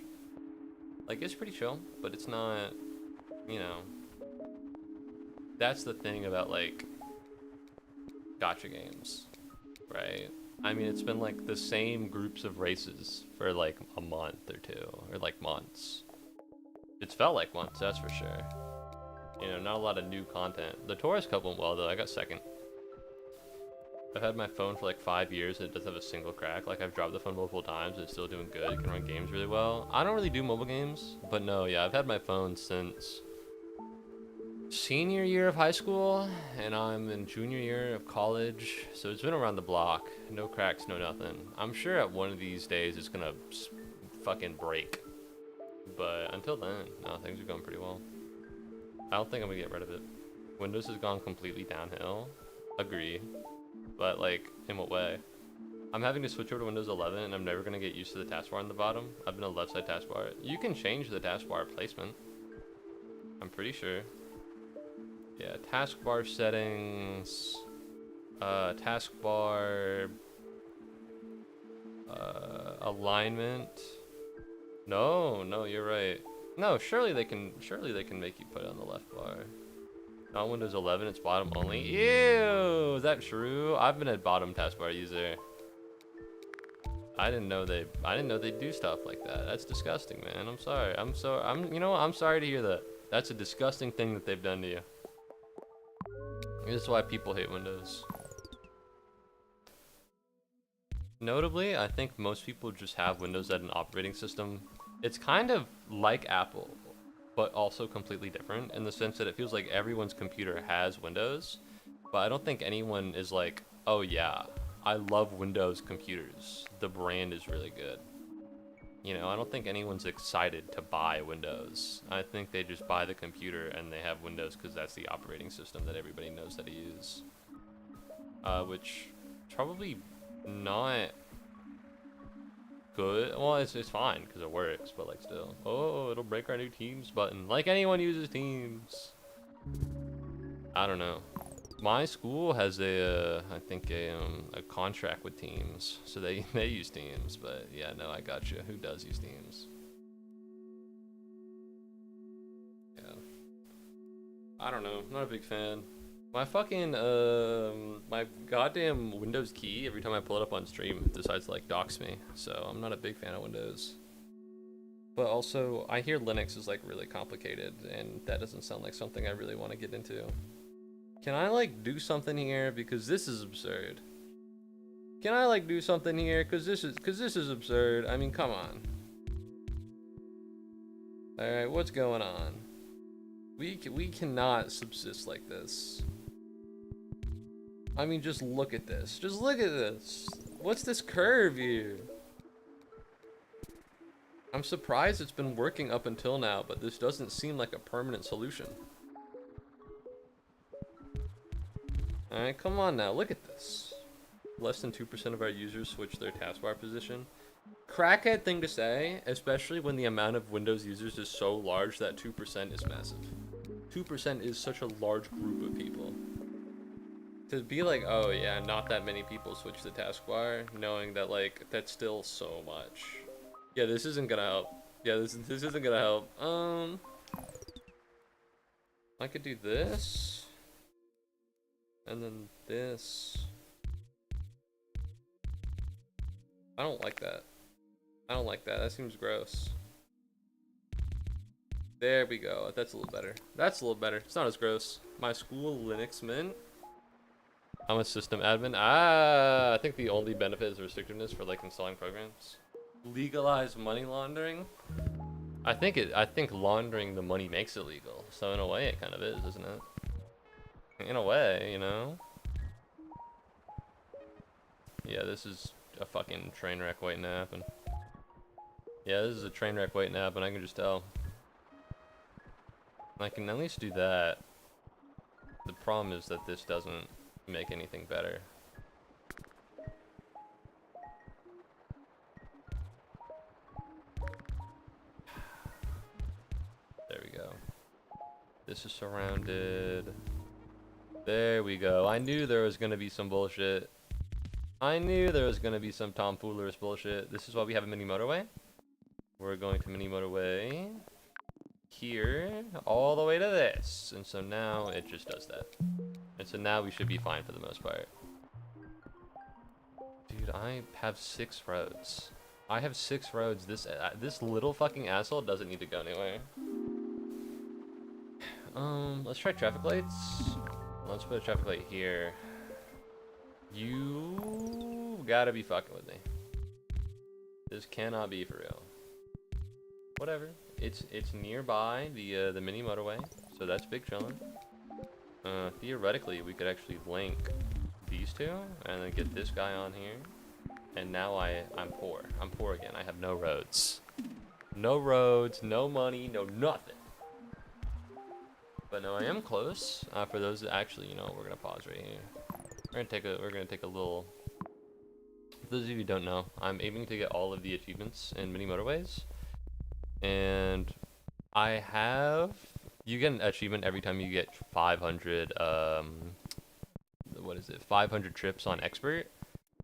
Like, it's pretty chill, but it's not, you know. That's the thing about, like, gacha games, right? I mean, it's been, like, the same groups of races for, like, a month or two, or, like, months. It's felt like months, that's for sure. You know, not a lot of new content. The Taurus Cup went well, though. I got second. I've had my phone for like 5 years and it doesn't have a single crack. Like, I've dropped the phone multiple times and it's still doing good. It can run games really well. I don't really do mobile games, but no, yeah, I've had my phone since senior year of high school, and I'm in junior year of college, so it's been around the block. No cracks, no nothing. I'm sure at one of these days it's gonna fucking break. But until then, no, things are going pretty well. I don't think I'm gonna get rid of it. Windows has gone completely downhill. Agree. But like, in what way? I'm having to switch over to Windows 11 and I'm never gonna get used to the taskbar on the bottom. I've been a left side taskbar. You can change the taskbar placement. I'm pretty sure. Yeah, taskbar settings. Taskbar. Alignment. No, you're right. No, surely they can make you put it on the left bar. Not Windows 11, it's bottom only. Ew, is that true? I've been a bottom taskbar user. I didn't know they do stuff like that. That's disgusting, man. I'm sorry. You know what? I'm sorry to hear that. That's a disgusting thing that they've done to you. This is why people hate Windows. Notably, I think most people just have Windows as an operating system. It's kind of like Apple, but also completely different in the sense that it feels like everyone's computer has Windows, but I don't think anyone is like, oh yeah, I love Windows computers. The brand is really good. You know, I don't think anyone's excited to buy Windows. I think they just buy the computer and they have Windows because that's the operating system that everybody knows how to use. Which probably not good. Well, it's fine because it works, but like still. Oh, it'll break our new Teams button. Like anyone uses Teams. I don't know. My school has I think a contract with Teams, so they use Teams. But yeah, no, I got you. Who does use Teams? Yeah. I don't know. Not a big fan. My fucking my goddamn Windows key, every time I pull it up on stream, it decides to like dox me. So I'm not a big fan of Windows. But also, I hear Linux is like really complicated, and that doesn't sound like something I really want to get into. Can I like do something here because this is absurd? Can I like do something here because this is absurd? I mean, come on. All right, what's going on? We cannot subsist like this. I mean, just look at this. Just look at this. What's this curve here? I'm surprised it's been working up until now, but this doesn't seem like a permanent solution. Alright, come on now, look at this. Less than 2% of our users switch their taskbar position. Crackhead thing to say, especially when the amount of Windows users is so large that 2% is massive. 2% is such a large group of people. To be like, oh yeah, not that many people switch the taskbar, knowing that like, that's still so much. Yeah, this isn't gonna help. Yeah, this isn't gonna help. I could do this. And then this. I don't like that. I don't like that. That seems gross. There we go. That's a little better. That's a little better. It's not as gross. My school Linux Mint. I'm a system admin. I think the only benefit is restrictiveness for like installing programs. Legalize money laundering. I think laundering the money makes it legal. So in a way, it kind of is, isn't it? In a way, you know. Yeah, this is a fucking train wreck waiting to happen. Yeah, this is a train wreck waiting to happen. I can just tell. I can at least do that. The problem is that this doesn't make anything better. There we go. This is surrounded. There we go. I knew there was gonna be some bullshit. I knew there was gonna be some tomfoolerish bullshit. This is why we have a mini motorway. We're going to mini motorway here all the way to this. And so now it just does that. And so now we should be fine for the most part. Dude, I have 6 roads. I have 6 roads. This little fucking asshole doesn't need to go anywhere. Let's try traffic lights. Let's put a traffic light here. You gotta be fucking with me. This cannot be for real. Whatever. It's nearby the mini motorway, so that's big chillin'. Theoretically, we could actually link these two and then get this guy on here. And now I'm poor. I'm poor again. I have no roads. No roads, no money, no nothing. But no, I am close. For those that actually, you know, we're gonna pause right here. We're gonna take a little. For those of you who don't know, I'm aiming to get all of the achievements in mini motorways, and you get an achievement every time you get 500. What is it? 500 trips on expert.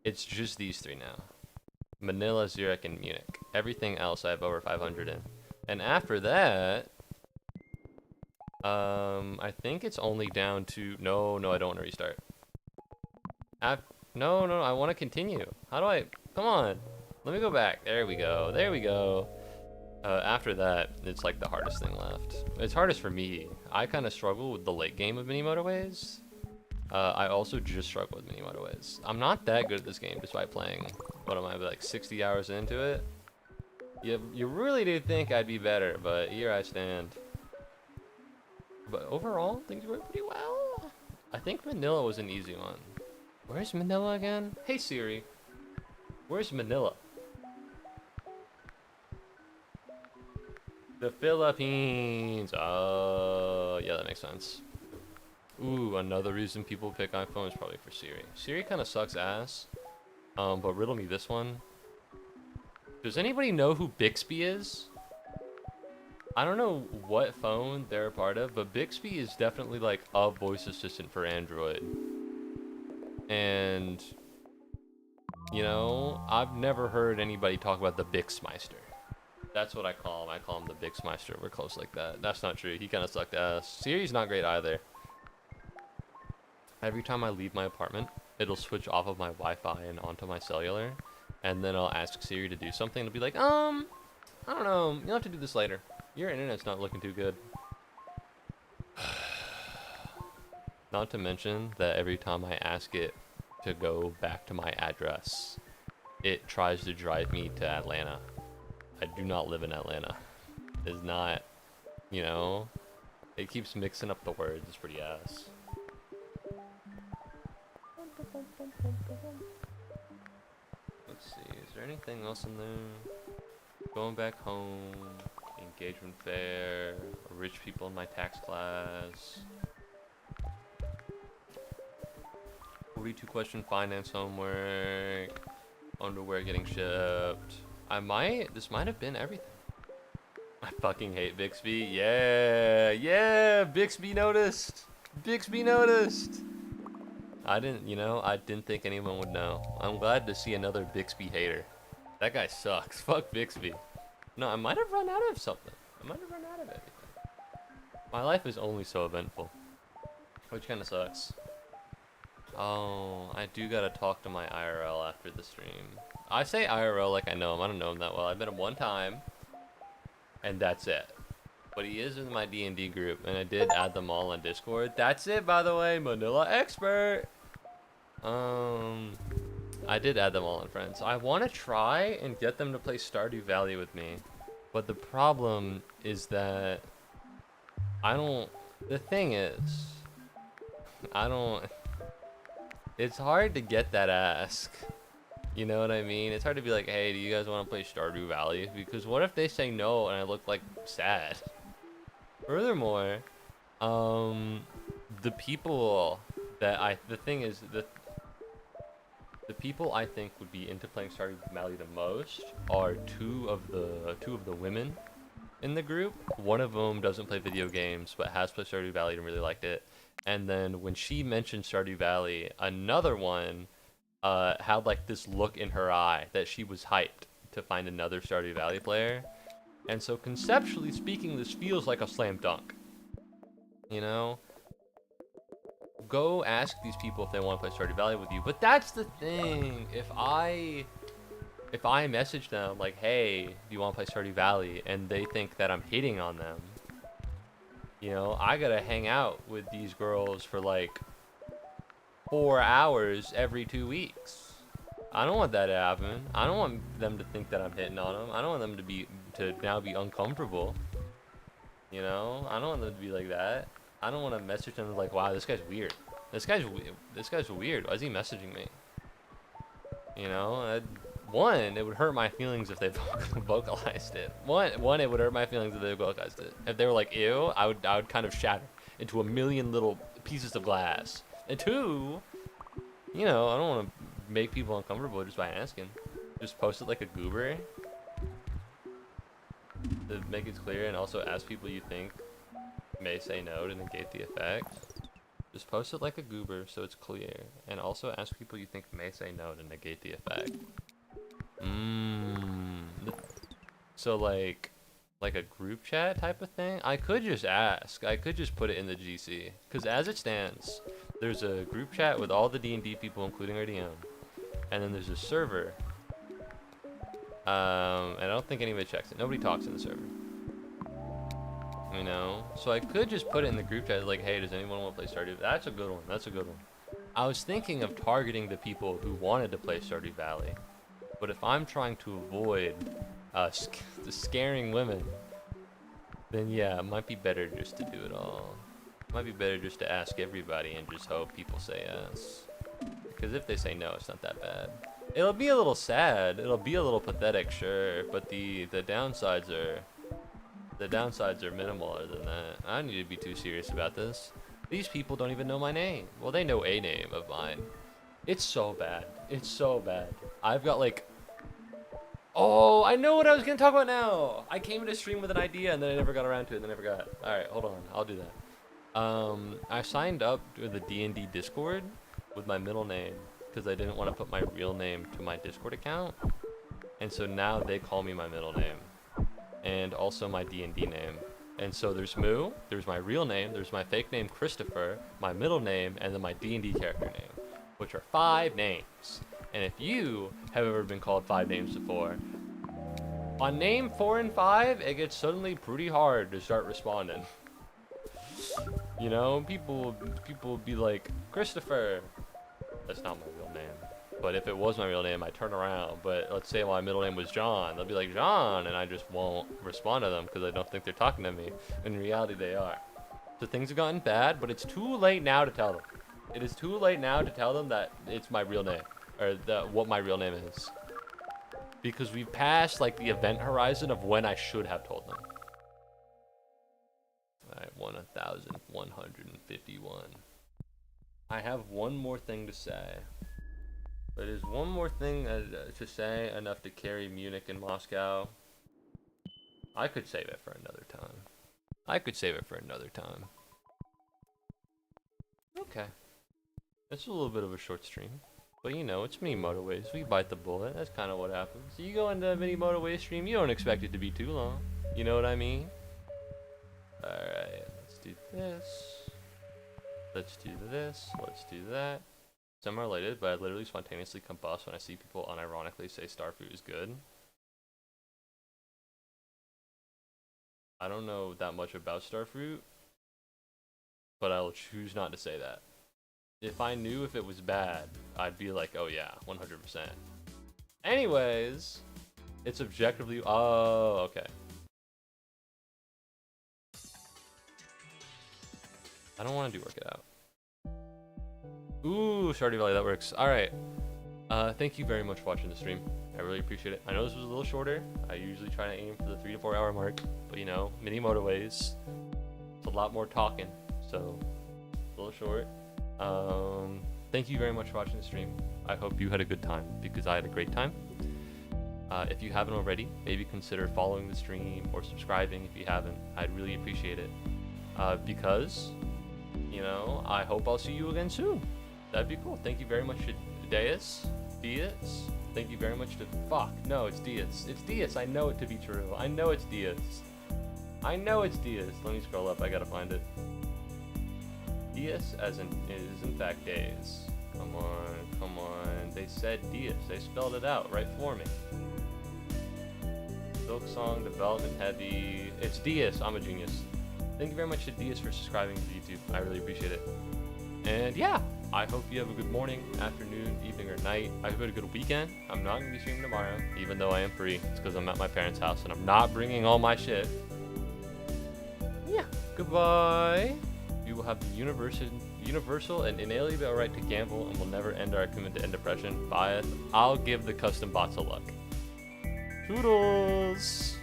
It's just these 3 now: Manila, Zurich, and Munich. Everything else I have over 500 in, and after that. I think it's only down to no, I don't want to restart. No, I want to continue. How do I? Come on, let me go back. There we go. After that, it's like the hardest thing left. It's hardest for me. I kind of struggle with the late game of mini motorways. I also just struggle with mini motorways. I'm not that good at this game, despite playing. What am I, like 60 hours into it? You really do think I'd be better, but here I stand. But overall, things went pretty well. I think Manila was an easy one. Where's Manila again? Hey Siri, where's Manila? The Philippines. Oh, yeah, that makes sense. Ooh, another reason people pick iPhone is probably for Siri. Siri kind of sucks ass. But riddle me this one. Does anybody know who Bixby is? I don't know what phone they're a part of, but Bixby is definitely like a voice assistant for Android. And, you know, I've never heard anybody talk about the Bixmeister. That's what I call him. I call him the Bixmeister. We're close like that. That's not true. He kind of sucked ass. Siri's not great either. Every time I leave my apartment, it'll switch off of my Wi-Fi and onto my cellular. And then I'll ask Siri to do something. It'll be like, I don't know. You'll have to do this later. Your internet's not looking too good. Not to mention that every time I ask it to go back to my address, it tries to drive me to Atlanta. I do not live in Atlanta. It's not, you know, it keeps mixing up the words. It's pretty ass. Let's see, is there anything else in there? Going back home, engagement fair, rich people in my tax class, 42 question finance homework, underwear getting shipped. This might have been everything. I fucking hate Bixby. Yeah, Bixby noticed. I didn't think anyone would know. I'm glad to see another Bixby hater. That guy sucks. Fuck Bixby. No, I might have run out of something. I might have run out of everything. My life is only so eventful, which kind of sucks. Oh, I do gotta talk to my IRL after the stream. I say IRL like I know him. I don't know him that well. I've met him one time, and that's it. But he is in my D&D group, and I did add them all on Discord. That's it, by the way. Manila expert. I did add them all in friends. I want to try and get them to play Stardew Valley with me, but the problem is that the thing is, it's hard to get that ask. You know what I mean? It's hard to be like, hey, do you guys want to play Stardew Valley? Because what if they say no and I look like sad? Furthermore, the people I think would be into playing Stardew Valley the most are two of the women in the group. One of them doesn't play video games, but has played Stardew Valley and really liked it. And then when she mentioned Stardew Valley, another one had like this look in her eye that she was hyped to find another Stardew Valley player. And so conceptually speaking, this feels like a slam dunk. You know? Go ask these people if they want to play Stardew Valley with you. But that's the thing. If I message them like, hey, do you want to play Stardew Valley? And they think that I'm hitting on them, you know, I gotta hang out with these girls for like 4 hours every 2 weeks. I don't want that to happen. I don't want them to think that I'm hitting on them. I don't want them to now be uncomfortable. You know, I don't want them to be like that. I don't want to message them like, wow, this guy's weird. This guy's weird. Why is he messaging me? You know, one, it would hurt my feelings if they vocalized it. One, it would hurt my feelings if they vocalized it. If they were like, ew, I would kind of shatter into a million little pieces of glass. And two, you know, I don't want to make people uncomfortable just by asking. Just post it like a goober to make it clear, and also ask people you think may say no to negate the effect. Just post it like a goober so it's clear, and also ask people you think may say no to negate the effect. So like a group chat type of thing? I could just ask. I could just put it in the GC. Because as it stands, there's a group chat with all the D&D people, including our DM. And then there's a server. And I don't think anybody checks it. Nobody talks in the server. You know? So I could just put it in the group chat like, hey, does anyone want to play Stardew? That's a good one. That's a good one. I was thinking of targeting the people who wanted to play Stardew Valley. But if I'm trying to avoid scaring women, then yeah, it might be better just to do it all. It might be better just to ask everybody and just hope people say yes. Because if they say no, it's not that bad. It'll be a little sad. It'll be a little pathetic, sure. But the downsides are minimal other than that. I don't need to be too serious about this. These people don't even know my name. Well, they know a name of mine. It's so bad. It's so bad. I've got like... Oh, I know what I was going to talk about now. I came into stream with an idea and then I never got around to it and then I never got. Alright, hold on. I'll do that. I signed up to the D&D Discord with my middle name because I didn't want to put my real name to my Discord account. And so now they call me my middle name. And also my D&D name. And so there's Moo, there's my real name, there's my fake name Christopher, my middle name, and then my D&D character name, which are 5 names. And if you have ever been called 5 names before, on name 4 and 5, it gets suddenly pretty hard to start responding. You know, people will be like, Christopher. That's not my real name. But if it was my real name, I turn around. But let's say my middle name was John. They'll be like, John, and I just won't respond to them because I don't think they're talking to me. In reality, they are. So things have gotten bad, but it's too late now to tell them. It is too late now to tell them that it's my real name, or what my real name is. Because we've passed like the event horizon of when I should have told them. Alright, 1,151. I have one more thing to say. But is one more thing to say enough to carry Munich and Moscow? I could save it for another time. Okay. It's a little bit of a short stream. But you know, it's mini Motorways. We bite the bullet. That's kind of what happens. So you go into a mini Motorways stream, you don't expect it to be too long. You know what I mean? Alright, let's do this. Let's do this. Let's do that. Some are related, but I literally spontaneously combust when I see people unironically say Starfruit is good. I don't know that much about Starfruit, but I will choose not to say that. If I knew if it was bad, I'd be like, oh yeah, 100%. Anyways, it's objectively... Oh, okay. I don't want to do work it out. Ooh, Stardew Valley, that works. Alright. Thank you very much for watching the stream. I really appreciate it. I know this was a little shorter. I usually try to aim for the 3 to 4 hour mark. But you know, mini Motorways. It's a lot more talking. So, a little short. Thank you very much for watching the stream. I hope you had a good time because I had a great time. If you haven't already, maybe consider following the stream or subscribing if you haven't. I'd really appreciate it. Because, you know, I hope I'll see you again soon. That'd be cool. Thank you very much to Diaz. Thank you very much to... Fuck, no, it's Diaz. It's Diaz. I know it to be true. I know it's Diaz. I know it's Diaz. Let me scroll up. I gotta find it. Diaz is in fact Diaz. Come on, come on. They said Diaz. They spelled it out right for me. Silk Song, development heavy. It's Diaz. I'm a genius. Thank you very much to Diaz for subscribing to YouTube. I really appreciate it. And yeah, I hope you have a good morning, afternoon, evening, or night. I hope you had a good weekend. I'm not going to be streaming tomorrow, even though I am free. It's because I'm at my parents' house and I'm not bringing all my shit. Yeah, goodbye. We will have the universal and inalienable right to gamble and will never end our commitment to end depression. I'll give the custom bots a look. Toodles!